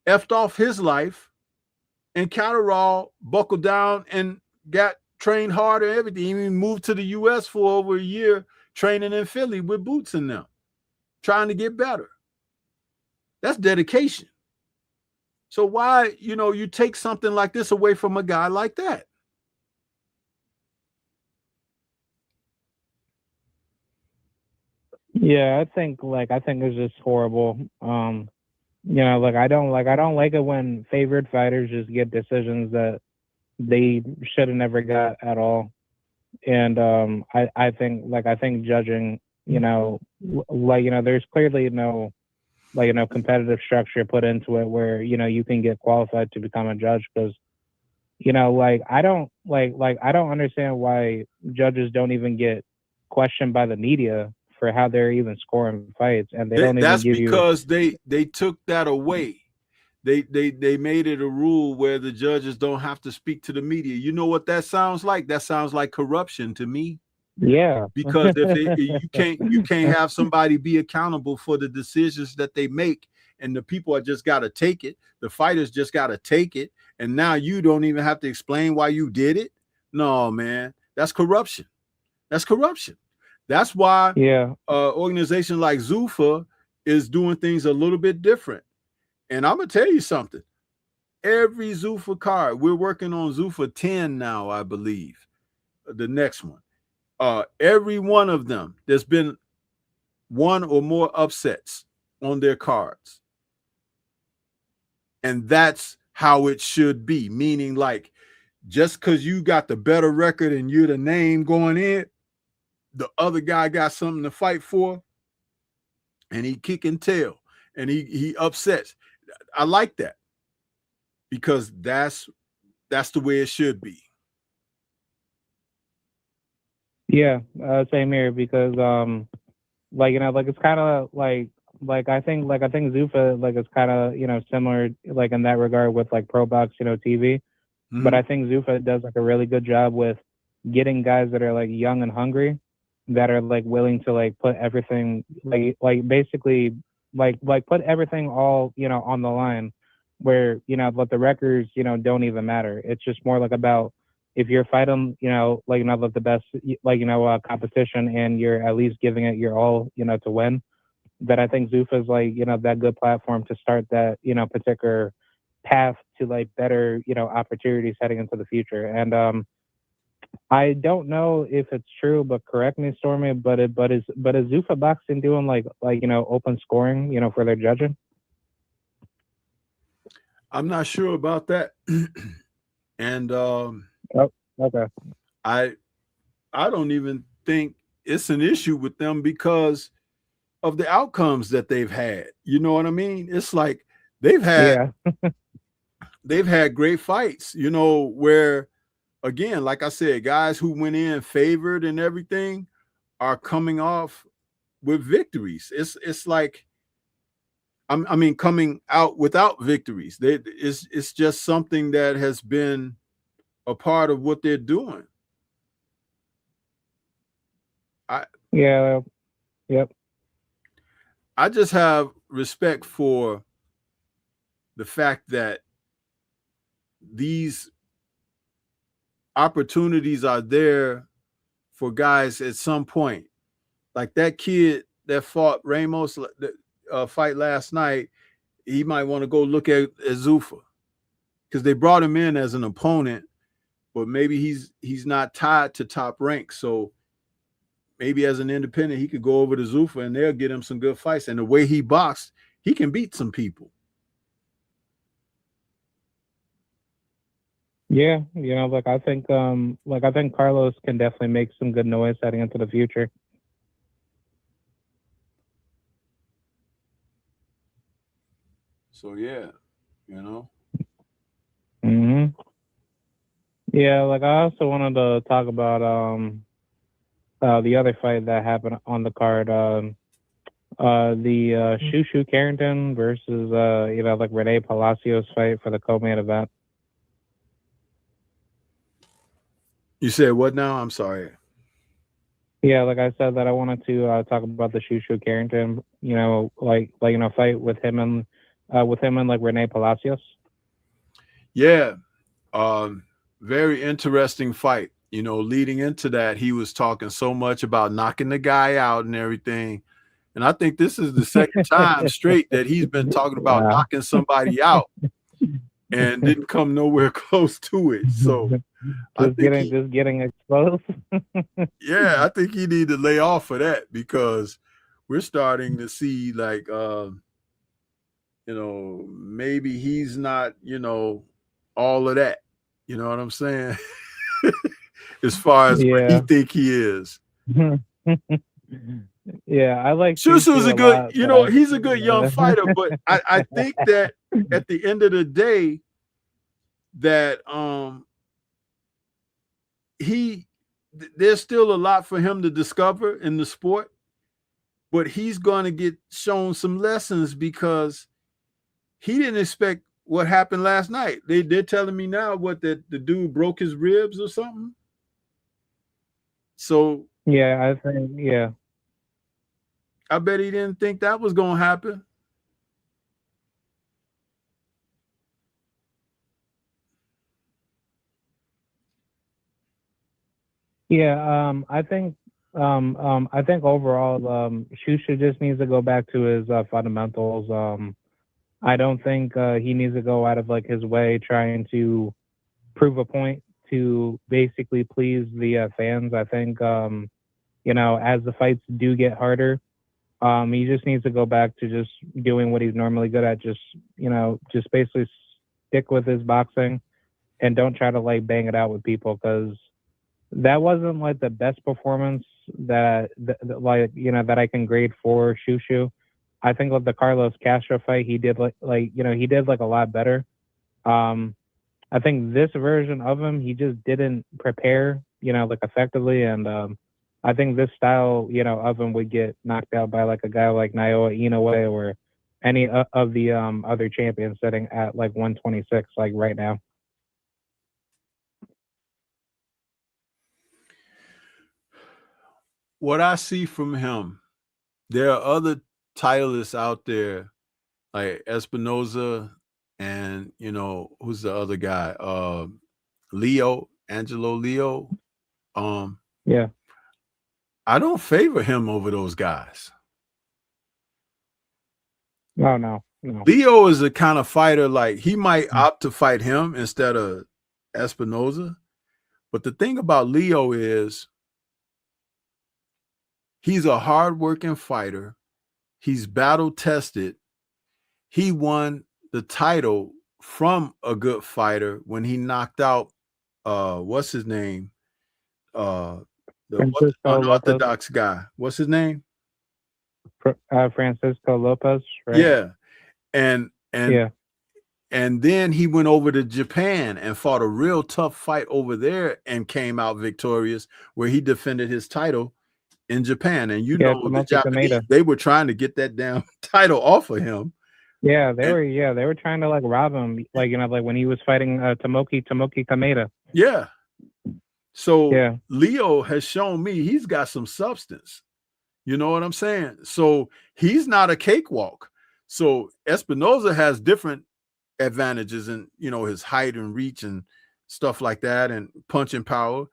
effed off his life, and Catterall buckled down and got trained hard and everything. He even moved to the U.S. for over a year training in Philly with Boots in them, trying to get better. That's dedication. So why, you take something like this away from a guy like that? Yeah, I think it's just horrible. I don't like it when favored fighters just get decisions that they should have never got at all. And I think judging, there's clearly no competitive structure put into it where you can get qualified to become a judge, because I don't understand why judges don't even get questioned by the media for how they're even scoring fights, and that's because they took that away. They made it a rule where the judges don't have to speak to the media. You know what that sounds like? That sounds like corruption to me. Yeah, because if you can't have somebody be accountable for the decisions that they make and the people are just got to take it. The fighters just got to take it. And now you don't even have to explain why you did it. No, man, that's corruption. That's corruption. That's why organization like Zuffa is doing things a little bit different. And I'm going to tell you something. Every Zuffa card, we're working on Zuffa 10 now, I believe, the next one. Every one of them, there's been one or more upsets on their cards. And that's how it should be. Meaning, like, just because you got the better record and you're the name going in, the other guy got something to fight for, and he kicking tail, and he upsets. I like that, because that's the way it should be. Yeah, same here, because like, you know, like, it's kind of like I think Zuffa, like, is kind of, you know, similar, like, in that regard with like Pro Box, you know, TV. Mm-hmm. But I think Zuffa does like a really good job with getting guys that are like young and hungry, that are like willing to like put everything, like basically like put everything all, you know, on the line, where, you know, but the records, you know, don't even matter. It's just more like about, if you're fighting, you know, like, you know, the best, like, you know, competition, and you're at least giving it your all, you know, to win, that I think Zuffa is like, you know, that good platform to start that, you know, particular path to like better, you know, opportunities heading into the future. And I don't know if it's true, but correct me, Stormy, but is Zuffa Boxing doing like, you know, open scoring, you know, for their judging? I'm not sure about that. And oh, okay. I don't even think it's an issue with them because of the outcomes that they've had. You know what I mean? It's like they've had great fights, you know, where, again, like I said, guys who went in favored and everything are coming off with victories. It's like, I mean, coming out without victories. It's just something that has been a part of what they're doing. Yep. I just have respect for the fact that these opportunities are there for guys at some point. Like that kid that fought Ramos fight last night, he might want to go look at Zuffa, because they brought him in as an opponent, but maybe he's not tied to top rank. So maybe as an independent, he could go over to Zuffa and they'll get him some good fights. And the way he boxed, he can beat some people. Yeah, you know, like I think Carlos can definitely make some good noise heading into the future. So yeah, you know. Mm-hmm. Yeah, like I also wanted to talk about the other fight that happened on the card, the Shushu Carrington versus you know, like Rene Palacios fight for the co-main event. You said what now? I'm sorry. Yeah, like I said, that I wanted to talk about the Shushu Carrington, you know, like you know, fight with him and like Rene Palacios. Yeah, very interesting fight. You know, leading into that, he was talking so much about knocking the guy out and everything. And I think this is the second time straight that he's been talking about knocking somebody out and didn't come nowhere close to it. So just getting exposed. Yeah, I think he need to lay off for that, because we're starting to see like you know, maybe he's not, you know, all of that. You know what I'm saying? As far as what he think he is. Yeah, I like Shushu's a good, you know, he's a good young fighter, but I think that at the end of the day, that there's still a lot for him to discover in the sport, but he's going to get shown some lessons, because he didn't expect what happened last night. They're telling me now that the dude broke his ribs or something. So yeah, I think, I bet he didn't think that was going to happen. Yeah, I think overall, Shusha just needs to go back to his fundamentals. I don't think he needs to go out of like his way trying to prove a point to basically please the fans. I think as the fights do get harder, he just needs to go back to just doing what he's normally good at. Just basically stick with his boxing and don't try to like bang it out with people because that wasn't like the best performance that I can grade for Shushu. I think with the Carlos Castro fight, he did he did like a lot better. I think this version of him, he just didn't prepare, like effectively, and I think this style, of him would get knocked out by like a guy like Naoya Inoue or any of the other champions sitting at like 126, like right now. What I see from him, there are other titleists out there like Espinoza and who's the other guy? Angelo Leo. Yeah. I don't favor him over those guys. Oh no. Leo is the kind of fighter like he might opt to fight him instead of Espinoza. But the thing about Leo is he's a hardworking fighter. He's battle tested. He won the title from a good fighter when he knocked out what's his name? The unorthodox guy. What's his name? Francisco Lopez, right? Yeah. And then he went over to Japan and fought a real tough fight over there and came out victorious where he defended his title in Japan. And the Japanese, they were trying to get that damn title off of him. Yeah, they were trying to like rob him, like when he was fighting Tomoki Kameda. Yeah. So Leo has shown me he's got some substance. You know what I'm saying? So he's not a cakewalk. So Espinoza has different advantages in his height and reach and stuff like that and punching power.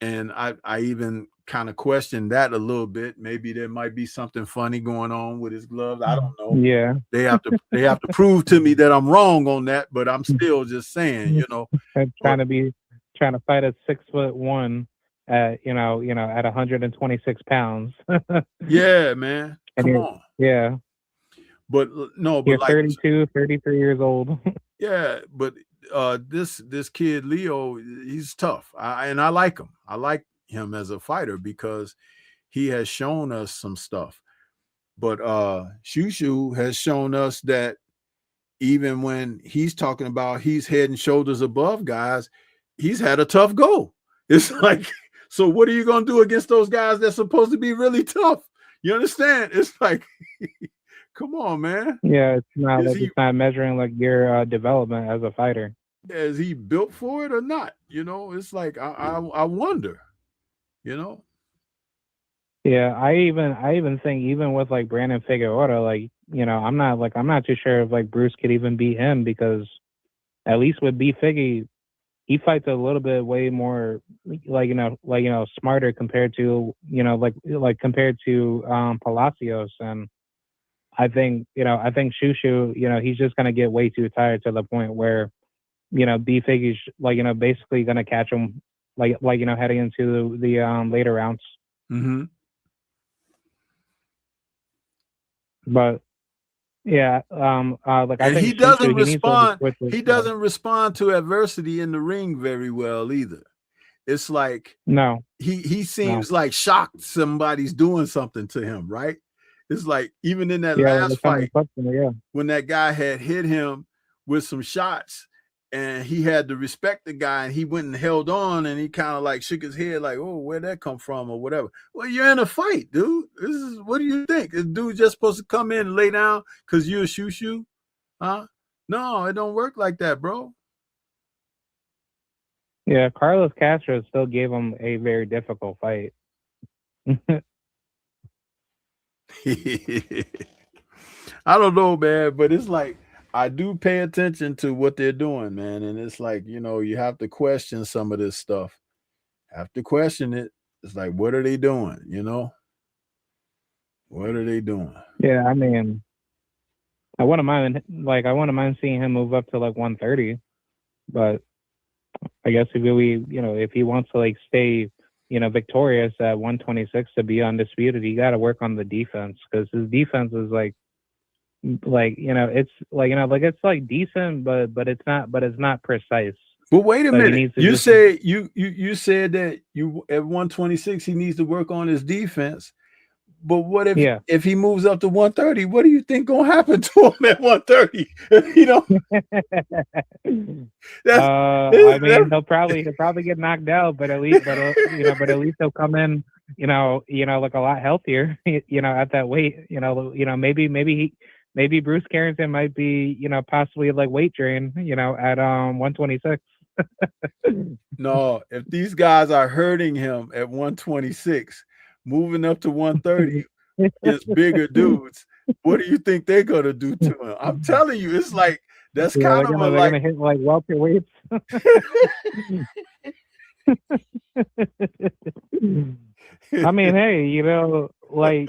And I even kind of question that a little bit. Maybe there might be something funny going on with his gloves. I don't know. Yeah. They have to prove to me that I'm wrong on that, but I'm still just saying, trying to fight at 6'1" at at 126 pounds. Yeah, man. Come on. Yeah. But no, but you're like 32, 33 years old. Yeah, but this kid Leo, he's tough. And I like him. I like him as a fighter because he has shown us some stuff. But Shushu has shown us that even when he's talking about he's head and shoulders above guys, he's had a tough go. It's like, so what are you going to do against those guys that's supposed to be really tough? You understand? It's like, come on, man. Yeah, it's not it's not measuring like your development as a fighter. Is he built for it or not? It's like I wonder. Yeah, I even think even with like Brandon Figueroa, like I'm not too sure if like Bruce could even beat him because at least with B Figgy, he fights a little bit way more smarter compared to compared to Palacios. And I think Shushu, he's just gonna get way too tired to the point where B Figgy's basically gonna catch him heading into the later rounds. Mm-hmm. But yeah, I think he doesn't respond. He doesn't respond to adversity in the ring very well either. It's like he seems like shocked somebody's doing something to him, right? It's like even in that last fight, when that guy had hit him with some shots and he had to respect the guy and he went and held on and he kind of like shook his head like, oh, where'd that come from or whatever. Well, you're in a fight, dude. What do you think? Is dude just supposed to come in and lay down because you're a shoo-shoo? Huh? No, it don't work like that, bro. Yeah, Carlos Castro still gave him a very difficult fight. I don't know, man, but it's like I do pay attention to what they're doing, man, and it's like you have to question some of this stuff, have to question it. It's like, what are they doing? You know, what are they doing? Yeah, I mean, I wouldn't mind seeing him move up to like 130, but I guess if if he wants to like stay, victorious at 126 to be undisputed, he got to work on the defense because his defense is it's like decent, but it's not precise. But wait a So he minute. needs to You just said you said that you at 126 he needs to work on his defense. But what yeah. if he moves up to 130? What do you think gonna happen to him at 130? You know, I mean, he'll probably get knocked out, but at least at least he'll come in, like a lot healthier, at that weight. Maybe Bruce Carrington might be, possibly like weight drain, at 126. no, if these guys are hurting him at 126, moving up to 130 against bigger dudes, what do you think they're gonna do to him? I'm telling you, it's like that's kind of they're gonna hit like welterweights. I mean, hey, like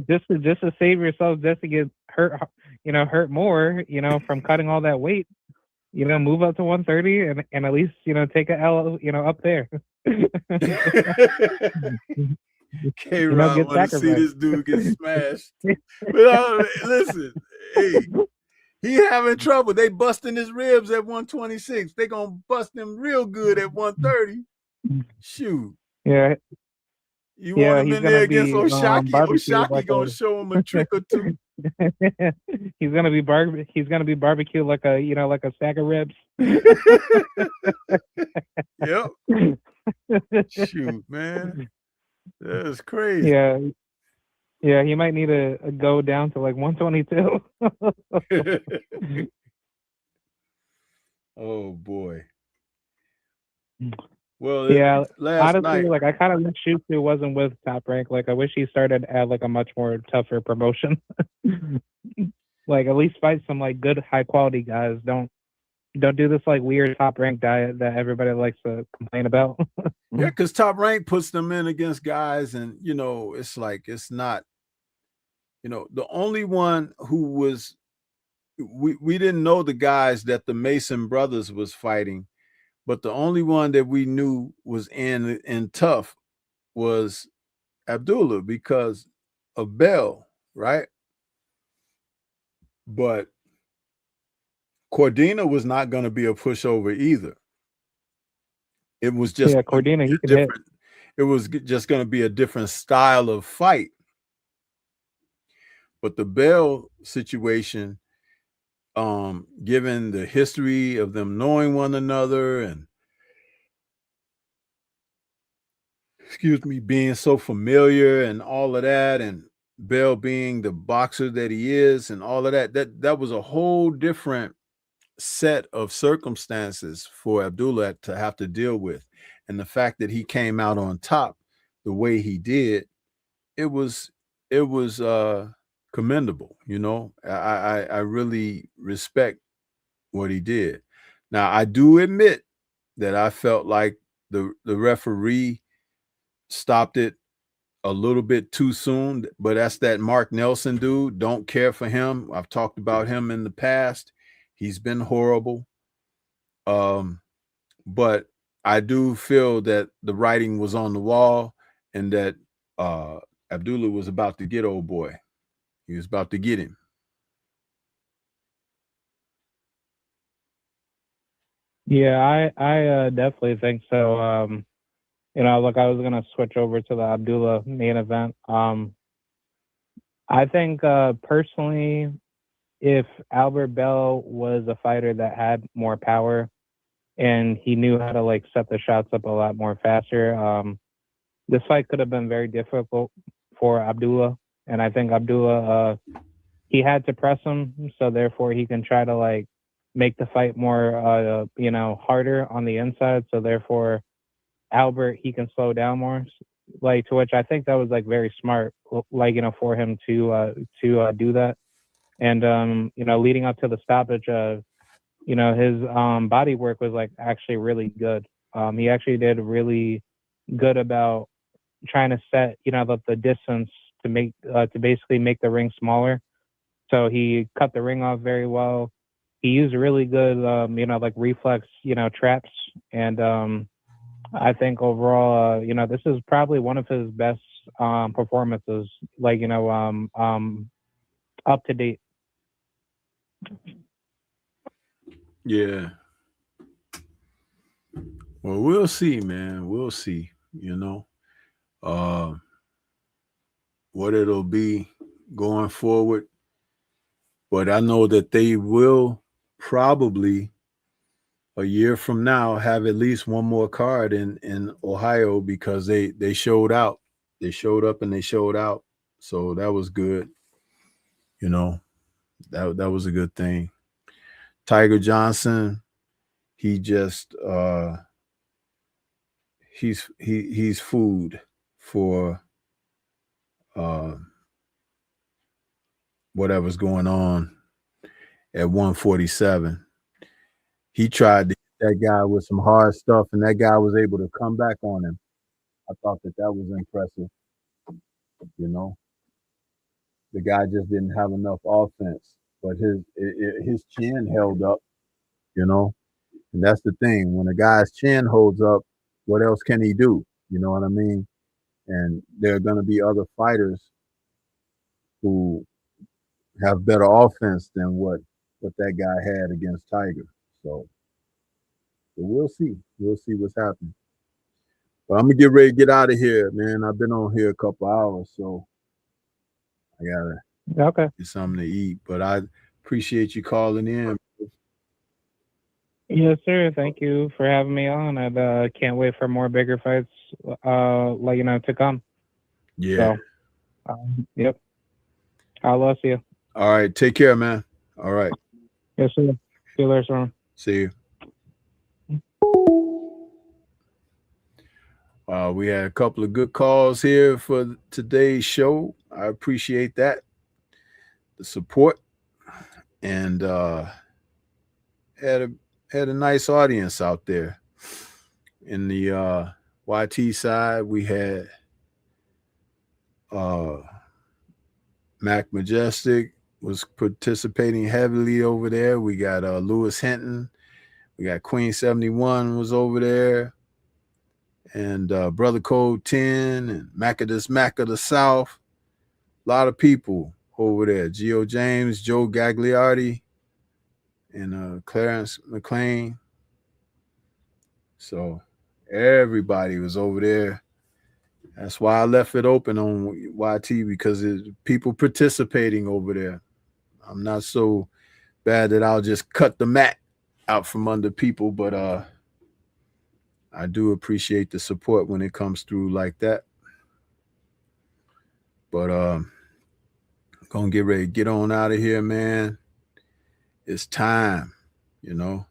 just to save yourself, just to get hurt, hurt more, from cutting all that weight, move up to 130 and at least, take a L, up there. K-Rod want to see this dude get smashed. But listen, hey, he having trouble. They busting his ribs at 126. They gonna bust him real good at 130. Shoot. Yeah. You want him in there against Oshaki? Oshaki like gonna show him a trick or two. He's gonna be barbecued like a sack of ribs. Yep. Shoot, man. That's crazy. Yeah. Yeah, he might need to go down to like 122. Oh boy. Well, yeah. last honestly, night, like I kind of wish Shooter wasn't with Top Rank. Like I wish he started at like a much more tougher promotion. Like at least fight some like good high quality guys. Don't do this like weird Top Rank diet that everybody likes to complain about. yeah, because Top Rank puts them in against guys, and it's like it's not. The only one who was we didn't know the guys that the Mason brothers was fighting, but the only one that we knew was in tough was Abdullah because of Bell, right? But Cordina was not going to be a pushover either. It was just Cordina, he could hit. It was just going to be a different style of fight. But the Bell situation, given the history of them knowing one another and being so familiar and all of that, and Bell being the boxer that he is and all of that was a whole different set of circumstances for Abdullah to have to deal with. And the fact that he came out on top the way he did, it was commendable. I really respect what he did. Now, I do admit that I felt like the referee stopped it a little bit too soon, but that's that Mark Nelson dude. Don't care for him. I've talked about him in the past. He's been horrible. But I do feel that the writing was on the wall and that Abdullah was about to get old boy. He was about to get him. Yeah, I definitely think so. Look, I was gonna switch over to the Abdullah main event. I think personally, if Albert Bell was a fighter that had more power and he knew how to like set the shots up a lot more faster, this fight could have been very difficult for Abdullah. And I think Abdullah, he had to press him, so therefore he can try to like make the fight more, harder on the inside. So therefore, Albert, he can slow down more. Like to which I think that was like very smart, like for him to do that. And leading up to the stoppage, his body work was like actually really good. He actually did really good about trying to set, the distance to make to basically make the ring smaller. So he cut the ring off very well. He used really good, like reflex, traps, and I think overall, this is probably one of his best performances, like up to date. Yeah. Well, we'll see, man. We'll see. Uh, what it'll be going forward. But I know that they will probably a year from now have at least one more card in Ohio because they showed out. They showed up and they showed out. So that was good. That was a good thing. Tiger Johnson, he just he's food for whatever's going on at 147. He tried to hit that guy with some hard stuff, and that guy was able to come back on him. I thought that was impressive. The guy just didn't have enough offense, but his chin held up. And that's the thing. When a guy's chin holds up, what else can he do? You know what I mean? And there are going to be other fighters who have better offense than what that guy had against Tiger. So we'll see. We'll see what's happening. But I'm gonna get ready to get out of here, man. I've been on here a couple hours, so I gotta get something to eat. But I appreciate you calling in. Yes, sir. Thank you for having me on. I can't wait for more bigger fights, to come. Yeah. So, yep. I'll love you. All right. Take care, man. All right. Yes, sir. See you later, sir. See you. We had a couple of good calls here for today's show. I appreciate that, the support, and had a nice audience out there. In the YT side, we had Mac Majestic was participating heavily over there. We got Lewis Hinton. We got Queen 71 was over there. And Brother Code 10 and Mac of the South. A lot of people over there. Geo James, Joe Gagliardi, and Clarence McLean. So everybody was over there. That's why I left it open on YT, because it's people participating over there. I'm not so bad that I'll just cut the mat out from under people, but I do appreciate the support when it comes through like that. But gonna get ready to get on out of here, man. It's time, Gotta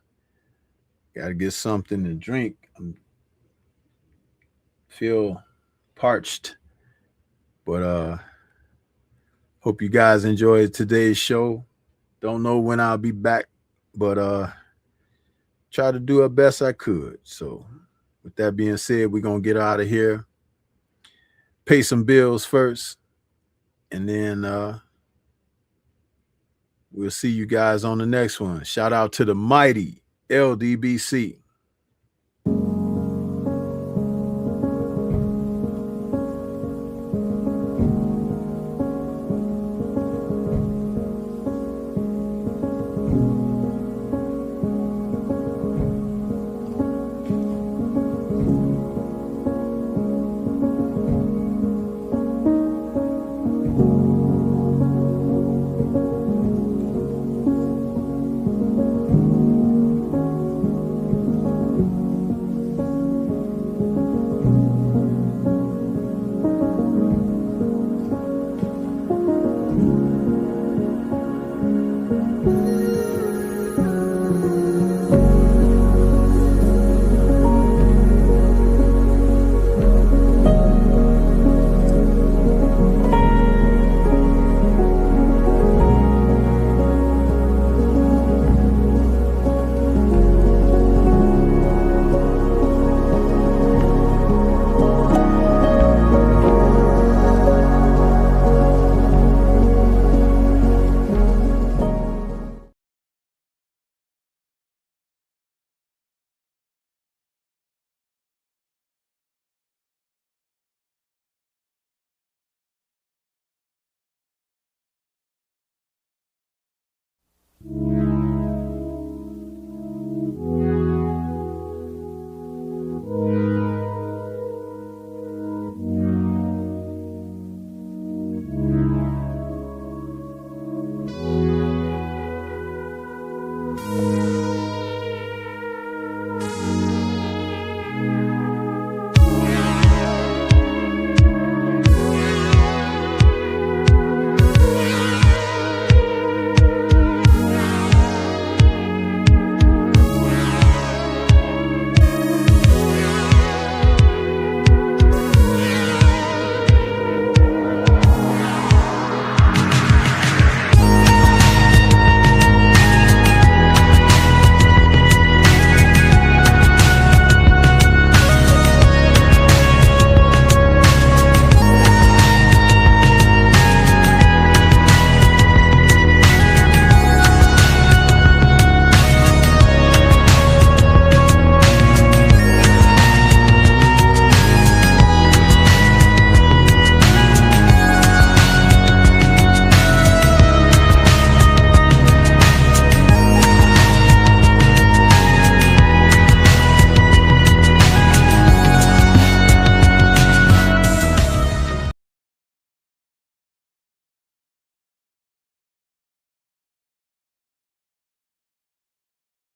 get something to drink. I feel parched. But hope you guys enjoyed today's show. Don't know when I'll be back, but try to do the best I could. So with that being said, we're gonna get out of here. Pay some bills first, and then we'll see you guys on the next one. Shout out to the mighty LDBC.